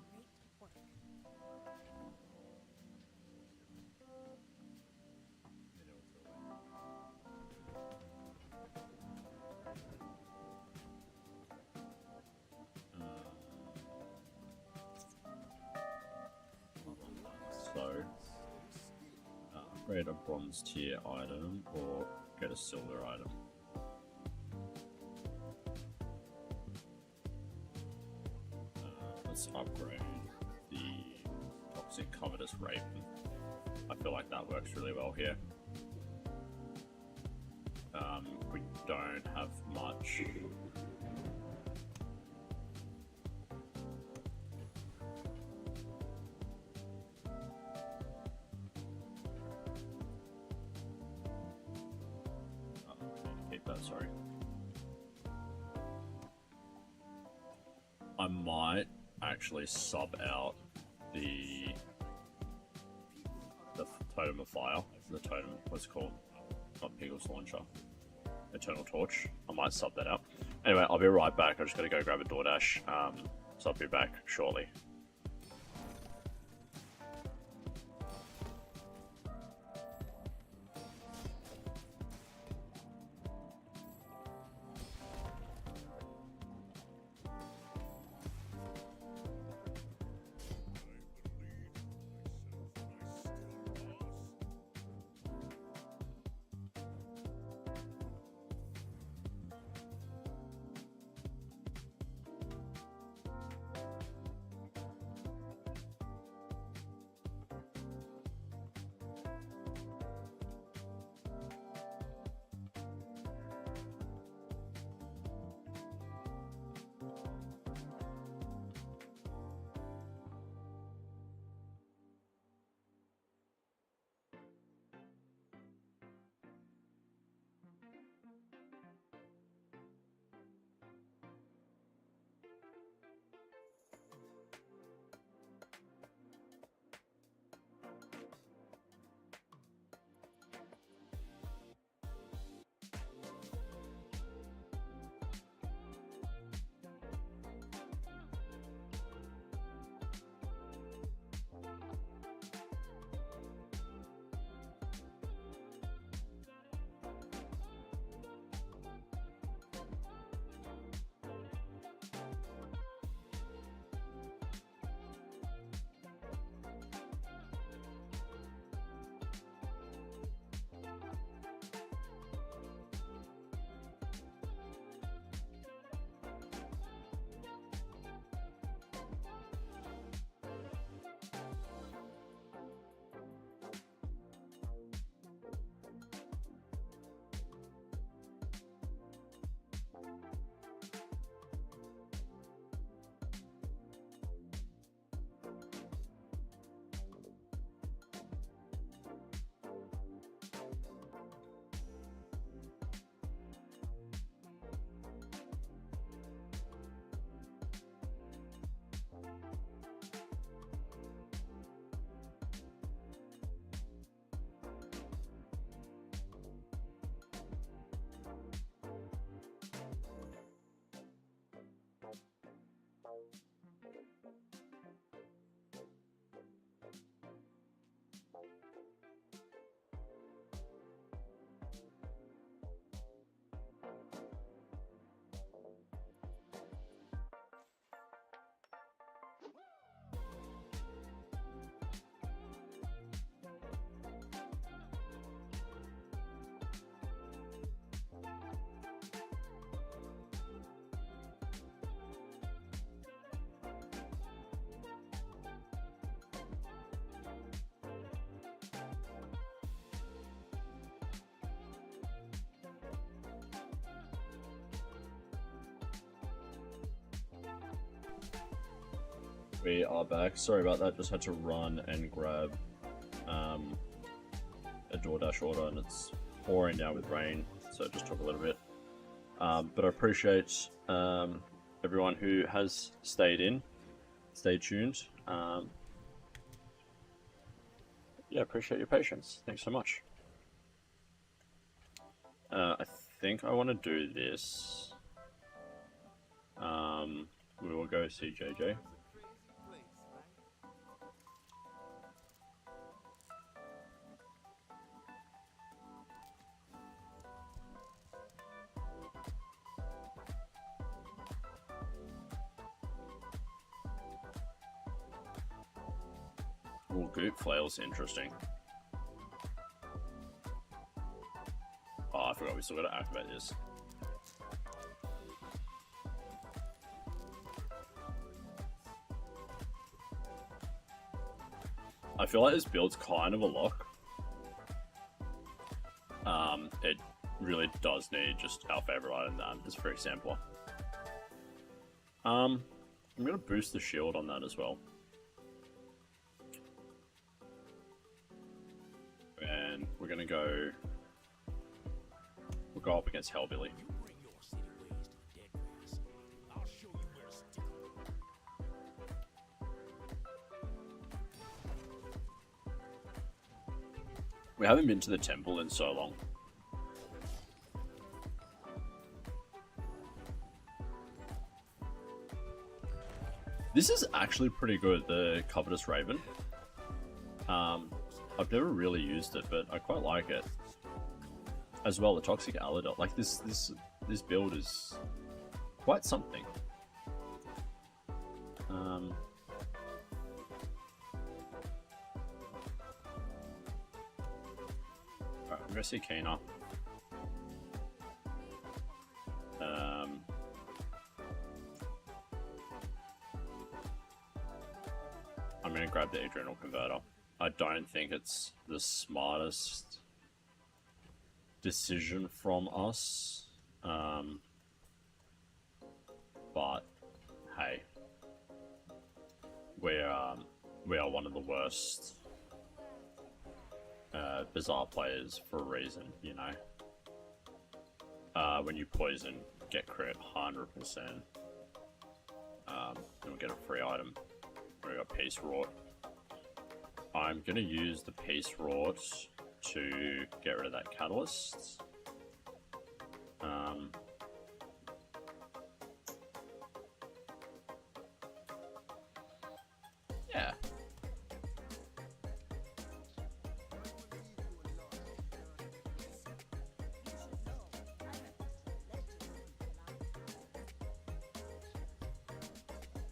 So, upgrade a bronze tier item or get a silver item. Let's upgrade the Toxic Covetous Raven. I feel like that works really well here. We don't have much. Keep that, sorry. I might actually sub out the Totem of Fire, the Totem, what's it called? Not Piggle's Launcher. Eternal Torch. I might sub that out. Anyway, I'll be right back. I just gotta go grab a DoorDash. So I'll be back shortly. We are back. Sorry about that. Just had to run and grab a DoorDash order, and it's pouring down with rain, so it just took a little bit. But I appreciate everyone who has stayed tuned. Yeah, appreciate your patience. Thanks so much. I think I want to do this. We will go see JJ. Ooh, goop flail's interesting. Oh, I forgot we still got to activate this. I feel like this build's kind of a lock. It really does need just our favorite item, that is very sampler. I'm gonna boost the shield on that as well. And we're gonna go. We'll go up against Hellbilly. We haven't been to the temple in so long. This is actually pretty good, the Covetous Raven. I've never really used it, but I quite like it. As well, the Toxic Alidol. Like this build is quite something. Alright, I'm gonna see Kena. I'm gonna grab the Adrenal Converter. I don't think it's the smartest decision from us, but hey, we are one of the worst Bazaar players for a reason, you know. When you poison, get crit 100%, and we'll get a free item. We got Peace Wrought. I'm gonna use the Peace Wrought to get rid of that Catalyst. Yeah.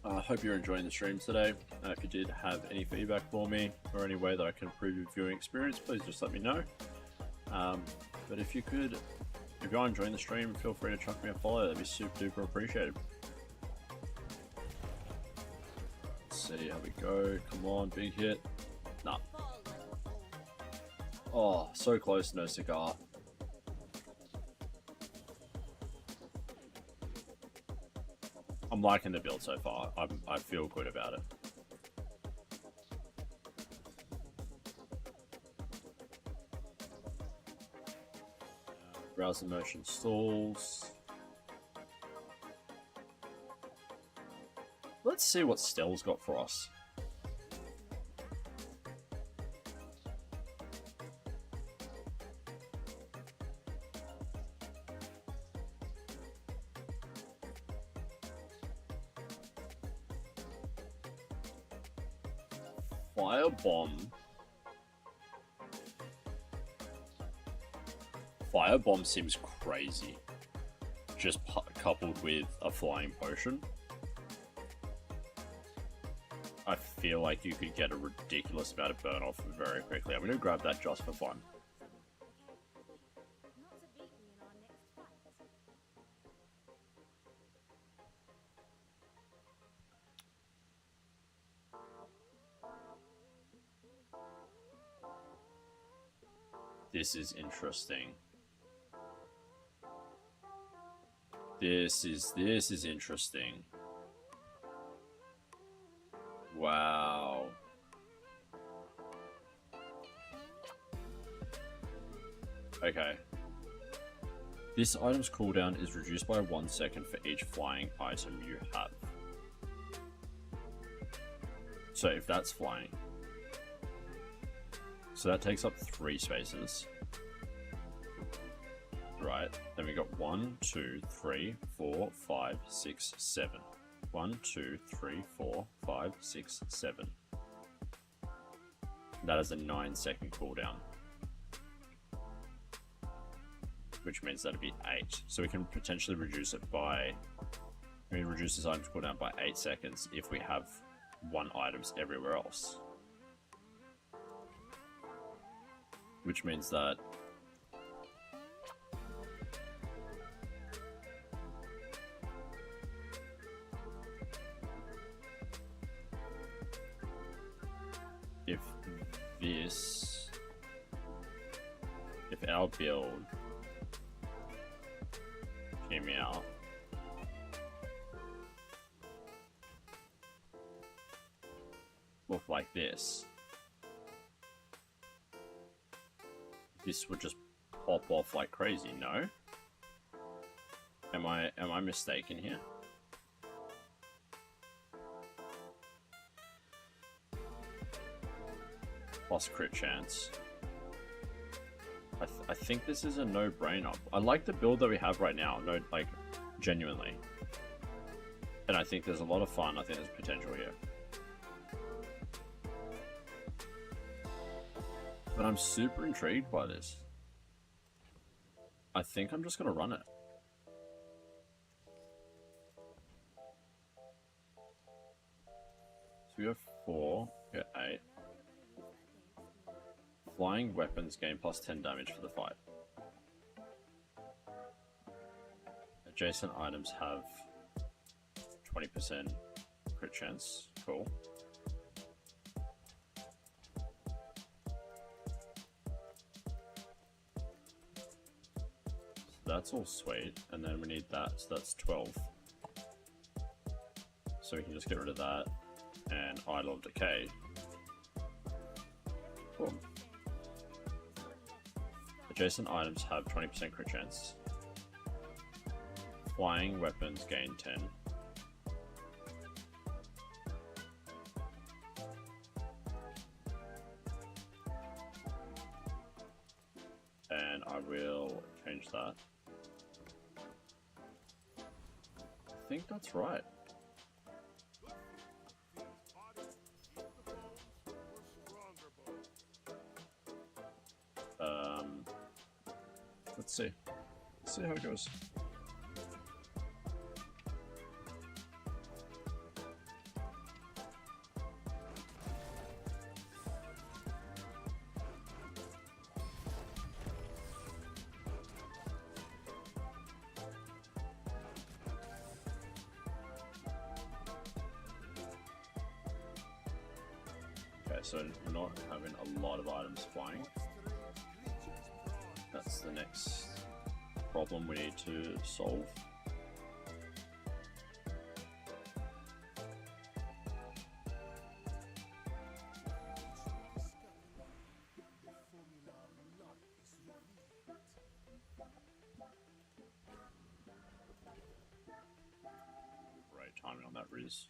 I hope you're enjoying the stream today. If you did have any feedback for me or any way that I can improve your viewing experience, please just let me know. But if you are enjoying the stream, feel free to chuck me a follow. That'd be super duper appreciated. Let's see how we go. Come on, big hit. Nah. Oh, so close, no cigar. I'm liking the build so far. I feel good about it. Browser motion stalls. Let's see what Stell's got for us. Firebomb seems crazy, just coupled with a flying potion. I feel like you could get a ridiculous amount of burn off very quickly. I'm going to grab that just for fun. Not to beat me in our next fight. This is interesting. This is interesting. Wow. Okay. This item's cooldown is reduced by 1 second for each flying item you have. So if that's flying, so that takes up 3 spaces. Right, then we got 1, 2, 3, 4, 5, 6, 7. 1, 2, 3, 4, 5, 6, 7. That is a 9-second cooldown. Which means that'd be 8. So we can potentially reduce it by... We can reduce this item's cooldown by 8 seconds if we have 1 items everywhere else. Which means that... If this... If our build... Hear me out. Look like this. This would just pop off like crazy, no? Am I mistaken here? Plus crit chance. I think this is a no-brainer. I like the build that we have right now, no, like, genuinely. And I think there's a lot of fun. I think there's potential here. But I'm super intrigued by this. I think I'm just gonna run it. So we have 4, we got 8. Flying weapons gain plus 10 damage for the fight. Adjacent items have 20% crit chance. Cool. So that's all sweet. And then we need that, so that's 12. So we can just get rid of that. And Idol of Decay. Cool. Adjacent items have 20% crit chance. Flying weapons gain 10. And I will change that. I think that's right. Let's see. Let's see how it goes. Okay, so we're not having a lot of items flying. That's the next problem we need to solve. Great timing on that Riz.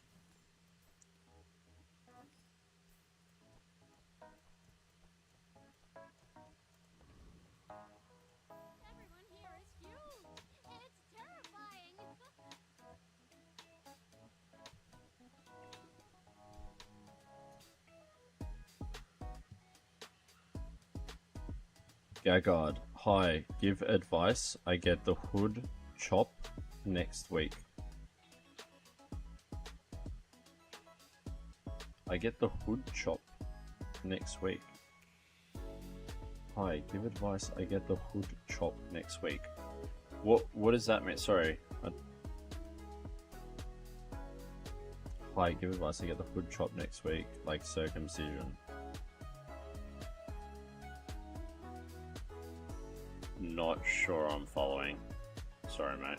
Everyone here is huge. It's terrifying. Gagard, hi, give advice. I get the hood chop next week. I get the hood chop next week. Hi, give advice. I get the hood chop next week. What does that mean? Sorry. Hi, give advice. I get the hood chop next week. Like circumcision. Not sure I'm following. Sorry, mate.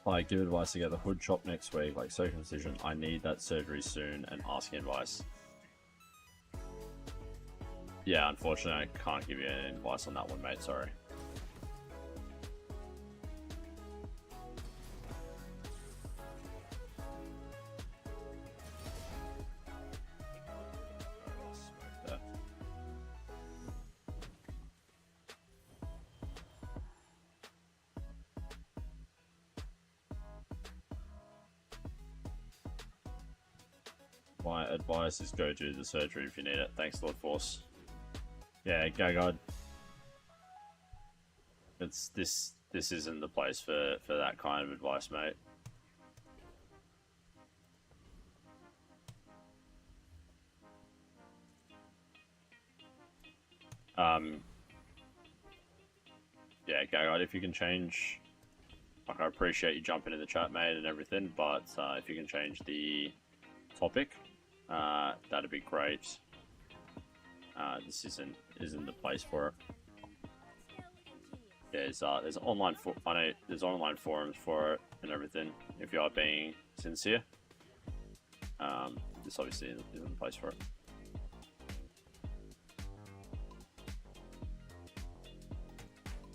Like, give advice to get the hood chopped next week, like circumcision. I need that surgery soon and asking advice. Yeah, unfortunately, I can't give you any advice on that one, mate. Sorry. Smoke that. My advice is go do the surgery if you need it. Thanks, Lord Force. Yeah, go God. It's this isn't the place for that kind of advice, mate. Yeah, go God, if you can change, like, I appreciate you jumping in the chat, mate, and everything, but if you can change the topic, that'd be great. This isn't the place for it. There's online I know there's online forums for it and everything. If you are being sincere, this obviously isn't the place for it.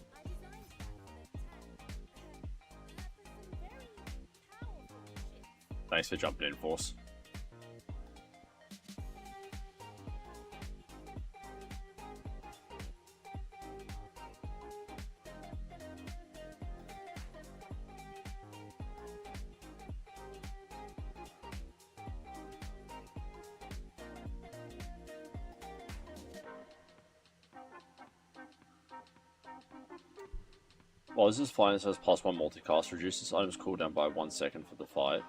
I designed that for some very powerful ships. Thanks for jumping in, Force. Well, this is fine. It says +1 multicast reduces items cooldown by 1 second for the fight.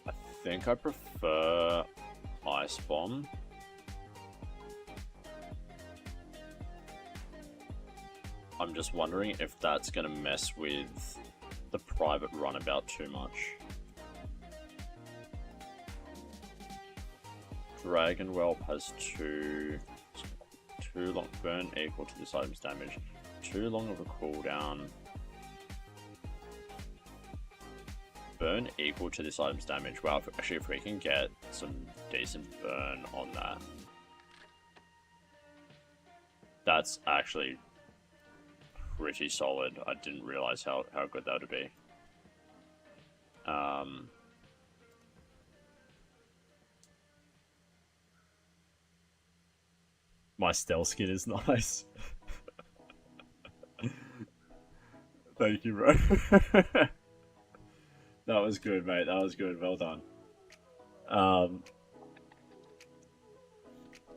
I think I prefer Ice Bomb. I'm just wondering if that's going to mess with the private runabout too much. Dragon Whelp has too long burn equal to this item's damage. Too long of a cooldown. Burn equal to this item's damage. Wow, actually if we can get some decent burn on that. That's actually pretty solid. I didn't realize how good that would be. My stealth skin is nice. Thank you, bro. That was good, mate. That was good. Well done. I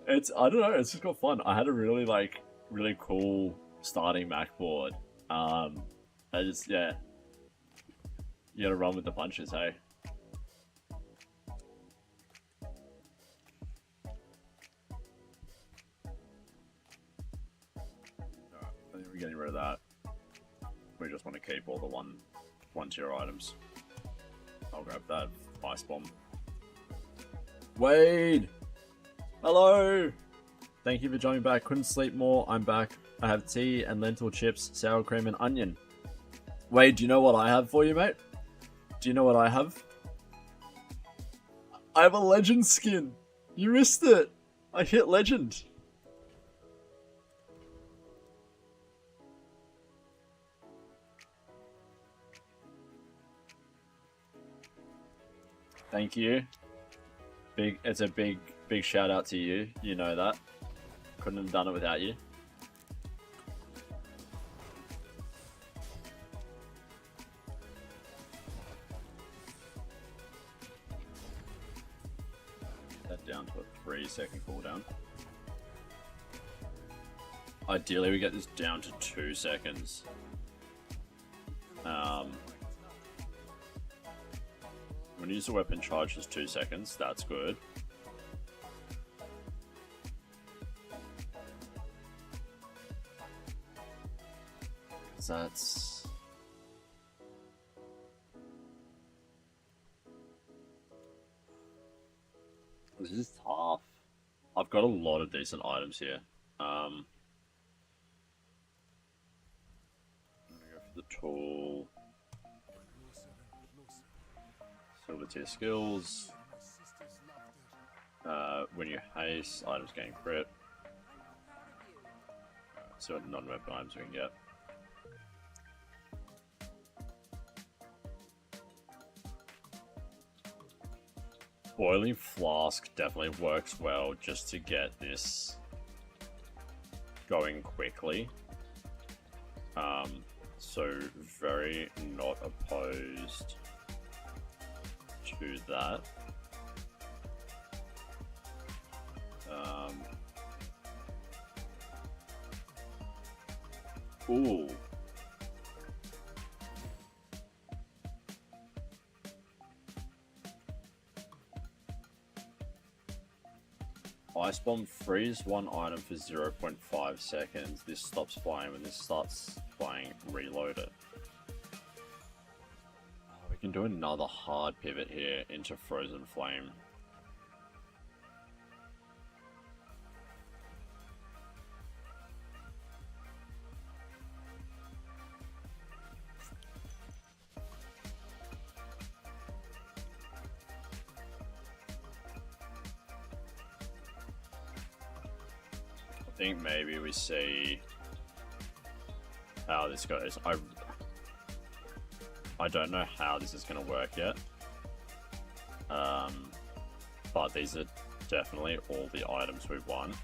don't know. It's just got fun. I had a really cool starting Mac board. I just, yeah. You gotta run with the punches, hey. I think we're getting rid of that. We just want to keep all the one tier items. I'll grab that Ice Bomb. Wade! Hello! Thank you for joining back. Couldn't sleep more. I'm back. I have tea and lentil chips, sour cream and onion. Wade, do you know what I have for you, mate? Do you know what I have? I have a legend skin. You missed it. I hit legend. Thank you. It's a big shout out to you. You know that. Couldn't have done it without you. Get that down to a 3-second cooldown. Ideally, we get this down to 2 seconds. When you use a weapon charge is 2 seconds, that's good. That's... This is tough. got a lot of decent items here. I'm gonna go for the tool. Silver tier skills. When you haste, items gain crit. See what non-weapon items we can get. Boiling flask definitely works well just to get this going quickly. So very not opposed to that. Ooh. Ice Bomb freeze one item for 0.5 seconds. This stops flying. When this starts flying, reload it. Oh, we can do another hard pivot here into Frozen Flame. I think maybe we see how this goes. I don't know how this is going to work yet, but these are definitely all the items we want.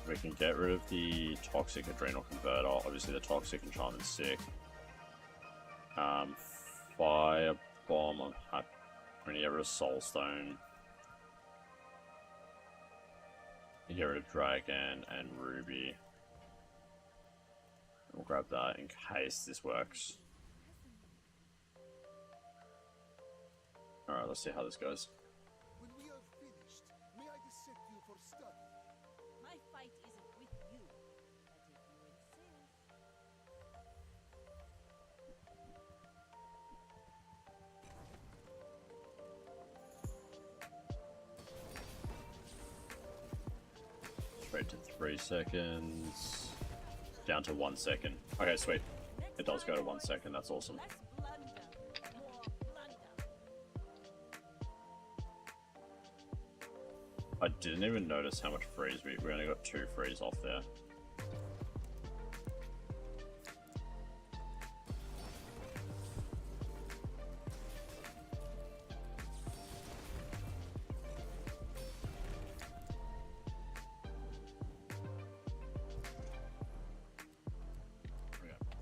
We can get rid of the Toxic Adrenal Converter. Obviously the Toxic Enchantment's sick. Fire Bomb, I'm happy. We're gonna get rid of Soul Stone. Get rid of Dragon and Ruby. We'll grab that in case this works. Alright, let's see how this goes. When we are finished, may I dissect you for study? My fight isn't with you, but if you insist. Straight to 3 seconds. Down to 1 second. Okay, sweet. It does go to 1 second, that's awesome. Less blunder, more blunder. I didn't even notice how much freeze we only got 2 freeze off there.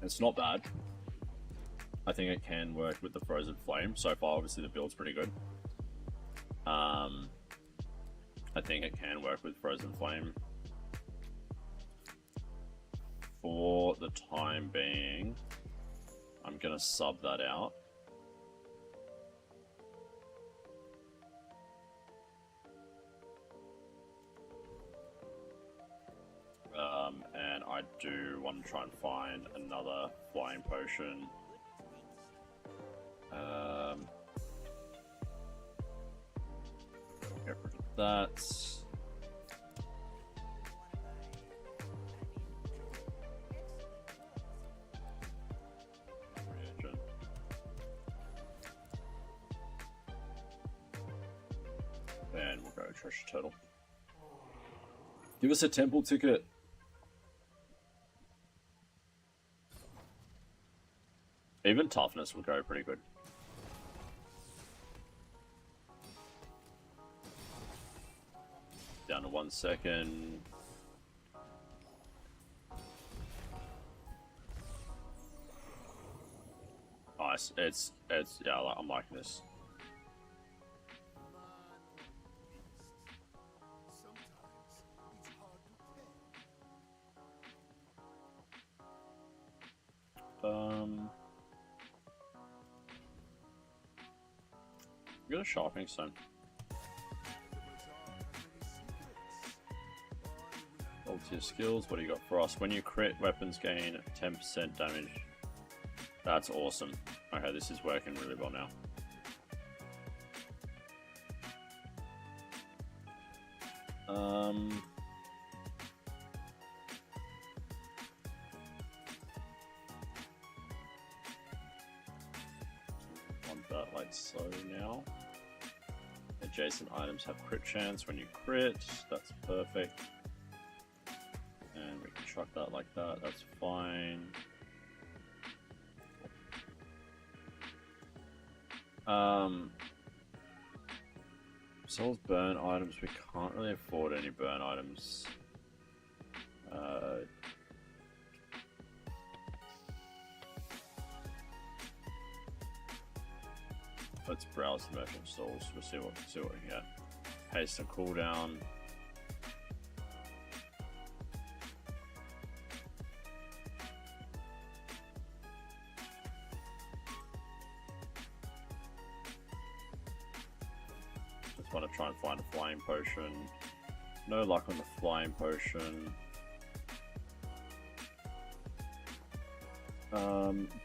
It's not bad. I think it can work with the Frozen Flame. So far, obviously, the build's pretty good. I think it can work with Frozen Flame. For the time being, I'm going to sub that out. And I do want to try and find another flying potion. Get rid of that. Reagent. And we'll go Treasure Turtle. Give us a temple ticket. Even toughness would go pretty good. Down to 1 second. Nice. It's yeah, I'm liking this. Sometimes it's hard to tell. We got a sharpening stone. All tier skills. What do you got for us? When you crit, weapons gain 10% damage. That's awesome. Okay, this is working really well now. Um, want that like so now. Adjacent items have crit chance when you crit. That's perfect. And we can chuck that like that. That's fine. Sells burn items. We can't really afford any burn items. Let's browse the merchant stalls. We'll see what we get. Haste and cooldown. Just want to try and find a flying potion. No luck on the flying potion.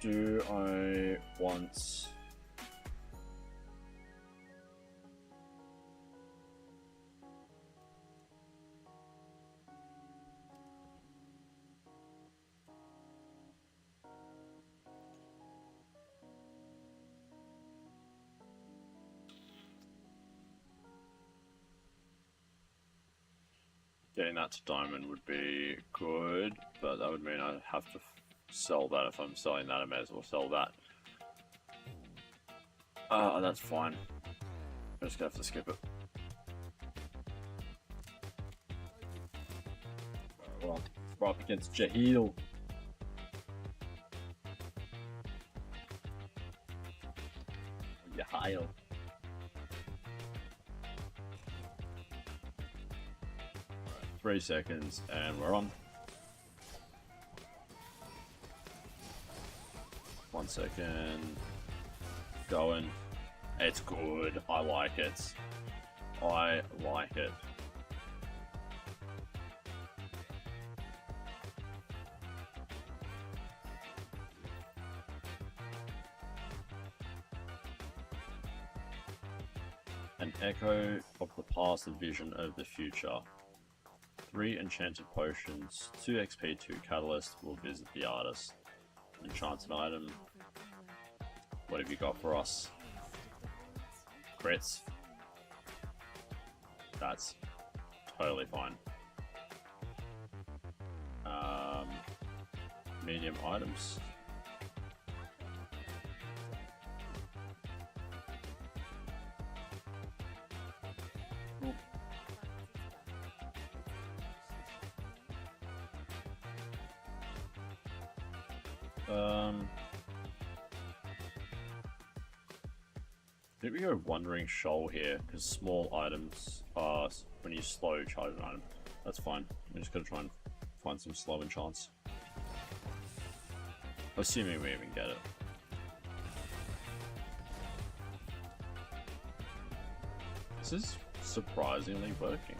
Do I want... Getting that to diamond would be good, but that would mean I'd have to sell that. If I'm selling that, I may as well sell that. That's fine. I'm just gonna have to skip it. Well, we're up against Jahil. Jahil. 3 seconds and we're on. 1 second. Going. It's good. I like it. I like it. An echo of the past, a vision of the future. 3 enchanted potions, 2 XP, 2 catalyst. We'll visit the artist. Enchanted item. What have you got for us? Crits. That's totally fine. Medium items. I think we go Wandering Shoal here, because small items are when you slow charge an item. That's fine. We just gotta try and find some slow enchants. Assuming we even get it. This is surprisingly working.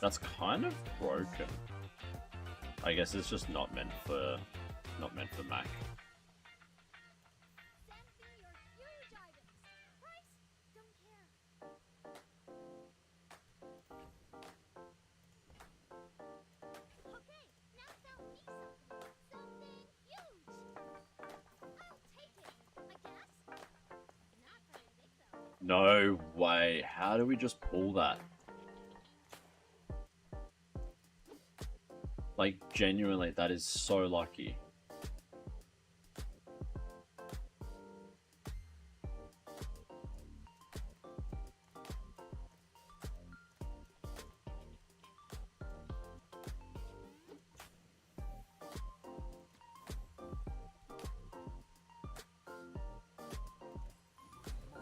That's kind of broken. I guess it's just not meant for Mac. No way. How do we just pull that? Like, genuinely, that is so lucky.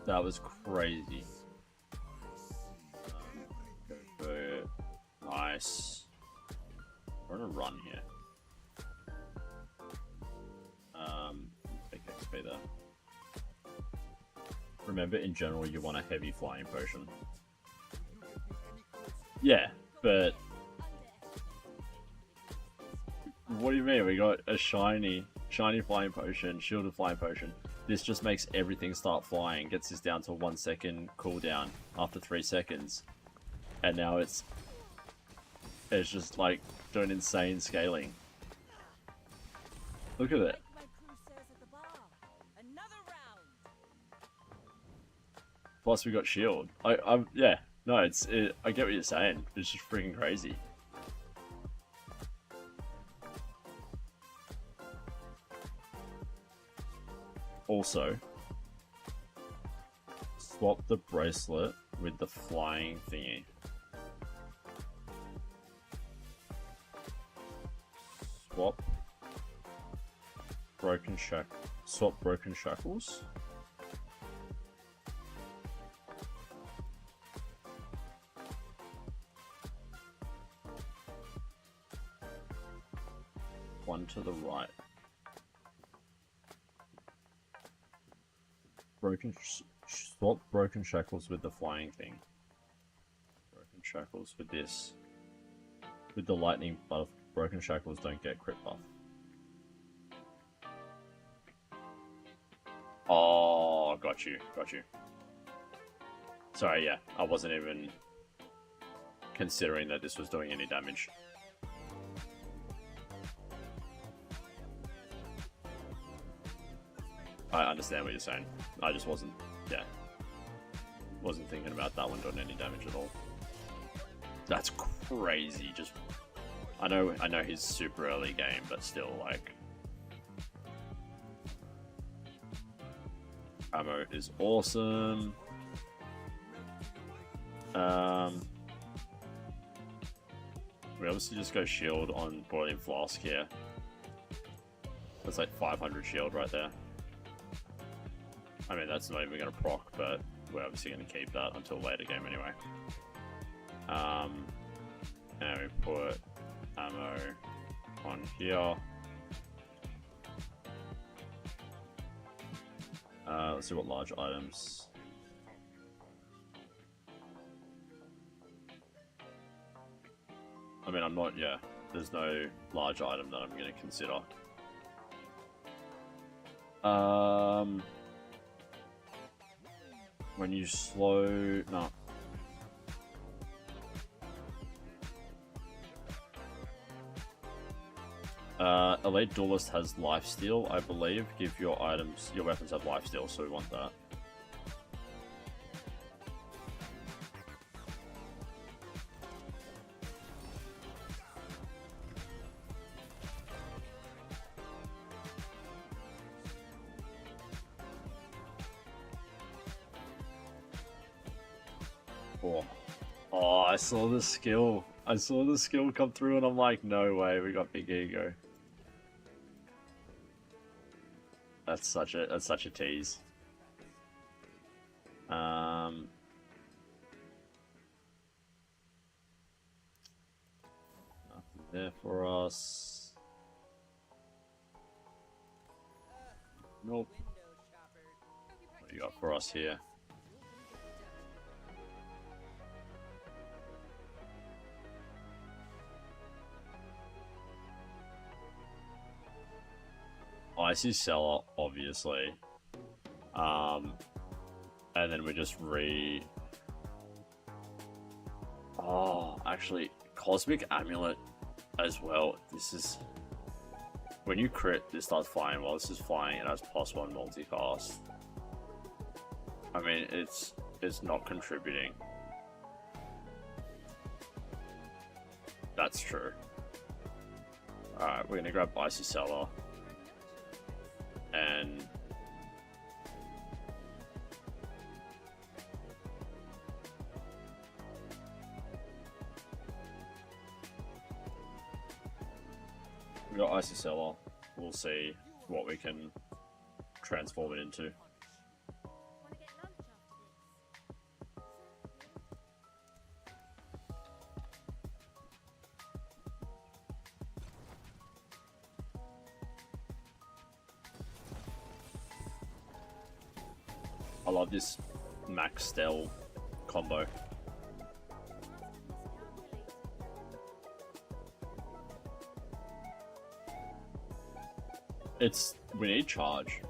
That was crazy. Nice. We're on a run here. Big XP there. Remember, in general, you want a heavy flying potion. Yeah, but what do you mean? We got a shiny flying potion, shielded flying potion. this just makes everything start flying. Gets this down to 1 second cooldown after 3 seconds. And now it's just like doing insane scaling. Look at it. Like my crew says at the bar. Another round. Plus we got shield. Yeah, no, I get what you're saying. It's just freaking crazy. Also, swap the bracelet with the flying thingy. Swap broken shackles. One to the right. Swap broken shackles with the flying thing. Broken shackles with this. With the lightning buff, broken shackles don't get crit buff. Oh, got you. Sorry, yeah, I wasn't even considering that this was doing any damage. I understand what you're saying. I just wasn't thinking about that one doing any damage at all. That's crazy. Just, I know he's super early game, but still, like, ammo is awesome. We obviously just go shield on Boiling Flask here. That's like 500 shield right there. I mean, that's not even going to proc, but we're obviously going to keep that until later game anyway. And we put ammo on here. Let's see what large items. I mean, there's no large item that I'm going to consider. When you slow... No. Elite Duelist has lifesteal, I believe. Give your weapons have lifesteal, so we want that. Oh, I saw the skill. I saw the skill come through and I'm like, no way, we got big ego. That's such a tease. Nothing there for us. Nope. What do you got for us here? Icy Cellar, obviously. And then we just actually, Cosmic Amulet as well. This is... When you crit, this starts flying. While this is flying, it has +1 multicast. I mean, it's not contributing. That's true. Alright, we're gonna grab Icy Cellar. And we got Icy Cellar. We'll see what we can transform it into. Wanna get lunch after I love this Max Stell combo. We need charge.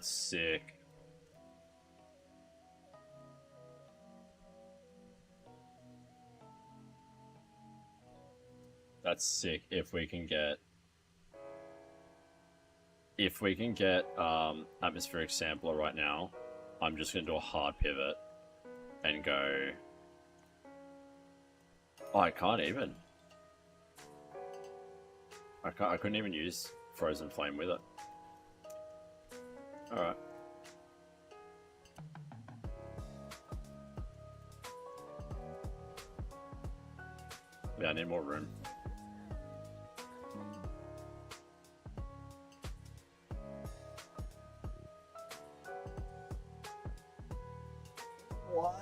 That's sick. That's sick if we can get atmospheric sampler right now. I'm just gonna do a hard pivot and go. Oh, I can't even. I couldn't even use frozen flame with it. All right. Yeah, I need more room. Why?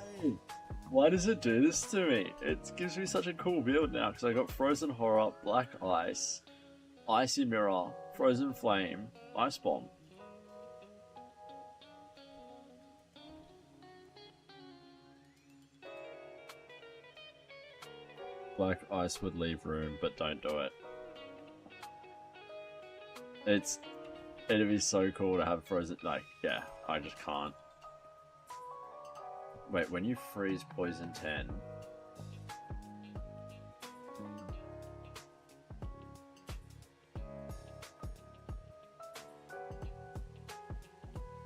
Why does it do this to me? It gives me such a cool build now because I got Frozen Horror, Black Ice, Icy Mirror, Frozen Flame, Ice Bomb. Black Ice would leave room, but don't do it. It'd be so cool to have Frozen, like, yeah, I just can't. Wait, when you freeze Poison 10...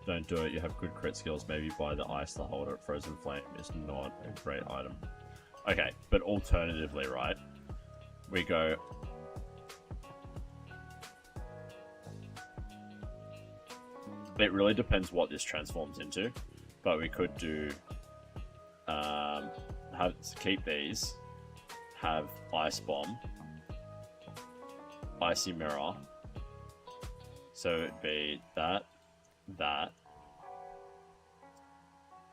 Don't do it, you have good crit skills, maybe buy the ice to hold it. Frozen Flame is not a great item. Okay, but alternatively, right, we go... It really depends what this transforms into, but we could do... keep these, have Ice Bomb, Icy Mirror, so it'd be that,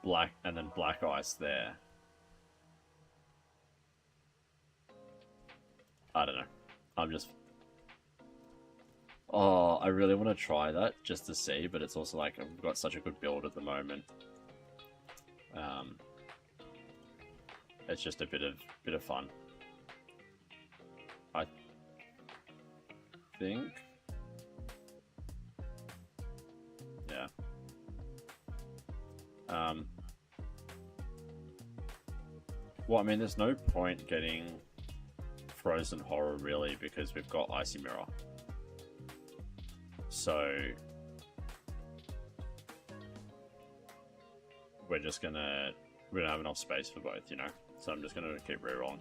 black, and then Black Ice there. I don't know. I'm just... Oh, I really want to try that just to see, but it's also like I've got such a good build at the moment. It's just a bit of fun. I think. Yeah. Well, I mean, there's no point getting Frozen Horror really because we've got Icy Mirror. So we don't have enough space for both, you know. So I'm just gonna keep rerolling.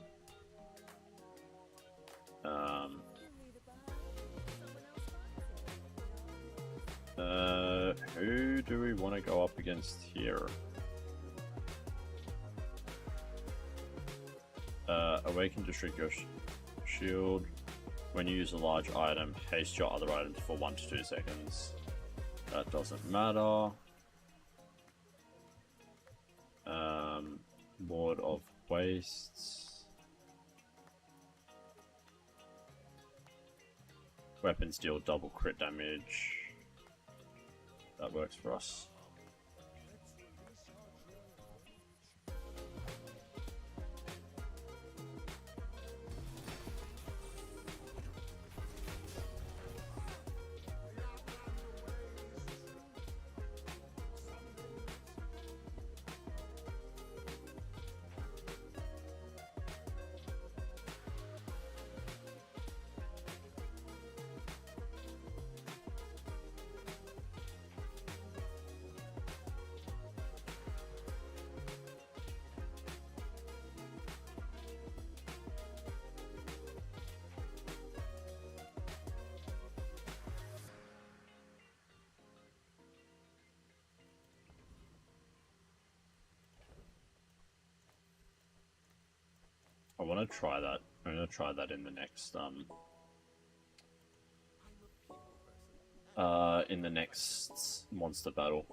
Who do we want to go up against here? Awaken District your shield. When you use a large item, haste your other items for 1 to 2 seconds. That doesn't matter. Lord of Wastes. Weapons deal double crit damage. That works for us. I want to try that. I'm going to try that in the next monster battle.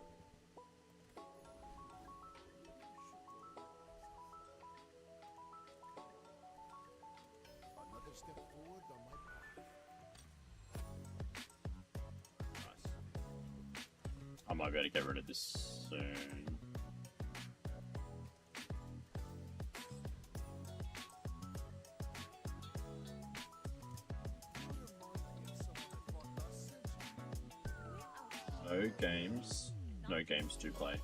Another step forward on my path. Nice. I might be able to get rid of this soon. No games to play.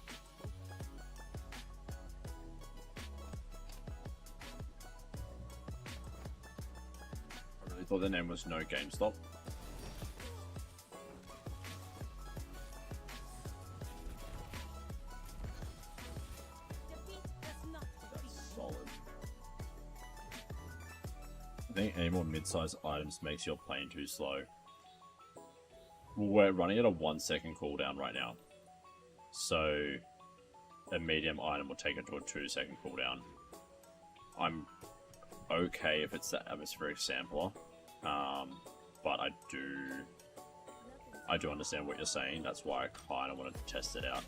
I really thought the name was No GameStop. Defeat does not defeat. That's solid. I think any more mid-sized items makes your plane too slow. We're running at a 1 second cooldown right now. So a medium item will take it to a 2 second cooldown. I'm okay if it's the atmospheric sampler. But I do understand what you're saying. That's why I kind of wanted to test it out.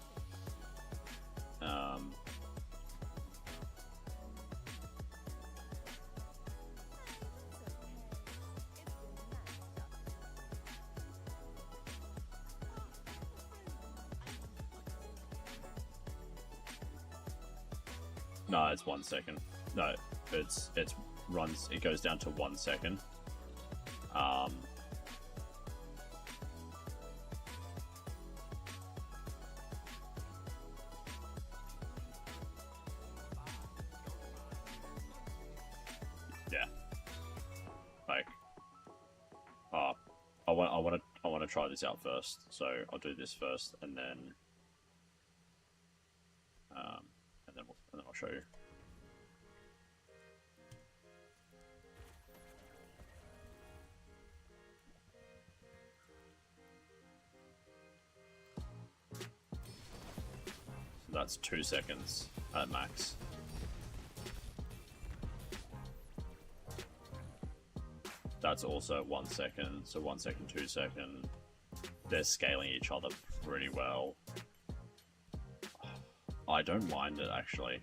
No, it's 1 second. No, it goes down to 1 second. Yeah. Like, I want to try this out first. So I'll do this first, and then I'll show you. So that's 2 seconds at max. That's also 1 second, so 1 second, 2 second. They're scaling each other pretty well. I don't mind it, actually.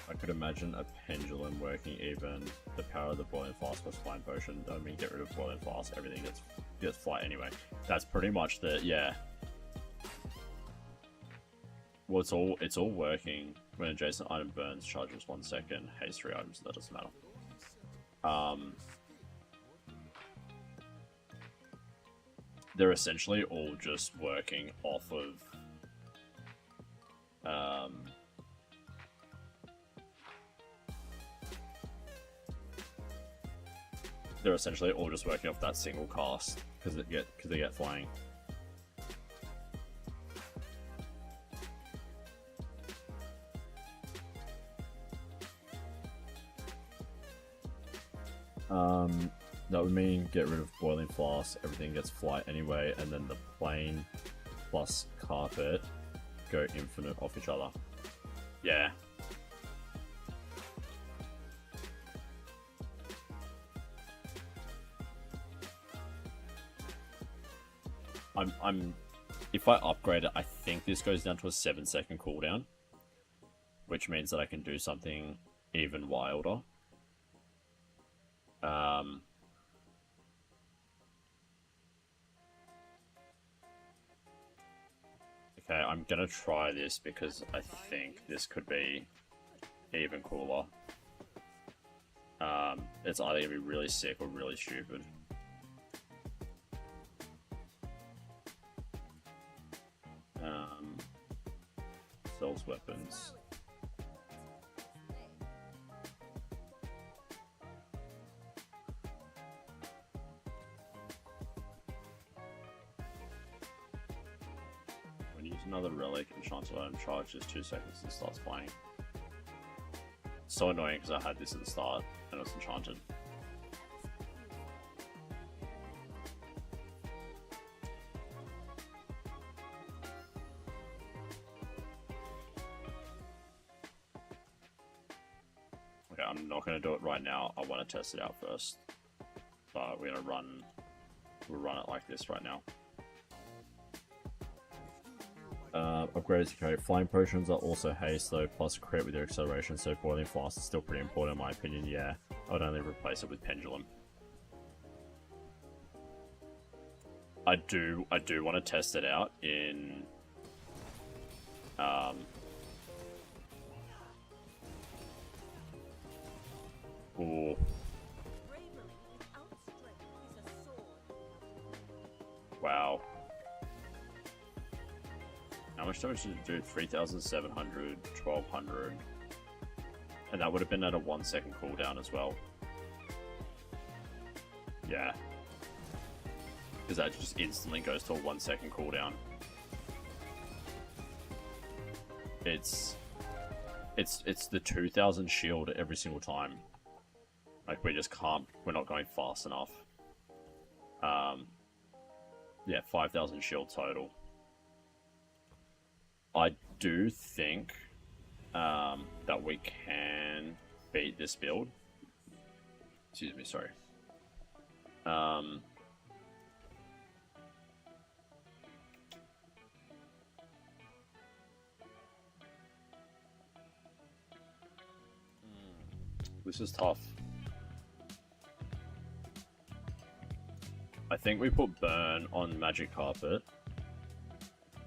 I could imagine a pendulum working even. The power of the boiling flask plus flying potion. I mean, get rid of boiling flask, everything gets flight anyway. That's pretty much the, yeah. Well, it's all working. When adjacent item burns, charges 1 second. Haste 3 items, that doesn't matter. They're essentially all just working off of they're essentially all just working off that single cast because they get flying. That would mean get rid of boiling flask, everything gets flight anyway, and then the plane plus carpet go infinite off each other. Yeah. If I upgrade it, I think this goes down to a 7 second cooldown, which means that I can do something even wilder. Okay, I'm gonna try this because I think this could be even cooler. It's either gonna be really sick or really stupid. Sells weapons. Use another relic, enchanted item charges 2 seconds and starts flying. So annoying because I had this at the start and it was enchanted. Okay, I'm not going to do it right now. I want to test it out first. But we'll run it like this right now. Upgrades to carry. Flying potions are also haste though, plus crit with your acceleration, so boiling flask is still pretty important in my opinion, yeah. I would only replace it with pendulum. I do want to test it out in Ooh. Bravery without strength is a sword. Wow. How much damage did it do? 3,700, 1,200. And that would have been at a 1 second cooldown as well. Yeah. Because that just instantly goes to a 1 second cooldown. It's the 2,000 shield every single time. Like, we just can't, we're not going fast enough. Yeah, 5,000 shield total. I do think that we can beat this build. Excuse me, sorry. This is tough. I think we put burn on magic carpet.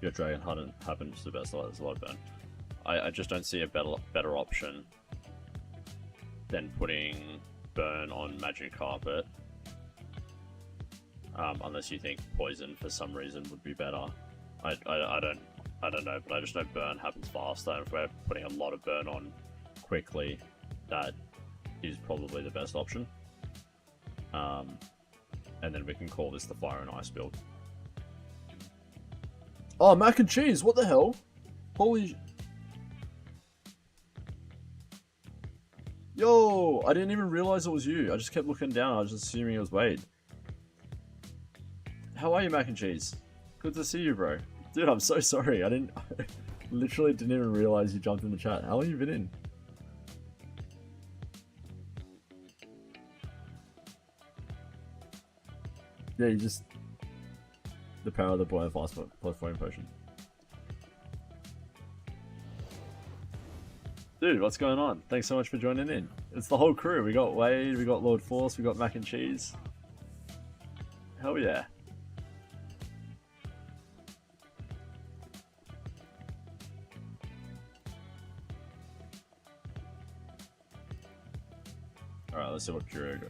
Your dragon happens the best. There's a lot of burn. I just don't see a better option than putting burn on magic carpet. Unless you think poison for some reason would be better. I don't know, but I just know burn happens faster, and if we're putting a lot of burn on quickly, that is probably the best option. And then we can call this the fire and ice build. Oh, mac and cheese! What the hell? Holy... Yo! I didn't even realize it was you. I just kept looking down. I was just assuming it was Wade. How are you, mac and cheese? Good to see you, bro. Dude, I'm so sorry. I literally didn't even realize you jumped in the chat. How long have you been in? Yeah, you just... The power of the boy plus flame potion. Dude, what's going on? Thanks so much for joining in. It's the whole crew. We got Wade, we got Lord Force, we got mac and cheese. Hell yeah. Alright, let's see what Juro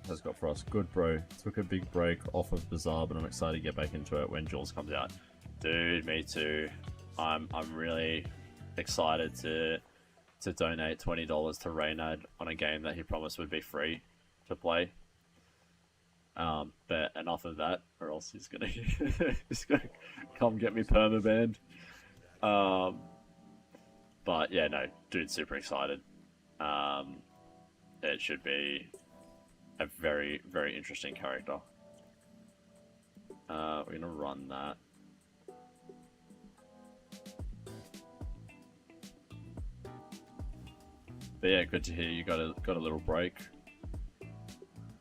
has got for us. Good, bro. Took a big break off of Bazaar, but I'm excited to get back into it when Jules comes out. Dude, me too. I'm really excited to donate $20 to Reynad on a game that he promised would be free to play. But enough of that, or else he's gonna come get me permabanned. But yeah, no, dude, super excited. It should be a very, very interesting character. We're gonna run that. But yeah, good to hear you got a little break.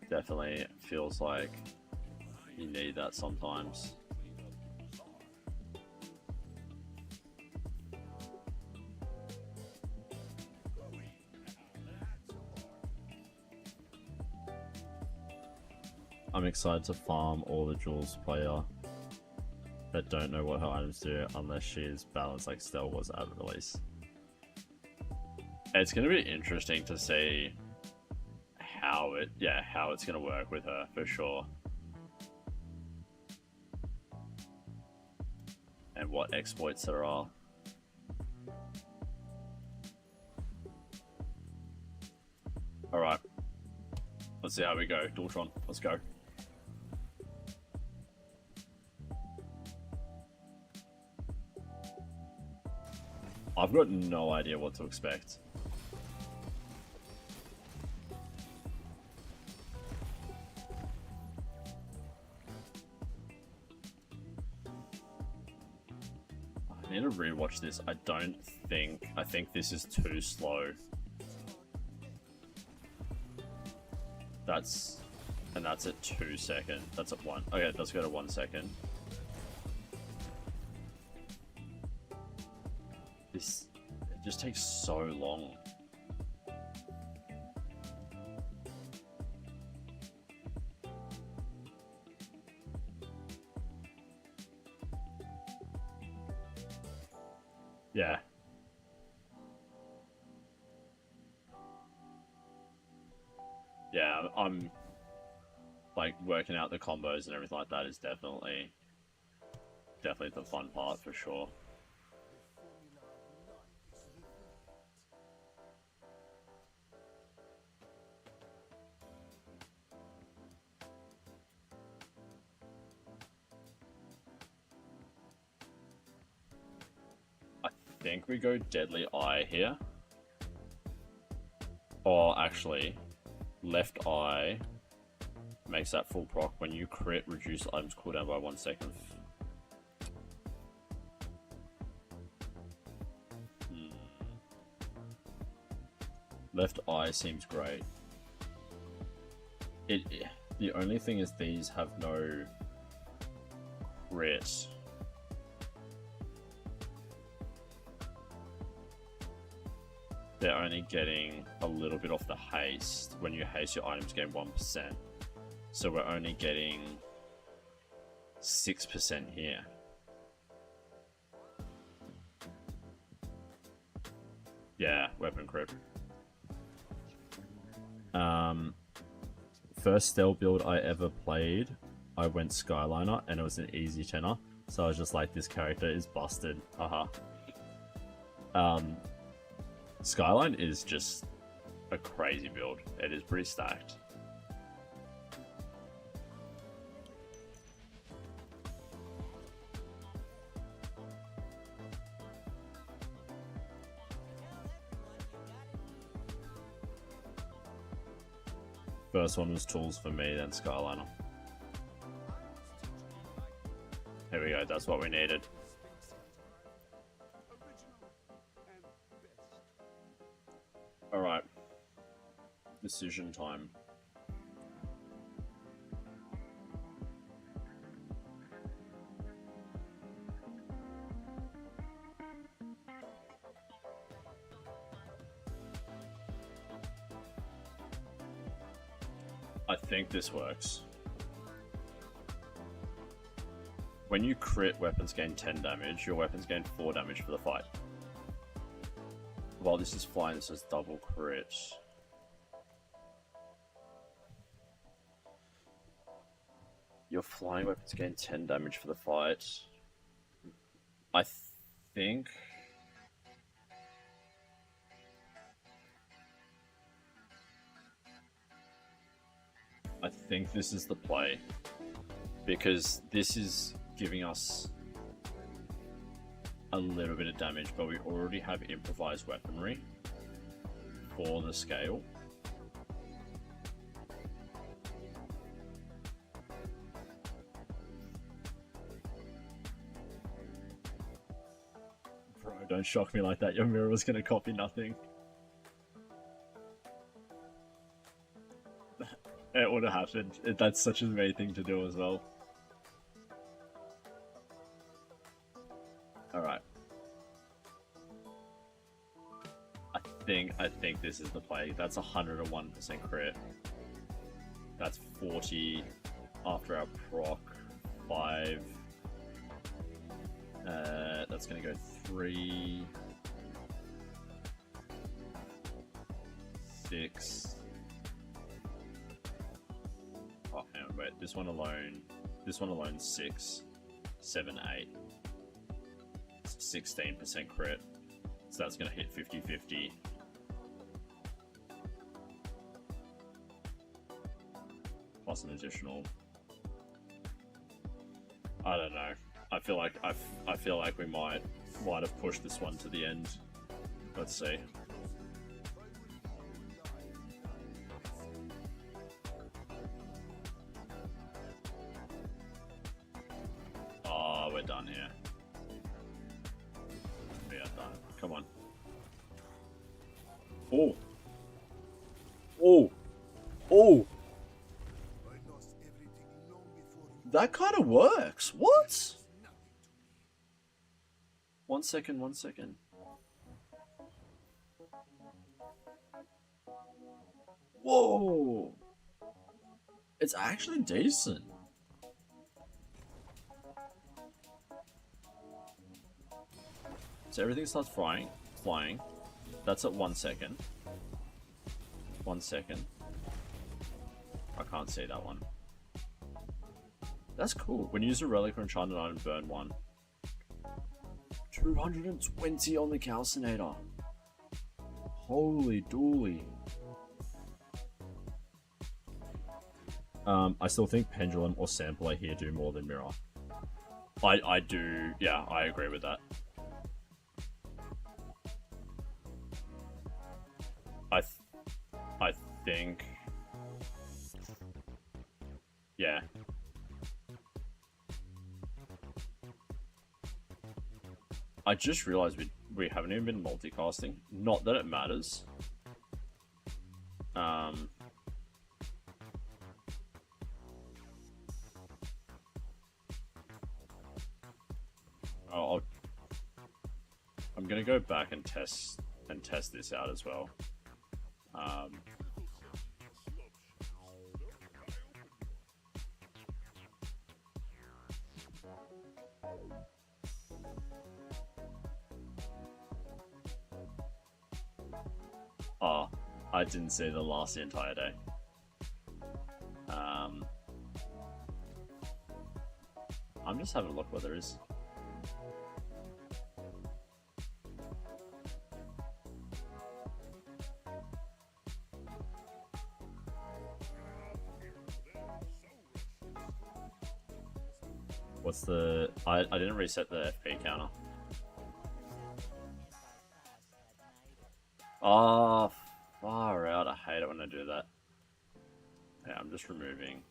Definitely feels like you need that sometimes. I'm excited to farm all the Jules player that don't know what her items do unless she is balanced like Stell was at release. It's going to be interesting to see how it's going to work with her for sure. And what exploits there are. Alright. Let's see how we go. Dualtron, let's go. I've got no idea what to expect. I need to rewatch this. I think this is too slow. That's at 2 seconds. That's at 1. Okay, let's go to 1 second. It just takes so long. Yeah. I'm like working out the combos and everything like that is definitely the fun part for sure. I think we go Deadly Eye here. Or actually, Left Eye makes that full proc. When you crit, reduce items cooldown by 1 second. Left Eye seems great. The only thing is these have no crit. They're only getting a little bit off the haste. When you haste, your items gain 1%. So we're only getting 6% here. Yeah, weapon crit. First stealth build I ever played, I went Skyliner, and it was an easy tenor. So I was just like, this character is busted. Haha. Skyline is just a crazy build. It is pretty stacked. First one was tools for me, then Skyliner. Here we go, that's what we needed. Alright. Decision time. I think this works. When you crit, weapons gain 10 damage. Your weapons gain 4 damage for the fight. While this is flying, this is double crit. Your flying weapons gain 10 damage for the fight. I think... this is the play. Because this is giving us a little bit of damage, but we already have improvised weaponry for the scale. Bro, don't shock me like that. Your mirror was gonna copy nothing. It would have happened. That's such a me thing to do as well. Alright. I think this is the play. That's 101% crit. That's 40 after our proc. 5. That's gonna go 3. 6. Oh, hang on, wait. This one alone 6. 7, 8. 16% crit. So that's going to hit 50-50. Plus an additional. I don't know. I feel like we might have pushed this one to the end. Let's see. Oh, we're done here. We are done. Come on. Oh. Oh. Oh. That kind of works. What? 1 second, 1 second. Whoa. It's actually decent. So everything starts flying. That's at 1 second. 1 second. I can't see that one. That's cool. When you use a relic or enchanted item, burn 1. 220 on the calcinator. Holy dooly. I still think pendulum or sampler here do more than mirror. I do, yeah, I agree with that. I think, yeah. I just realized we haven't even been multicasting. Not that it matters. I'm gonna go back and test this out as well. Oh, I didn't see the last the entire day. I'm just having a look what there is. What's the... I didn't reset the FP counter. Oh, far out. I hate it when I do that. Yeah, I'm just removing.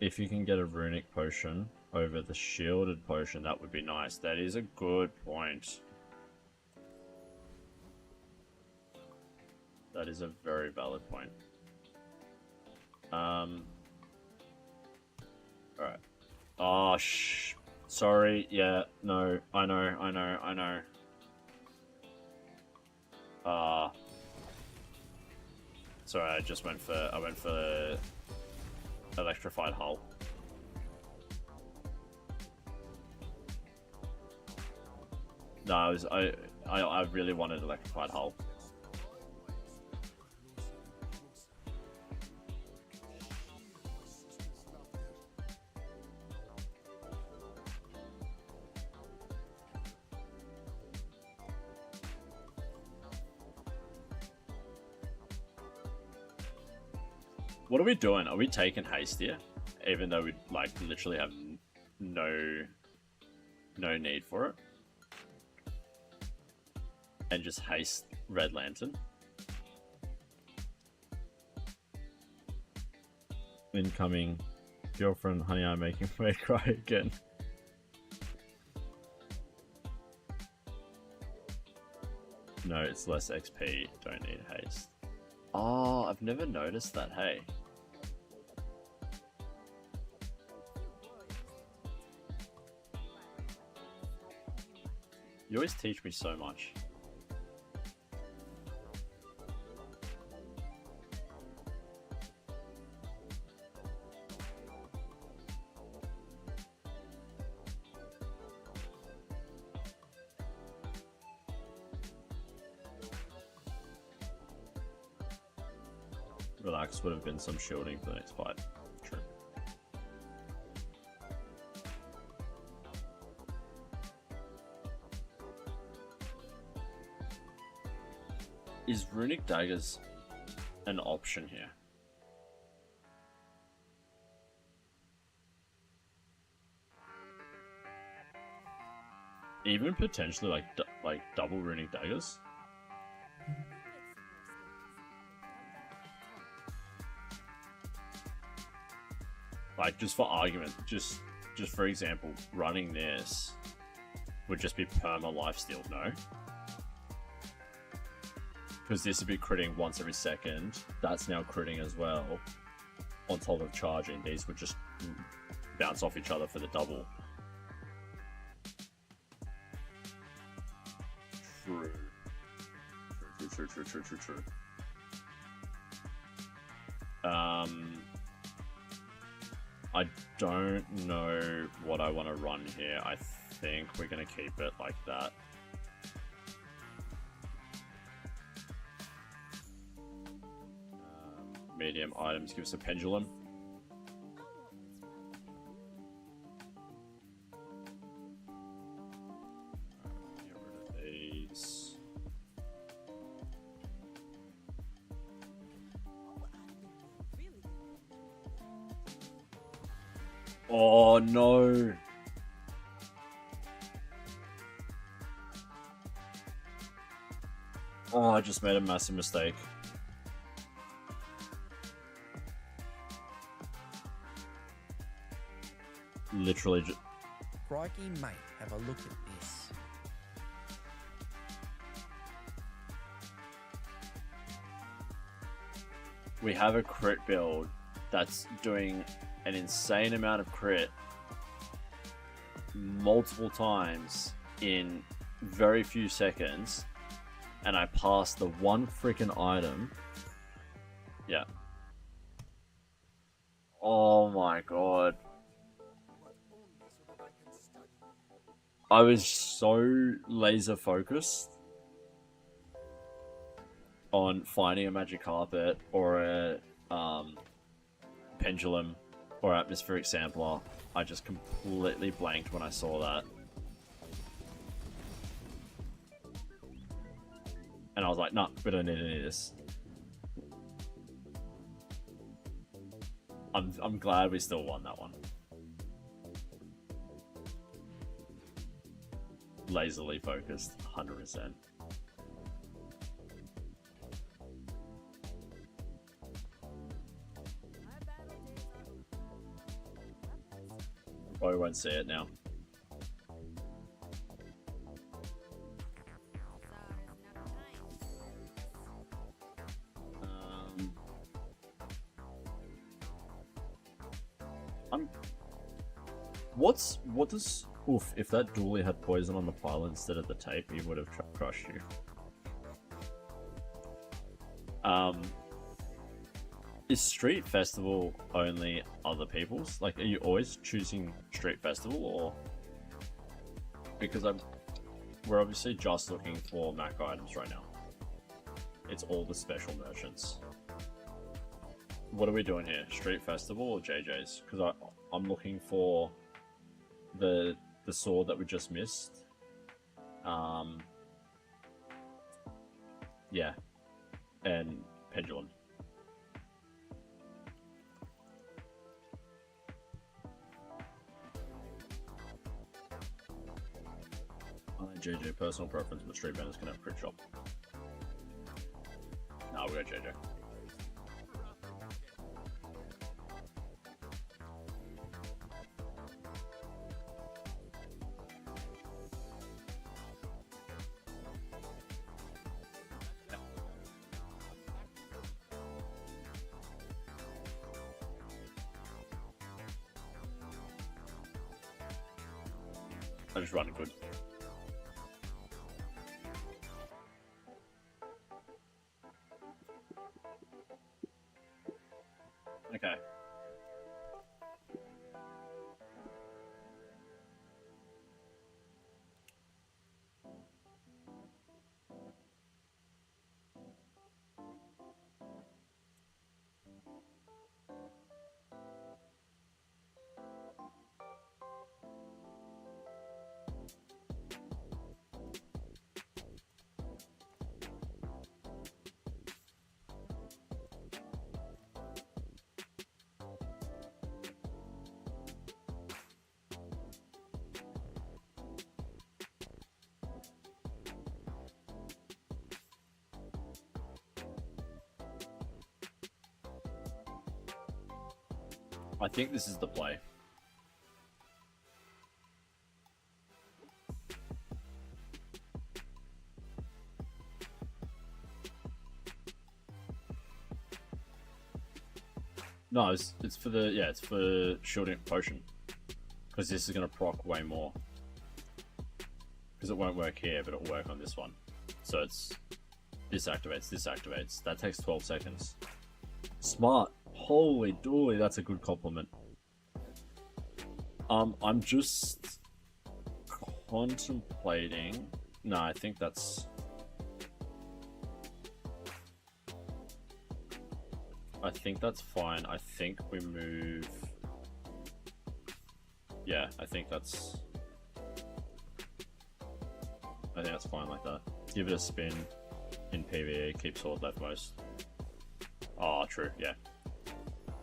If you can get a runic potion over the shielded potion, that would be nice. That is a good point. That is a very valid point. Alright. Oh, sorry. Yeah, no. I know. Sorry, I went for electrified hull. No, I really wanted electrified hull. What are we doing? Are we taking haste here? Even though we like literally have no need for it. And just haste Red Lantern. Incoming girlfriend, honey, I'm making me cry again. No, it's less XP, don't need haste. Oh, I've never noticed that, hey. You always teach me so much. Relax would have been some shielding for the next fight. True. Is runic daggers an option here? Even potentially like double runic daggers? Like, just for argument, just for example, running this would just be perma lifesteal, no? Because this would be critting once every second. That's now critting as well. On top of charging, these would just bounce off each other for the double. True. True. I don't know what I want to run here. I think we're going to keep it like that. medium items. Give us a pendulum. Get rid of these. Oh no! Oh, I just made a massive mistake. Literally just... Crikey, mate, have a look at this. We have a crit build that's doing an insane amount of crit multiple times in very few seconds, and I passed the one freaking item. Yeah. Oh my god. I was so laser focused on finding a magic carpet or a pendulum or atmospheric sampler. I just completely blanked when I saw that. And I was like, nah, we don't need any of this. I'm glad we still won that one. Laserly focused, 100%. Probably won't see it now. What does... Oof, if that dually had poison on the pile instead of the tape, he would have crushed you. Is Street Festival only other people's? Like, are you always choosing Street Festival, or... Because we're obviously just looking for Mac items right now. It's all the special merchants. What are we doing here? Street Festival or JJ's? Because I'm looking for the sword that we just missed. Yeah. And pendulum. JJ personal preference, but street vendors can have crit shop. Nah, we got JJ. I just run good. Okay. I think this is the play. No, it's for the, yeah, it's for shielding potion. Because this is going to proc way more. Because it won't work here, but it'll work on this one. So it's, this activates, that takes 12 seconds. Smart. Holy dooly, that's a good compliment. I'm just contemplating. No, I think that's... I think that's fine. I think we move... Yeah, I think that's fine like that. Give it a spin in PvE, keep sword leftmost. Oh, true, yeah.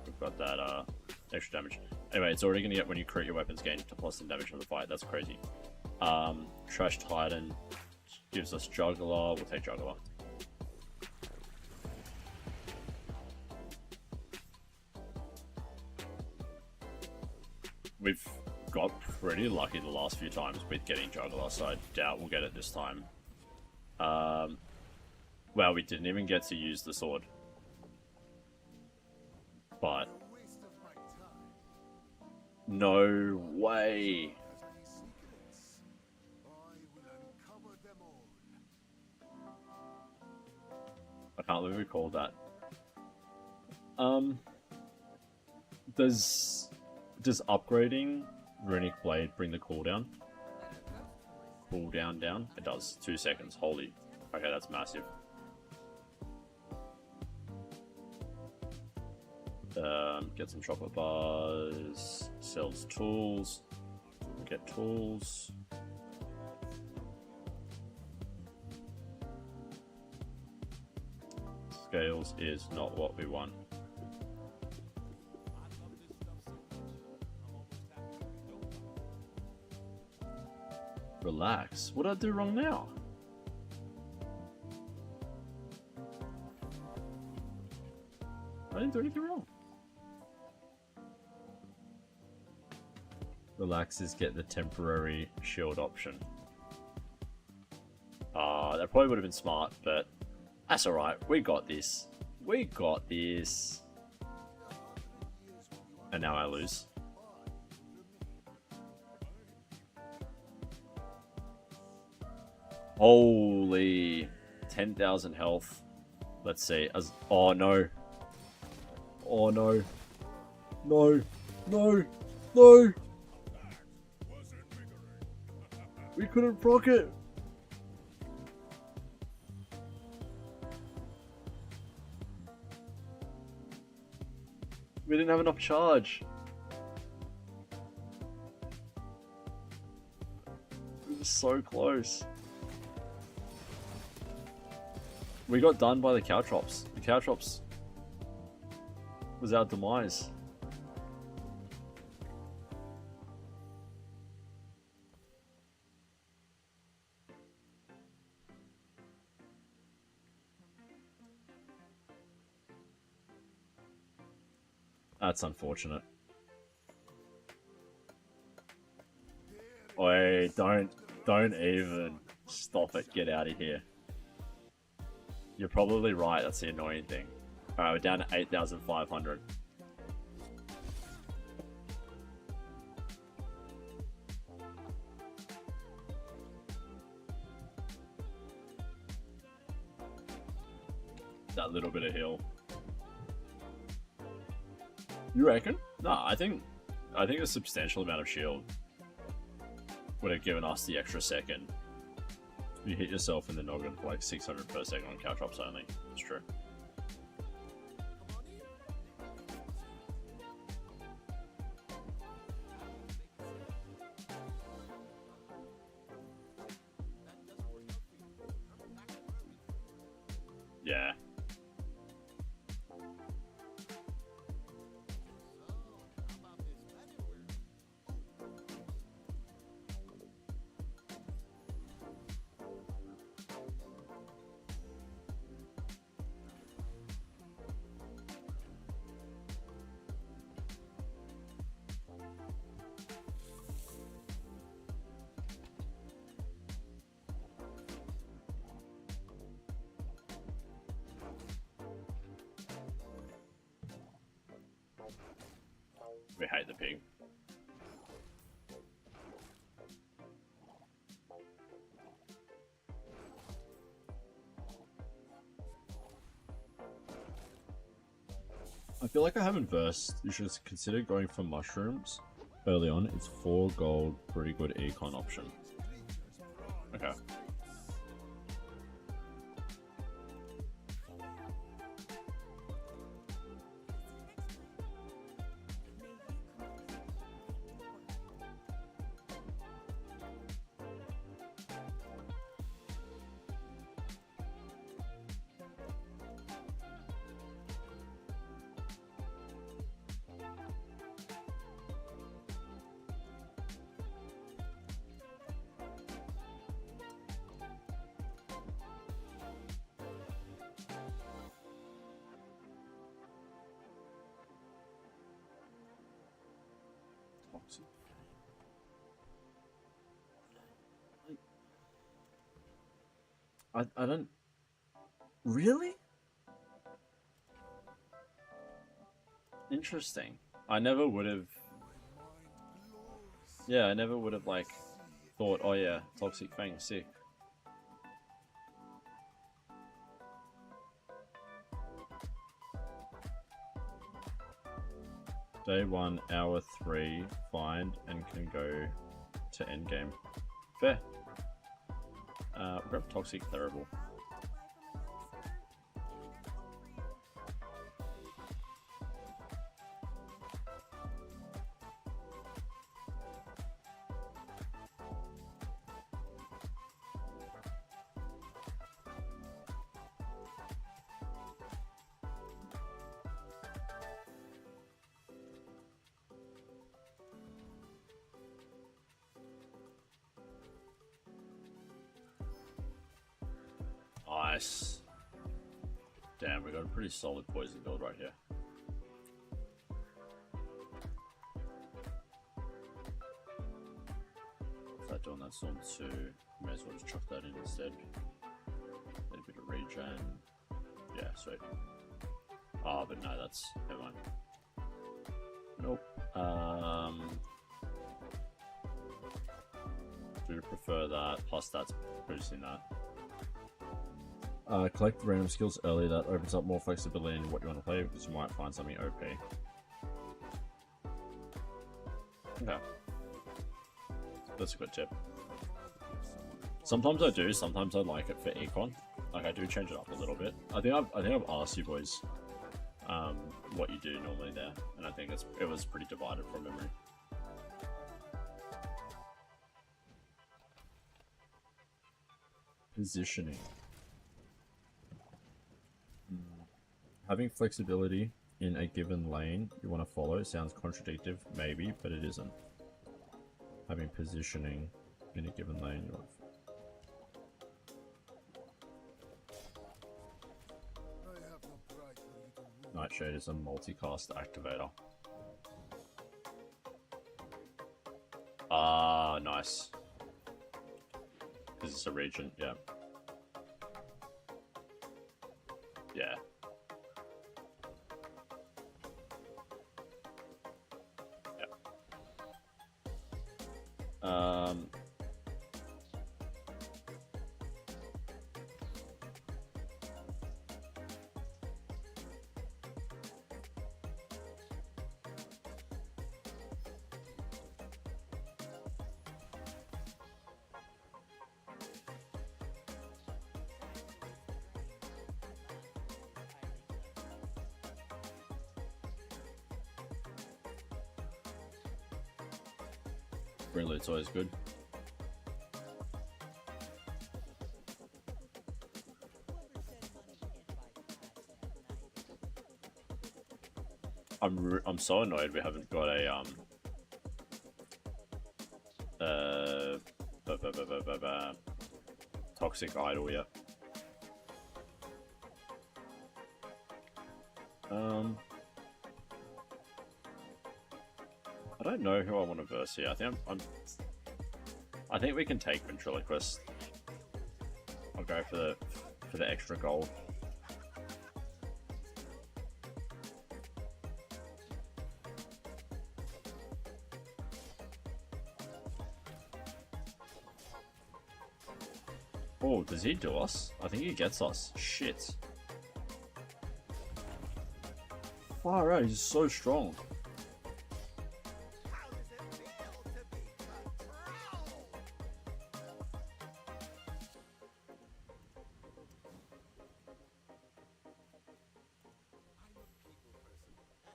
We've got that extra damage. Anyway, it's already gonna get when you crit your weapons gain to plus 10 damage from the fight. That's crazy. Trash Titan gives us Juggler. We'll take Juggler. We've got pretty lucky the last few times with getting Juggler, so I doubt we'll get it this time. Well, we didn't even get to use the sword. But... no way! I can't believe we called that. Does upgrading Runic Blade bring the cooldown? Cooldown down? It does. 2 seconds. Holy. Okay, that's massive. Get some chocolate bars. Sells tools. Get tools. Scales is not what we want. Relax. What did I do wrong now? I didn't do anything wrong. Relaxes get the temporary shield option. That probably would have been smart, but that's alright. We got this. We got this. And now I lose. Holy 10,000 health. Let's see. Oh no. Oh no. No. No. No. We couldn't proc it. We didn't have enough charge. We were so close. We got done by the Caltrops. The Caltrops was our demise. That's unfortunate. Oi, don't even stop it. Get out of here. You're probably right, that's the annoying thing. Alright, we're down to 8,500. That little bit of heal. You reckon? No, I think a substantial amount of shield would have given us the extra second. You hit yourself in the noggin for like 600 per second on Caltrops only. It's true. Yeah. We hate the pig. I feel like I haven't versed. You should consider going for mushrooms early on. It's 4 gold, pretty good econ option. Okay. Toxic. I don't really. Interesting. I never would have. Yeah, I never would have like thought. Oh yeah, Toxic Fang, sick. Day 1, hour 3, find and can go to endgame. Fair. Grab Toxic Terrible. Nice. Damn, we got a pretty solid poison build right here. Start doing that storm too. May as well just chuck that in instead. Get a bit of regen. Yeah, sweet. Oh, but no, that's never mind. Nope. Do prefer that. Plus, that's boosting that. Collect random skills early. That opens up more flexibility in what you want to play because you might find something OP. Okay. That's a good tip. Sometimes I do, sometimes I like it for econ. Like I do change it up a little bit. I think I've asked you boys what you do normally there, and I think it was pretty divided from memory. Positioning. Having flexibility in a given lane you want to follow sounds contradictive, maybe, but it isn't. Having positioning in a given lane you want to Nightshade is a multicast activator. Ah, nice. Because it's a regent, yeah. Yeah. Green loot's always good. I'm so annoyed we haven't got a toxic idol yet. I don't know who I want to verse here. I think I think we can take Ventriloquist. I'll go for the extra gold. Oh, does he do us? I think he gets us. Shit. Far out, he's so strong.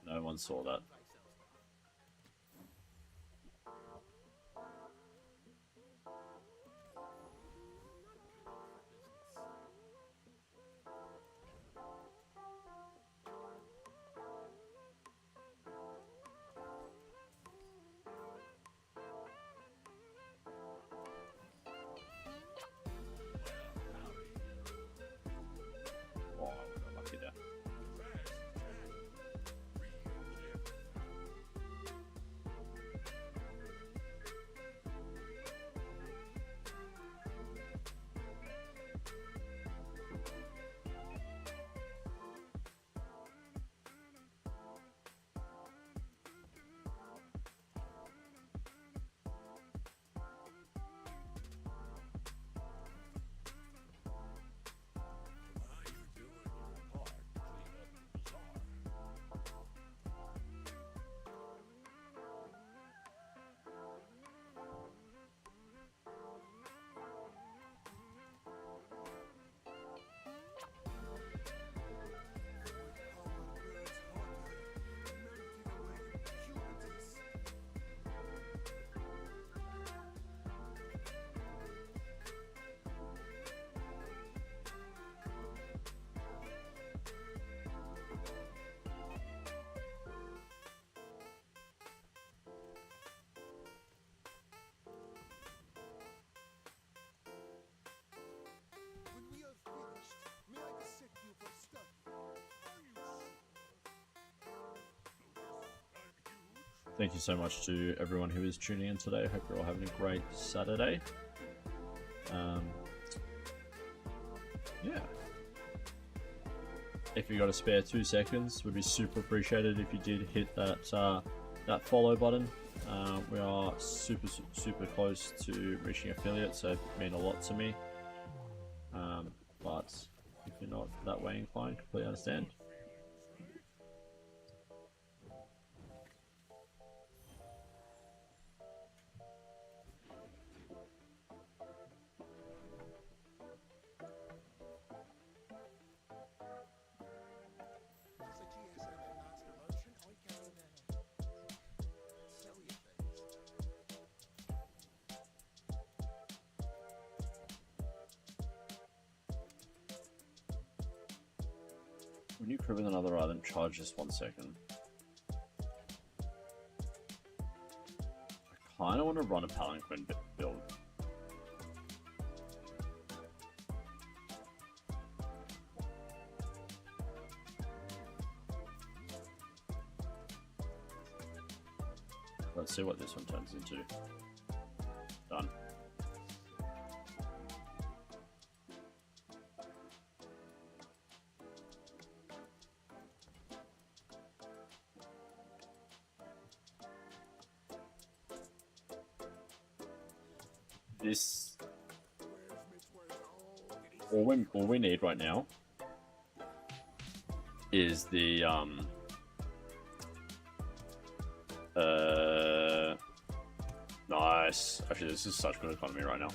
No one saw that. Oh, I got lucky there. thank you so much to everyone who is tuning in today. I hope you're all having a great Saturday. Yeah. If you got a spare 2 seconds, would be super appreciated if you did hit that that follow button. We are super close to reaching affiliate, so it mean a lot to me. But if you're not that way inclined, completely understand. When you crib with another item, charge just 1 second. I kind of want to run a palanquin build. Let's see what this one turns into. Done. This all we need right now is the nice. Actually, this is such good economy right now.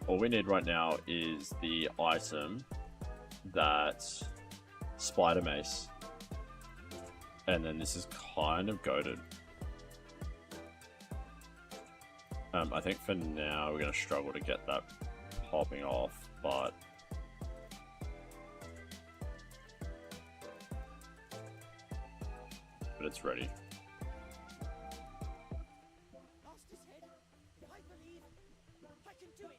All we need right now is the item that Spider Mace, and then this is kind of goated. I think for now we're going to struggle to get that popping off, but it's ready. Lost his head, and I believe I can do it.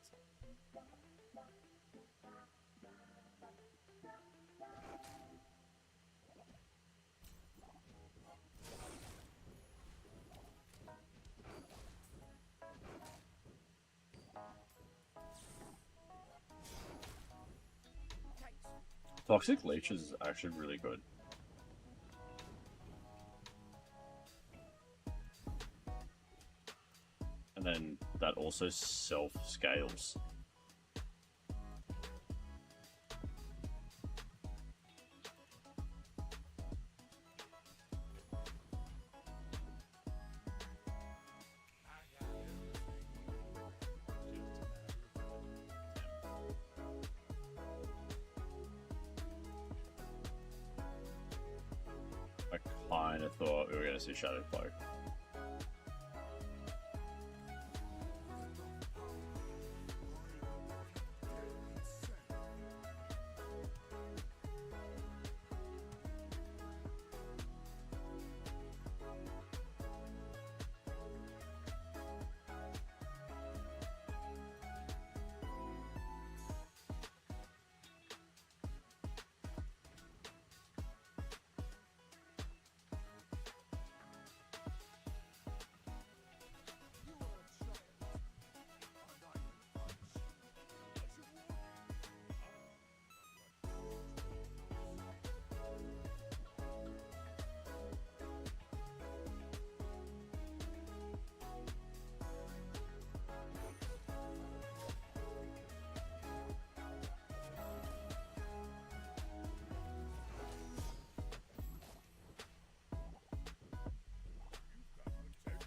Toxic Leech is actually really good. And then that also self-scales. I kind of thought we were going to see Shadow Cloak.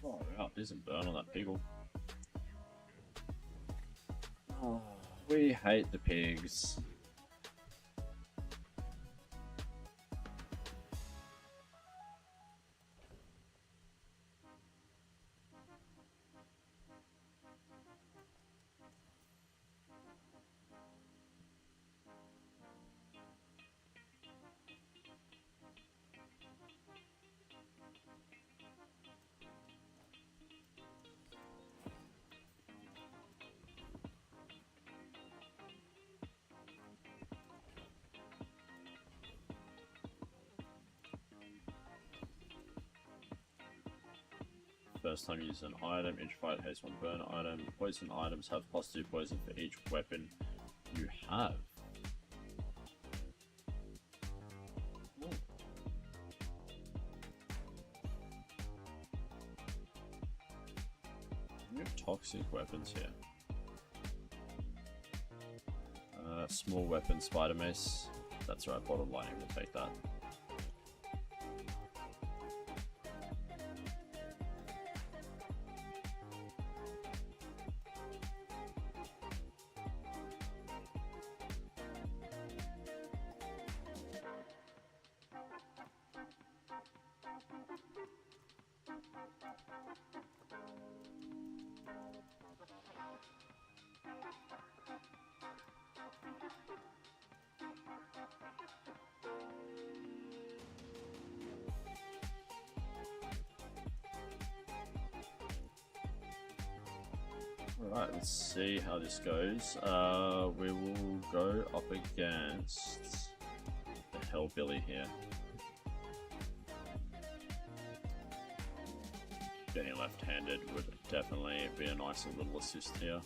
Oh, wow, there's a burn on that pickle. Oh, we hate the pigs. first time you use an item. Each fight has one burn item. Poison items have +2 poison for each weapon you have. Ooh. We have toxic weapons here. Small weapon, spider mace. That's right, bottom lining, we'll take that. Alright, let's see how this goes. We will go up against the Hellbilly here. Getting left-handed would definitely be a nice little assist here.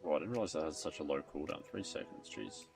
Oh, I didn't realize that had such a low cooldown. 3 seconds, jeez.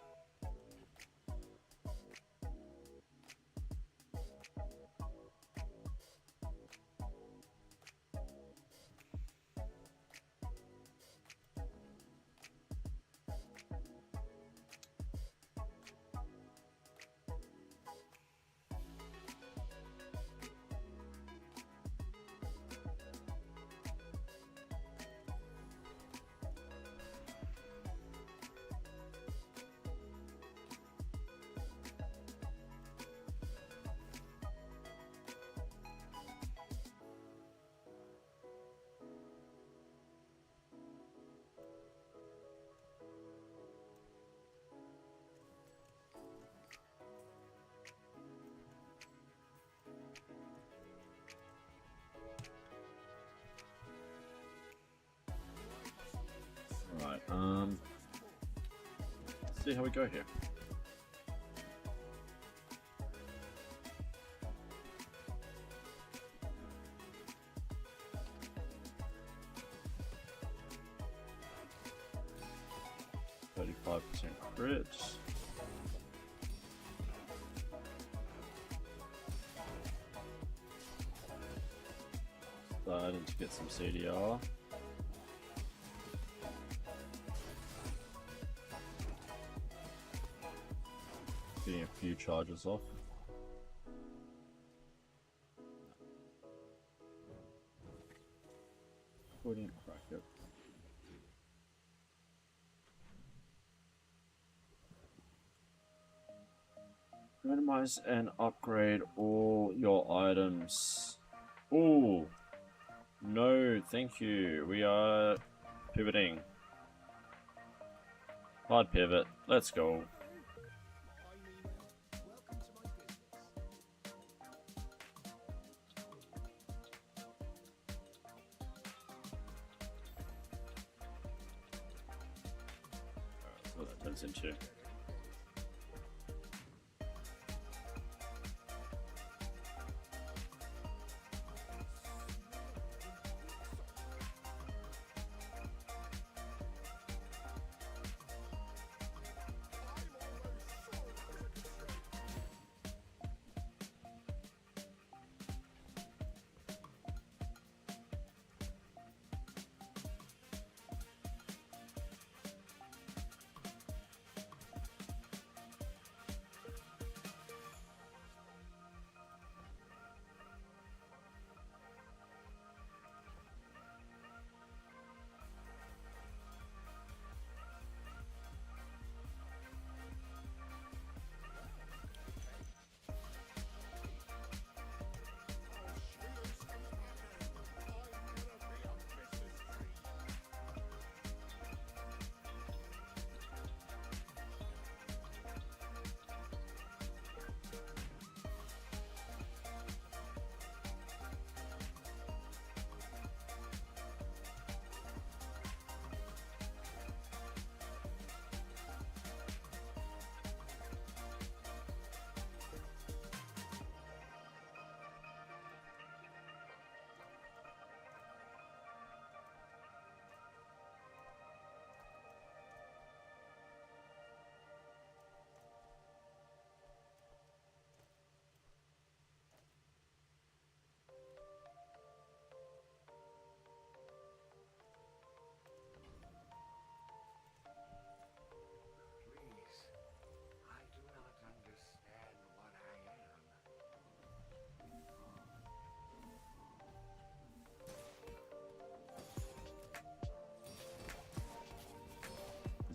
Right, let's see how we go here. %35% crit. Starting to get some CDR. Getting a few charges off. Wouldn't crack it. Randomize and upgrade all your items. Ooh, no, thank you. We are pivoting. Hard pivot. Let's go. What that turns into.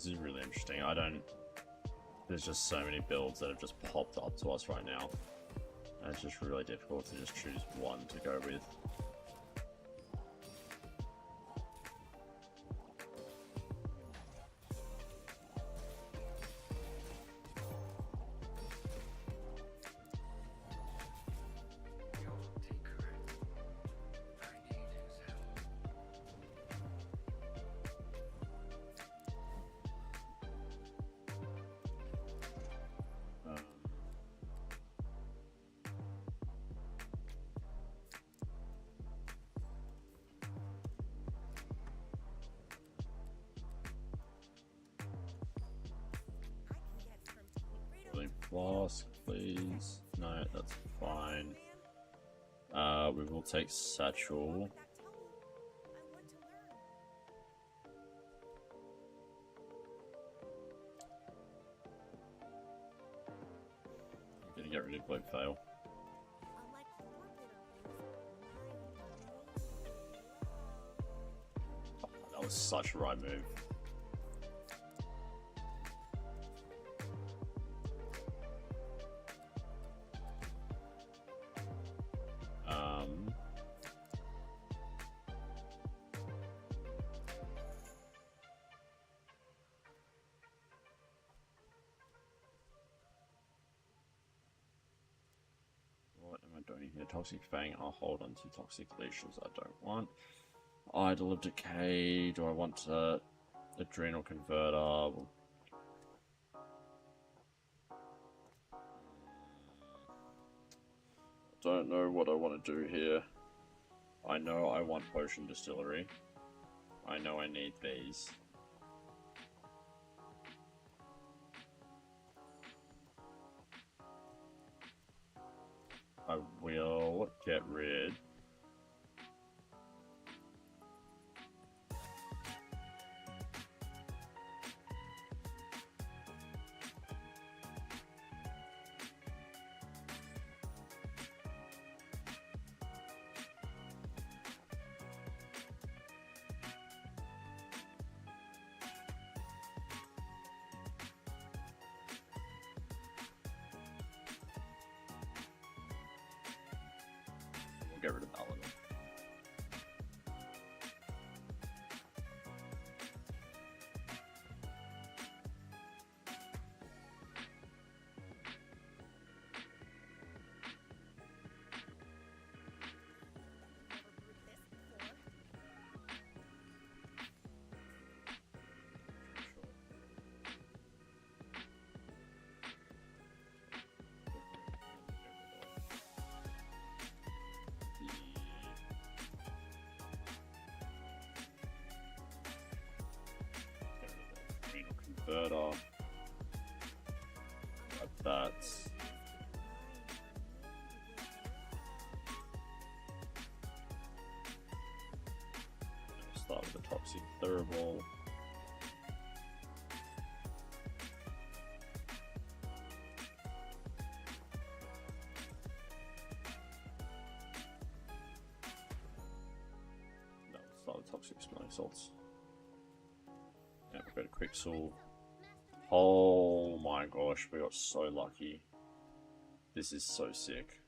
This is really interesting. There's just so many builds that have just popped up to us right now. And it's just really difficult to just choose one to go with. Flask, please. No, that's fine. We will take Satchel. I'm gonna get rid of Globe Fail. Oh, that was such a right move. What am I doing here? Toxic Fang, I'll hold on to Toxic Leashes I don't want. Idol of Decay, do I want Adrenal Converter? Don't know what I want to do here. I know I want Potion Distillery. I know I need these. I will get rid. Get rid of Paladin. Converter. That's start with the Toxic Thurible. No, start with Toxic Smelling Salts. Yeah, we've got a Quicksilver. Oh my gosh, we got so lucky. This is so sick.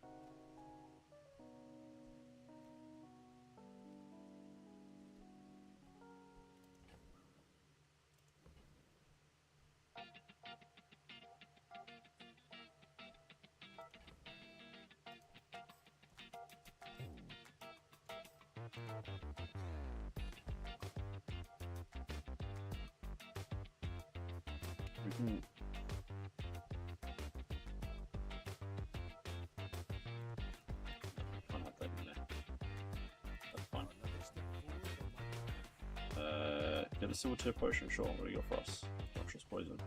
Can't have that in there. That's fine. Get a Silver Tier Potion, sure. What do you got for us? Noxious Poison.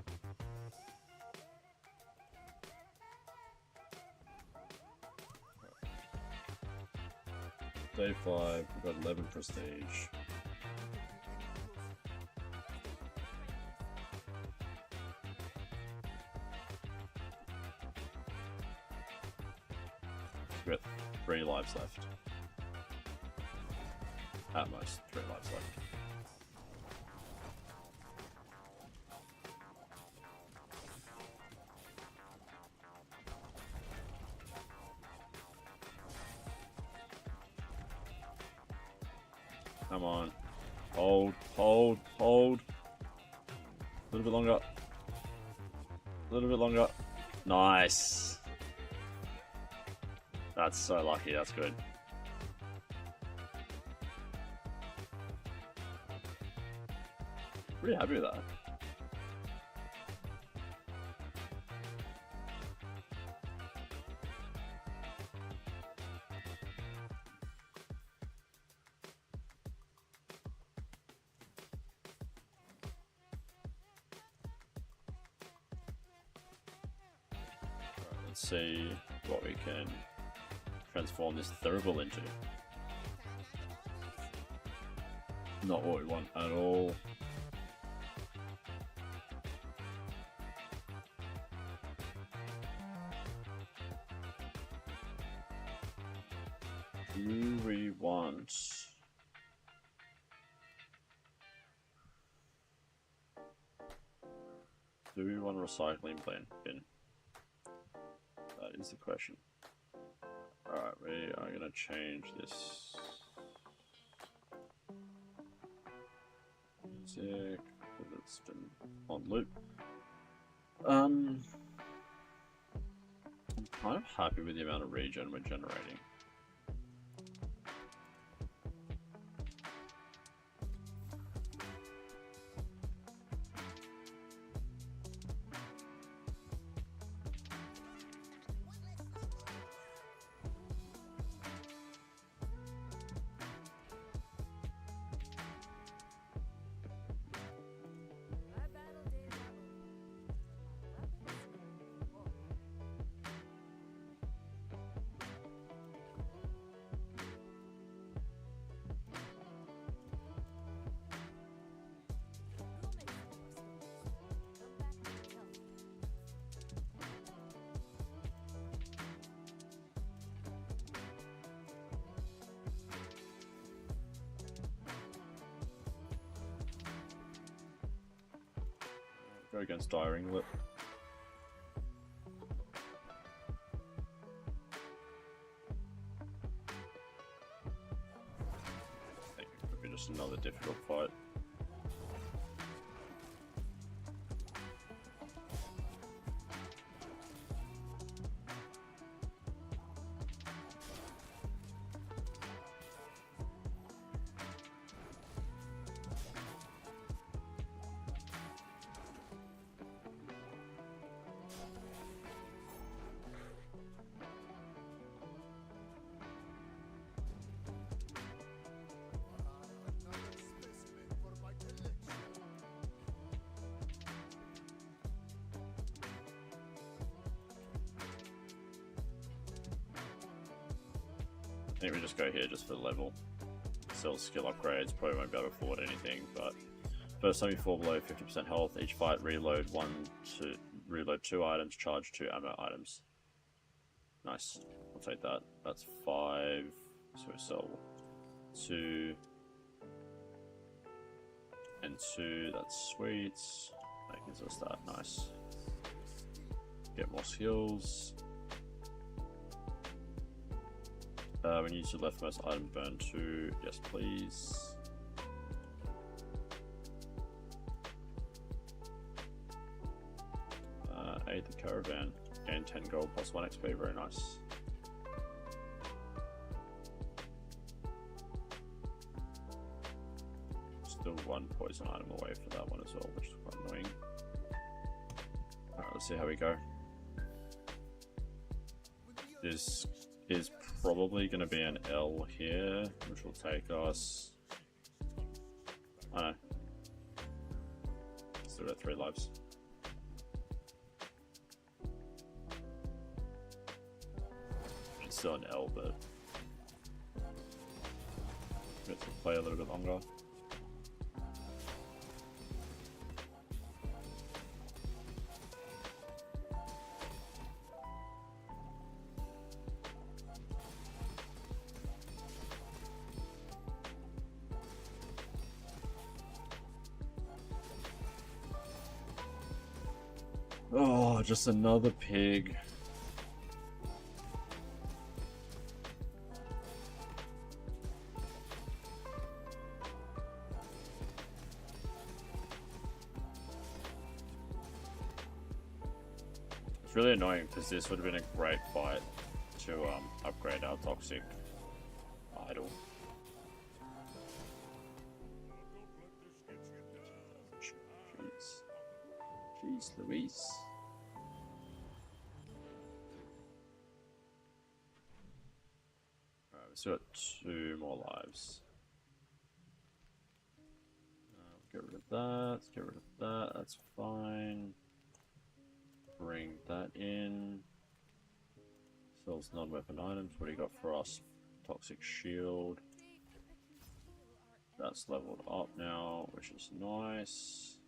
Day 5, we've got 11 Prestige. We've got 3 lives left. At most, 3 lives left. Come on. Hold, hold, hold. A little bit longer. A little bit longer. Nice. That's so lucky. That's good. Pretty happy with that. Let's see what we can transform this Thurible into. Not what we want at all. Do we want... Do we want a recycling bin? That is the question. Alright, we are going to change this. Music, because it's been on loop. I'm kind of happy with the amount of regen we're generating. My battle days are over. My weapons are full. Go make some more stones. Come back when you're healthy. Go against Diring Lip. I think it could be just another difficult fight. I think we just go here just for the level. Sell skill upgrades, probably won't be able to afford anything, but first time you fall below 50% health, each fight reload two items, charge 2 ammo items. Nice. I'll take that. That's 5. So we sell 2 and 2, that's sweet. That gives us that, nice. Get more skills. When you use your leftmost item, burn 2. Yes, please. Aid the caravan. Gain 10 gold plus 1 XP. Very nice. Still 1 poison item away for that one as well, which is quite annoying. Alright, let's see how we go. This is probably going to be an L here, which will take us... I know. Still got 3 lives. It's still an L, but... get to play a little bit longer. Oh, just another pig. It's really annoying because this would have been a great fight to upgrade our toxic idol. Jeez. Jeez Louise. Alright, we've still got 2 more lives. Get rid of that, let's get rid of that, that's fine. Bring that in. Sells non-weapon items. What do you got for us? Toxic shield. That's leveled up now, which is nice.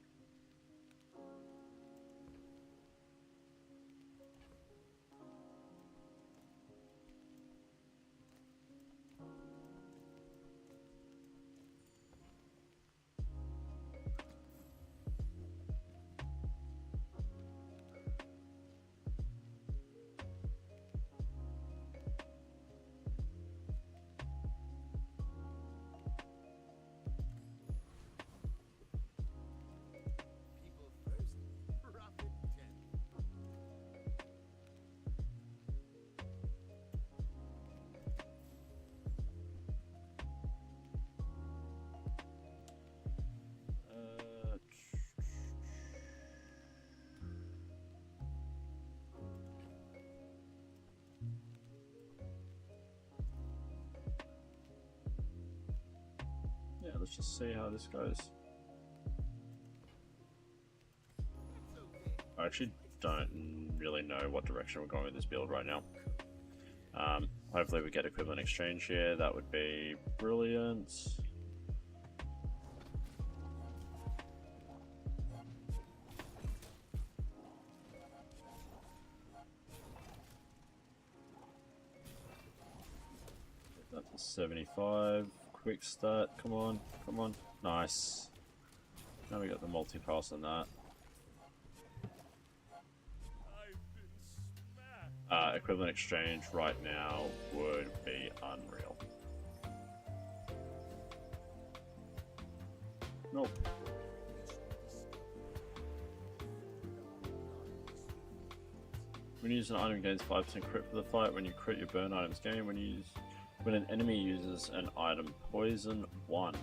People first, profit 10. Yeah, let's just see how this goes. I actually don't really know what direction we're going with this build right now. Hopefully we get equivalent exchange here, that would be brilliant. Get that to 75. Quick start, come on, come on. Nice. Now we got the multi-pass on that. I've been smacked. Equivalent exchange right now would be unreal. Nope. When you use an item, gains 5% crit for the fight. When you crit, your burn items gain. When an enemy uses an item, poison 1.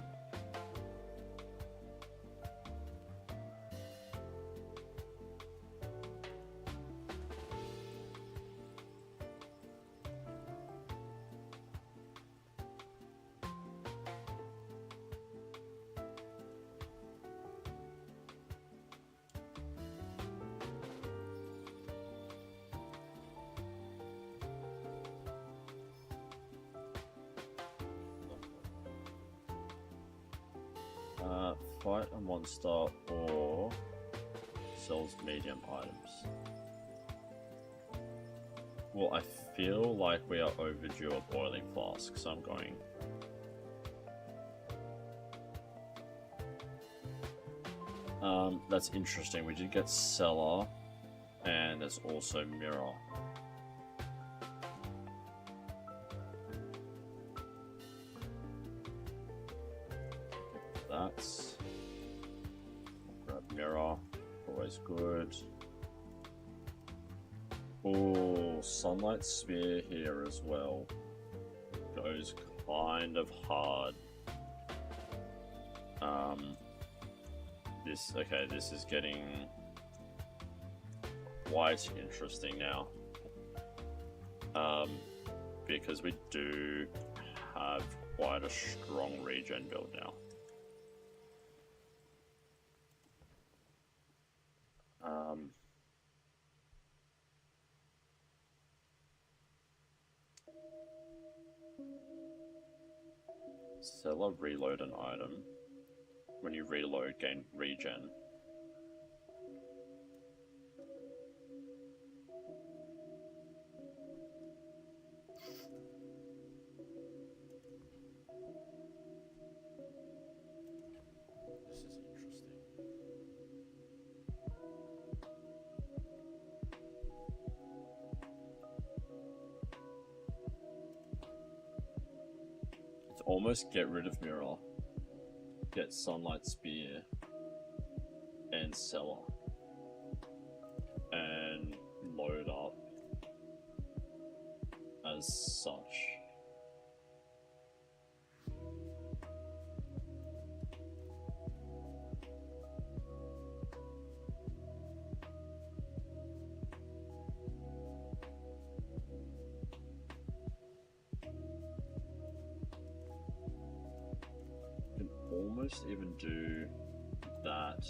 Fight a monster or sells medium items. Well, I feel like we are overdue a boiling flask, so I'm going. That's interesting. We did get Cellar, and there's also Mirror. That's. Grab Mirror, always good. Oh, Sunlight Spear here as well. Goes kind of hard. This is getting quite interesting now. Because we do have quite a strong regen build now. Sell a reload an item. When you reload, gain regen. This is interesting. It's almost get rid of Mirror. Get Sunlight Spear and Cellar and load as such. Can almost even do that.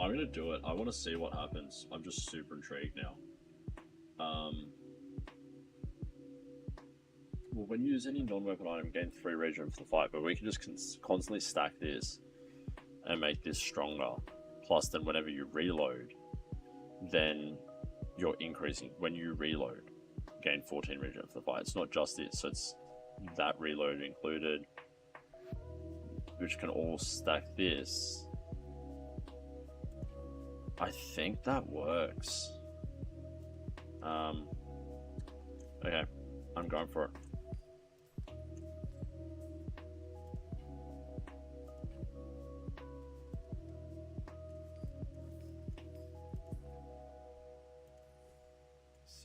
I'm gonna do it. I want to see what happens. I'm just super intrigued now. Well, when you use any non-weapon item, gain 3 regen for the fight, but we can just constantly stack this and make this stronger. Plus, then whenever you reload, then you're increasing. When you reload, gain 14 regen for the fight. It's not just this, so it's that reload included, which can all stack this. I think that works. Okay, I'm going for it.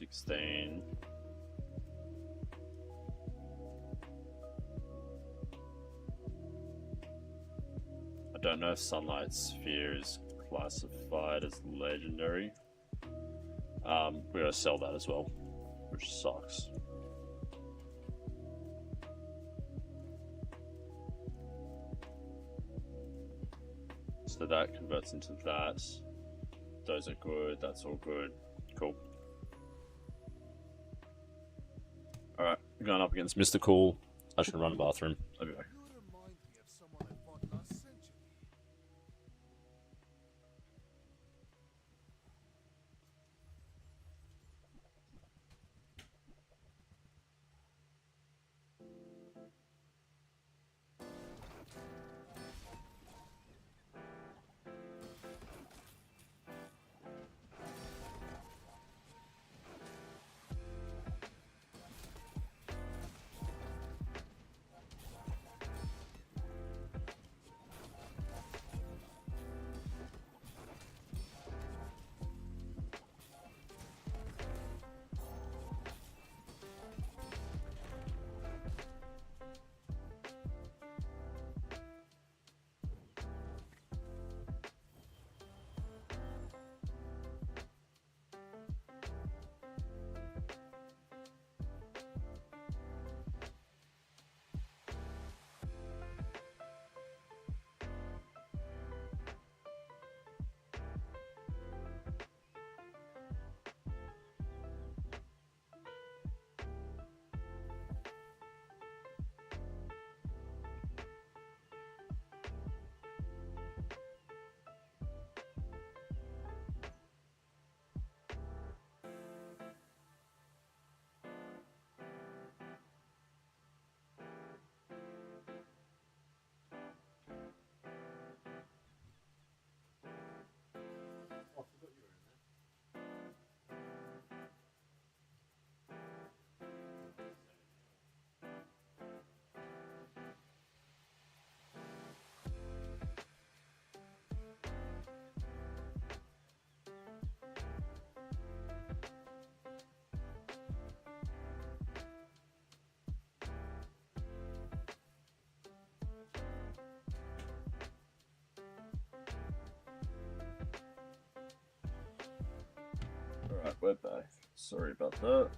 $16. I don't know if Sunlight Sphere is classified as legendary. We gotta sell that as well, which sucks. So that converts into that. Those are good, that's all good. Cool. Alright, going up against Mr. Cool. I should run a bathroom. I'll be back. You remind me of someone I fought last century. Alright, we're back. Sorry about that.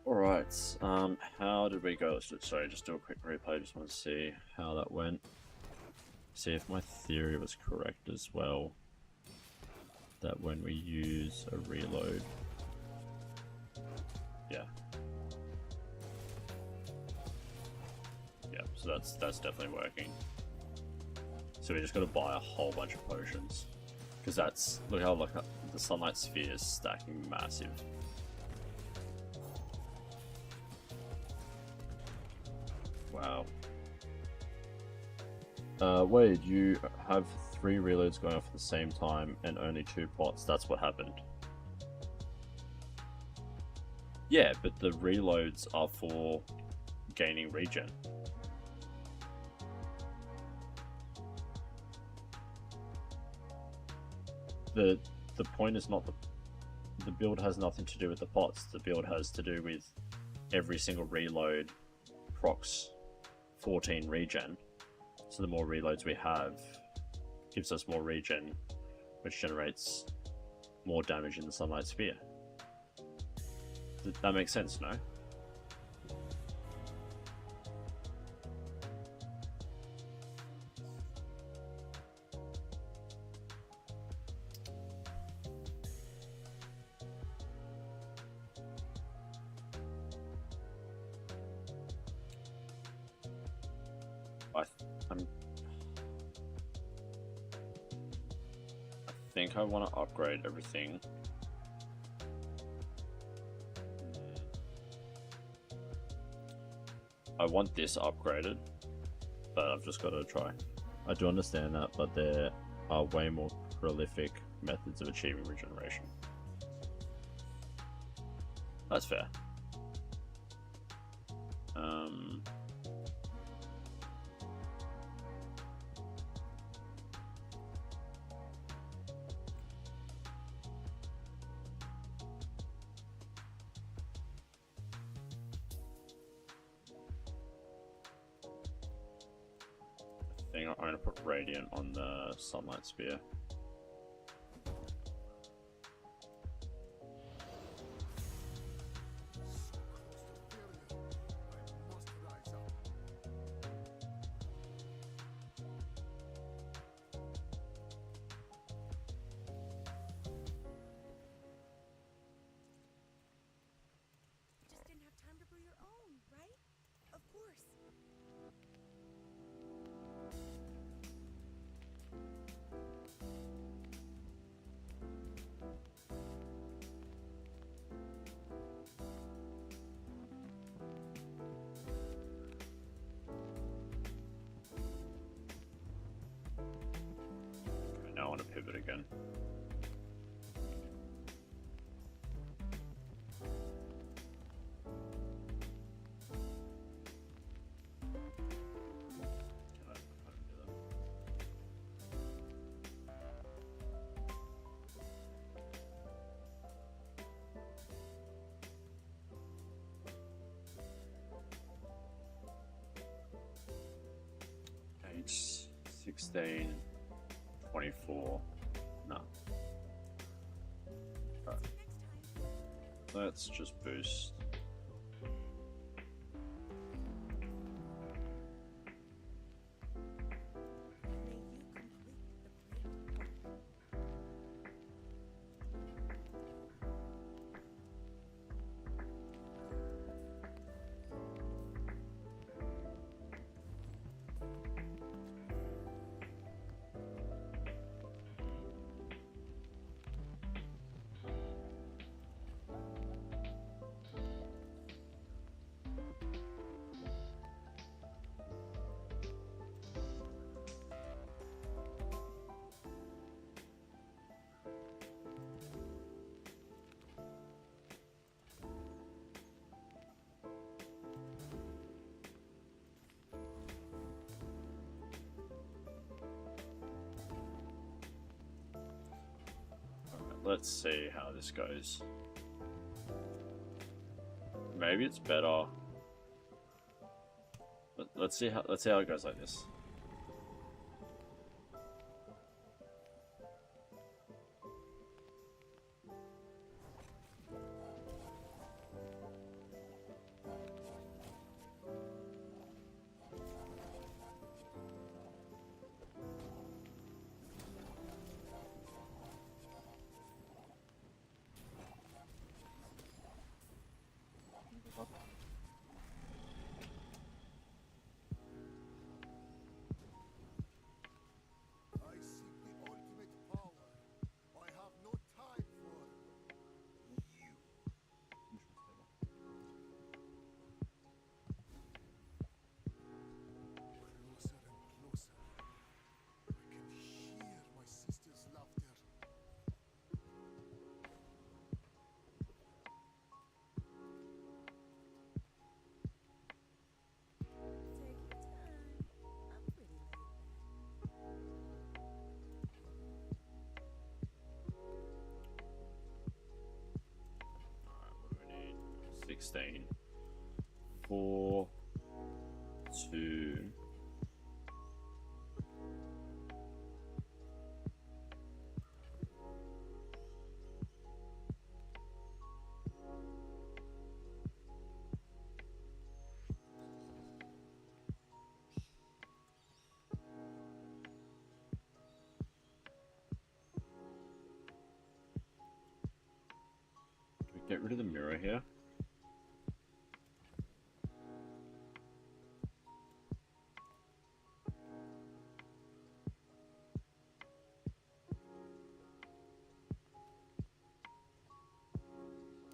Alright, how did we go? Let's just do a quick replay. Just want to see how that went. See if my theory was correct as well. That when we use a reload. Yeah. Yeah, so that's definitely working. So we just gotta buy a whole bunch of potions. Because that's, look how like the Sunlight Sphere is stacking massive. Wow. Wade, you have 3 reloads going off at the same time and only 2 pots. That's what happened. Yeah, but the reloads are for gaining regen. The point is not the build has nothing to do with the pots. The build has to do with every single reload procs 14 regen. So the more reloads we have gives us more regen, which generates more damage in the Sunlight Spear. That makes sense, no? I think I want to upgrade everything. I want this upgraded, but I've just got to try. I do understand that, but there are way more prolific methods of achieving regeneration. That's fair. I'm going to put Radiant on the Sunlight Spear. Just didn't have time to brew your own, right? Of course. Okay, now I want to pivot again. Page 16, 24. No. Right. Let's just boost. May you complete the great work. Let's see how this goes. Maybe it's better. But let's see how it goes like this. get rid of the mirror here?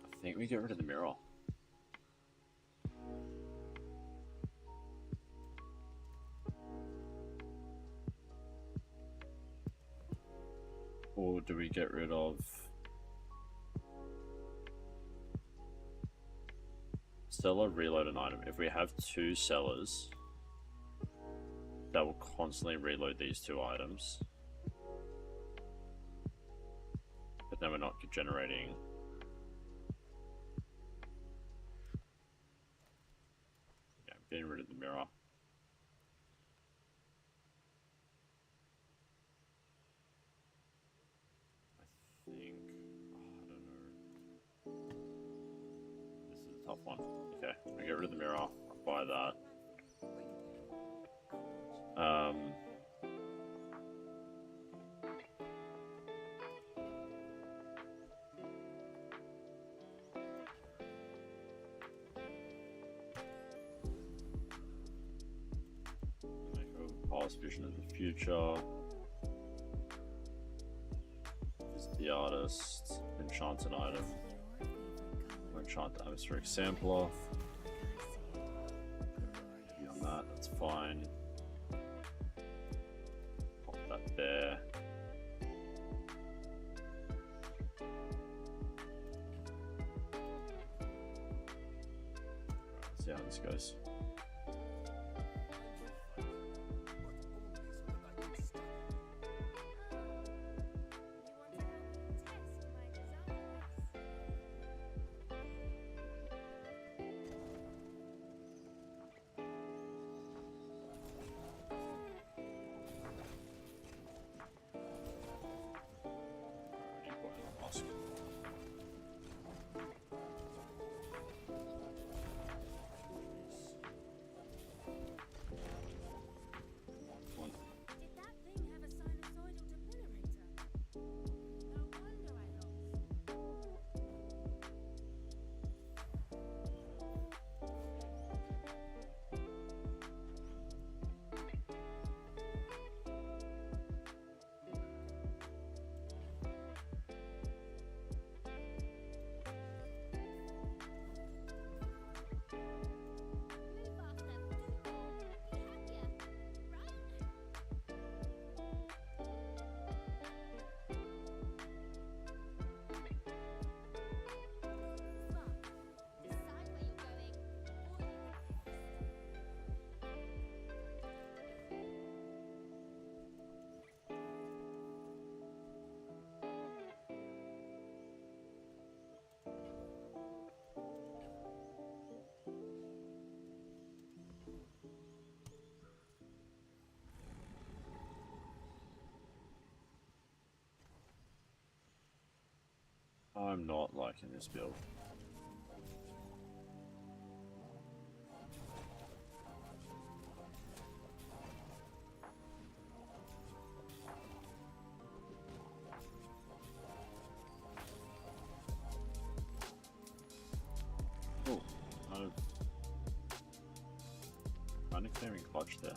I think we get rid of the mirror. Or do we get rid of seller, reload an item? If we have two sellers, that will constantly reload these two items. But then we're not generating. Yeah, I'm getting rid of the mirror. I think, I don't know. This is a tough one. Okay, I get rid of the mirror. I'll buy that. Make a past vision of the future. Is the artist. Enchant an item. Enchant the atmospheric sampler. Beyond that, that's fine. Pop that there. Let's see how this goes. Did that thing have a sinusoidal defibrillator? No wonder I lost. Move faster. Be happier. Run. Smart. Decide where you're going. Or I'm not liking this build. Oh, kind of clearing clutch there.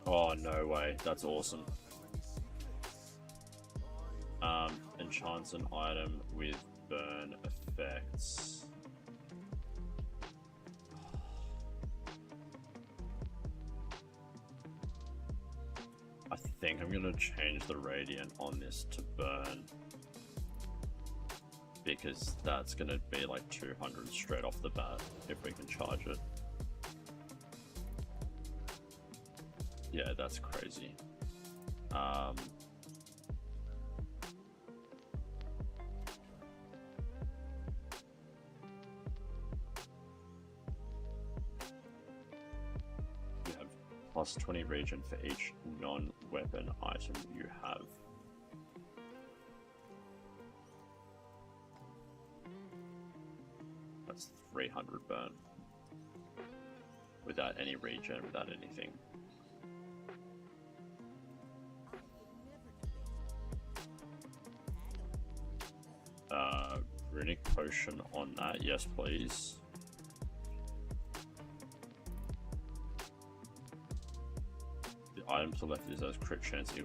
Oh, no way. That's awesome. Enchants an item with burn effects. I think I'm gonna change the radiant on this to burn, because that's gonna be like 200 straight off the bat if we can charge it. Yeah, that's crazy. You have plus 20 regen for each non-weapon item you have. That's 300 burn. Without any regen, without anything. runic potion on that. Yes, please. The item to the left is as crit chance. At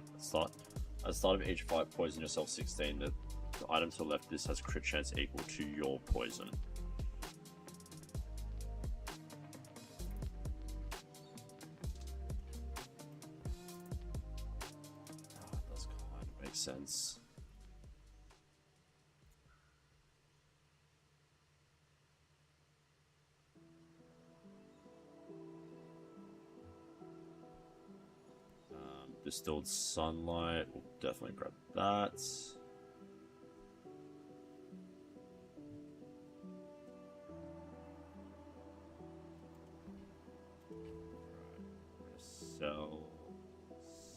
the start of each fight, poison yourself 16. The item to the left this has crit chance equal to your poison. That does kind of make sense. Distilled sunlight, we'll definitely grab that.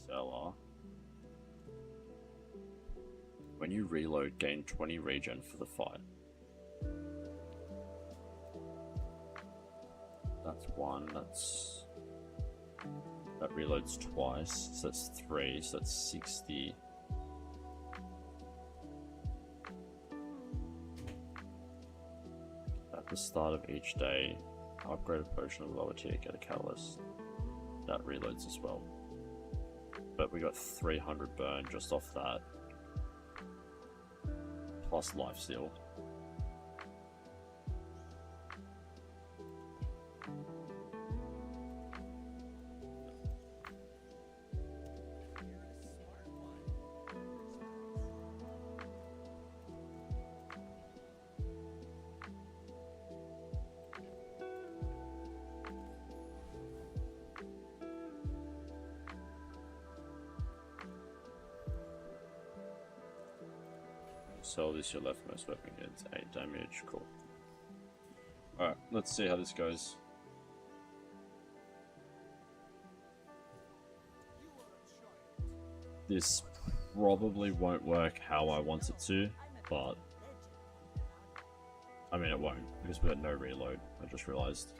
Seller. When you reload, gain 20 regen for the fight. That's one, that reloads twice, so that's 3, so that's 60. At the start of each day, upgrade a potion of lower tier, get a catalyst. That reloads as well. But we got 300 burn just off that. Plus lifesteal. So this your leftmost weapon gets 8 damage. Cool. Alright, let's see how this goes. This probably won't work how I want it to, but I mean it won't because we had no reload. I just realized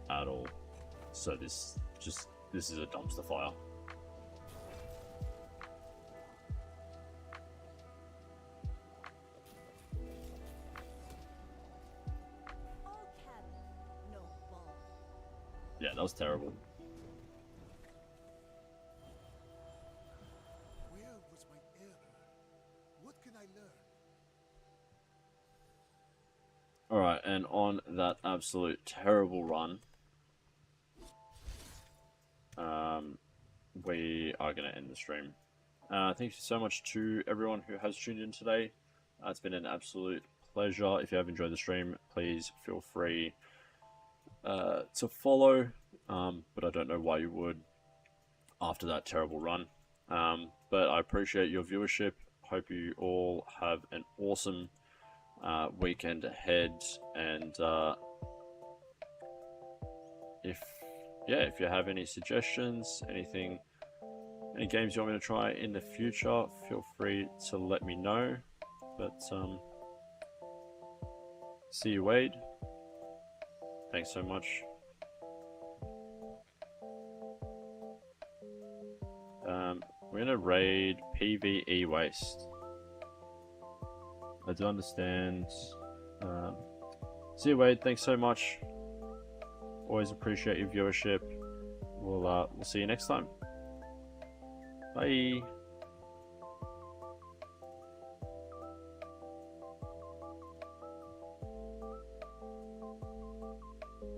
at all. So this is a dumpster fire. All cannon, no ball. Yeah, that was terrible. Where was my error? What can I learn? Alright, and on that absolute terrible run, we are going to end the stream. Thank you so much to everyone who has tuned in today. It's been an absolute pleasure. If you have enjoyed the stream, please feel free to follow, but I don't know why you would after that terrible run. But I appreciate your viewership. Hope you all have an awesome weekend ahead, and if you have any suggestions, any games you want me to try in the future, feel free to let me know. But see you, Wade. Thanks so much. We're gonna raid PvE Waste. I do understand. See you, Wade. Thanks so much. Always appreciate your viewership. We'll see you next time. Bye.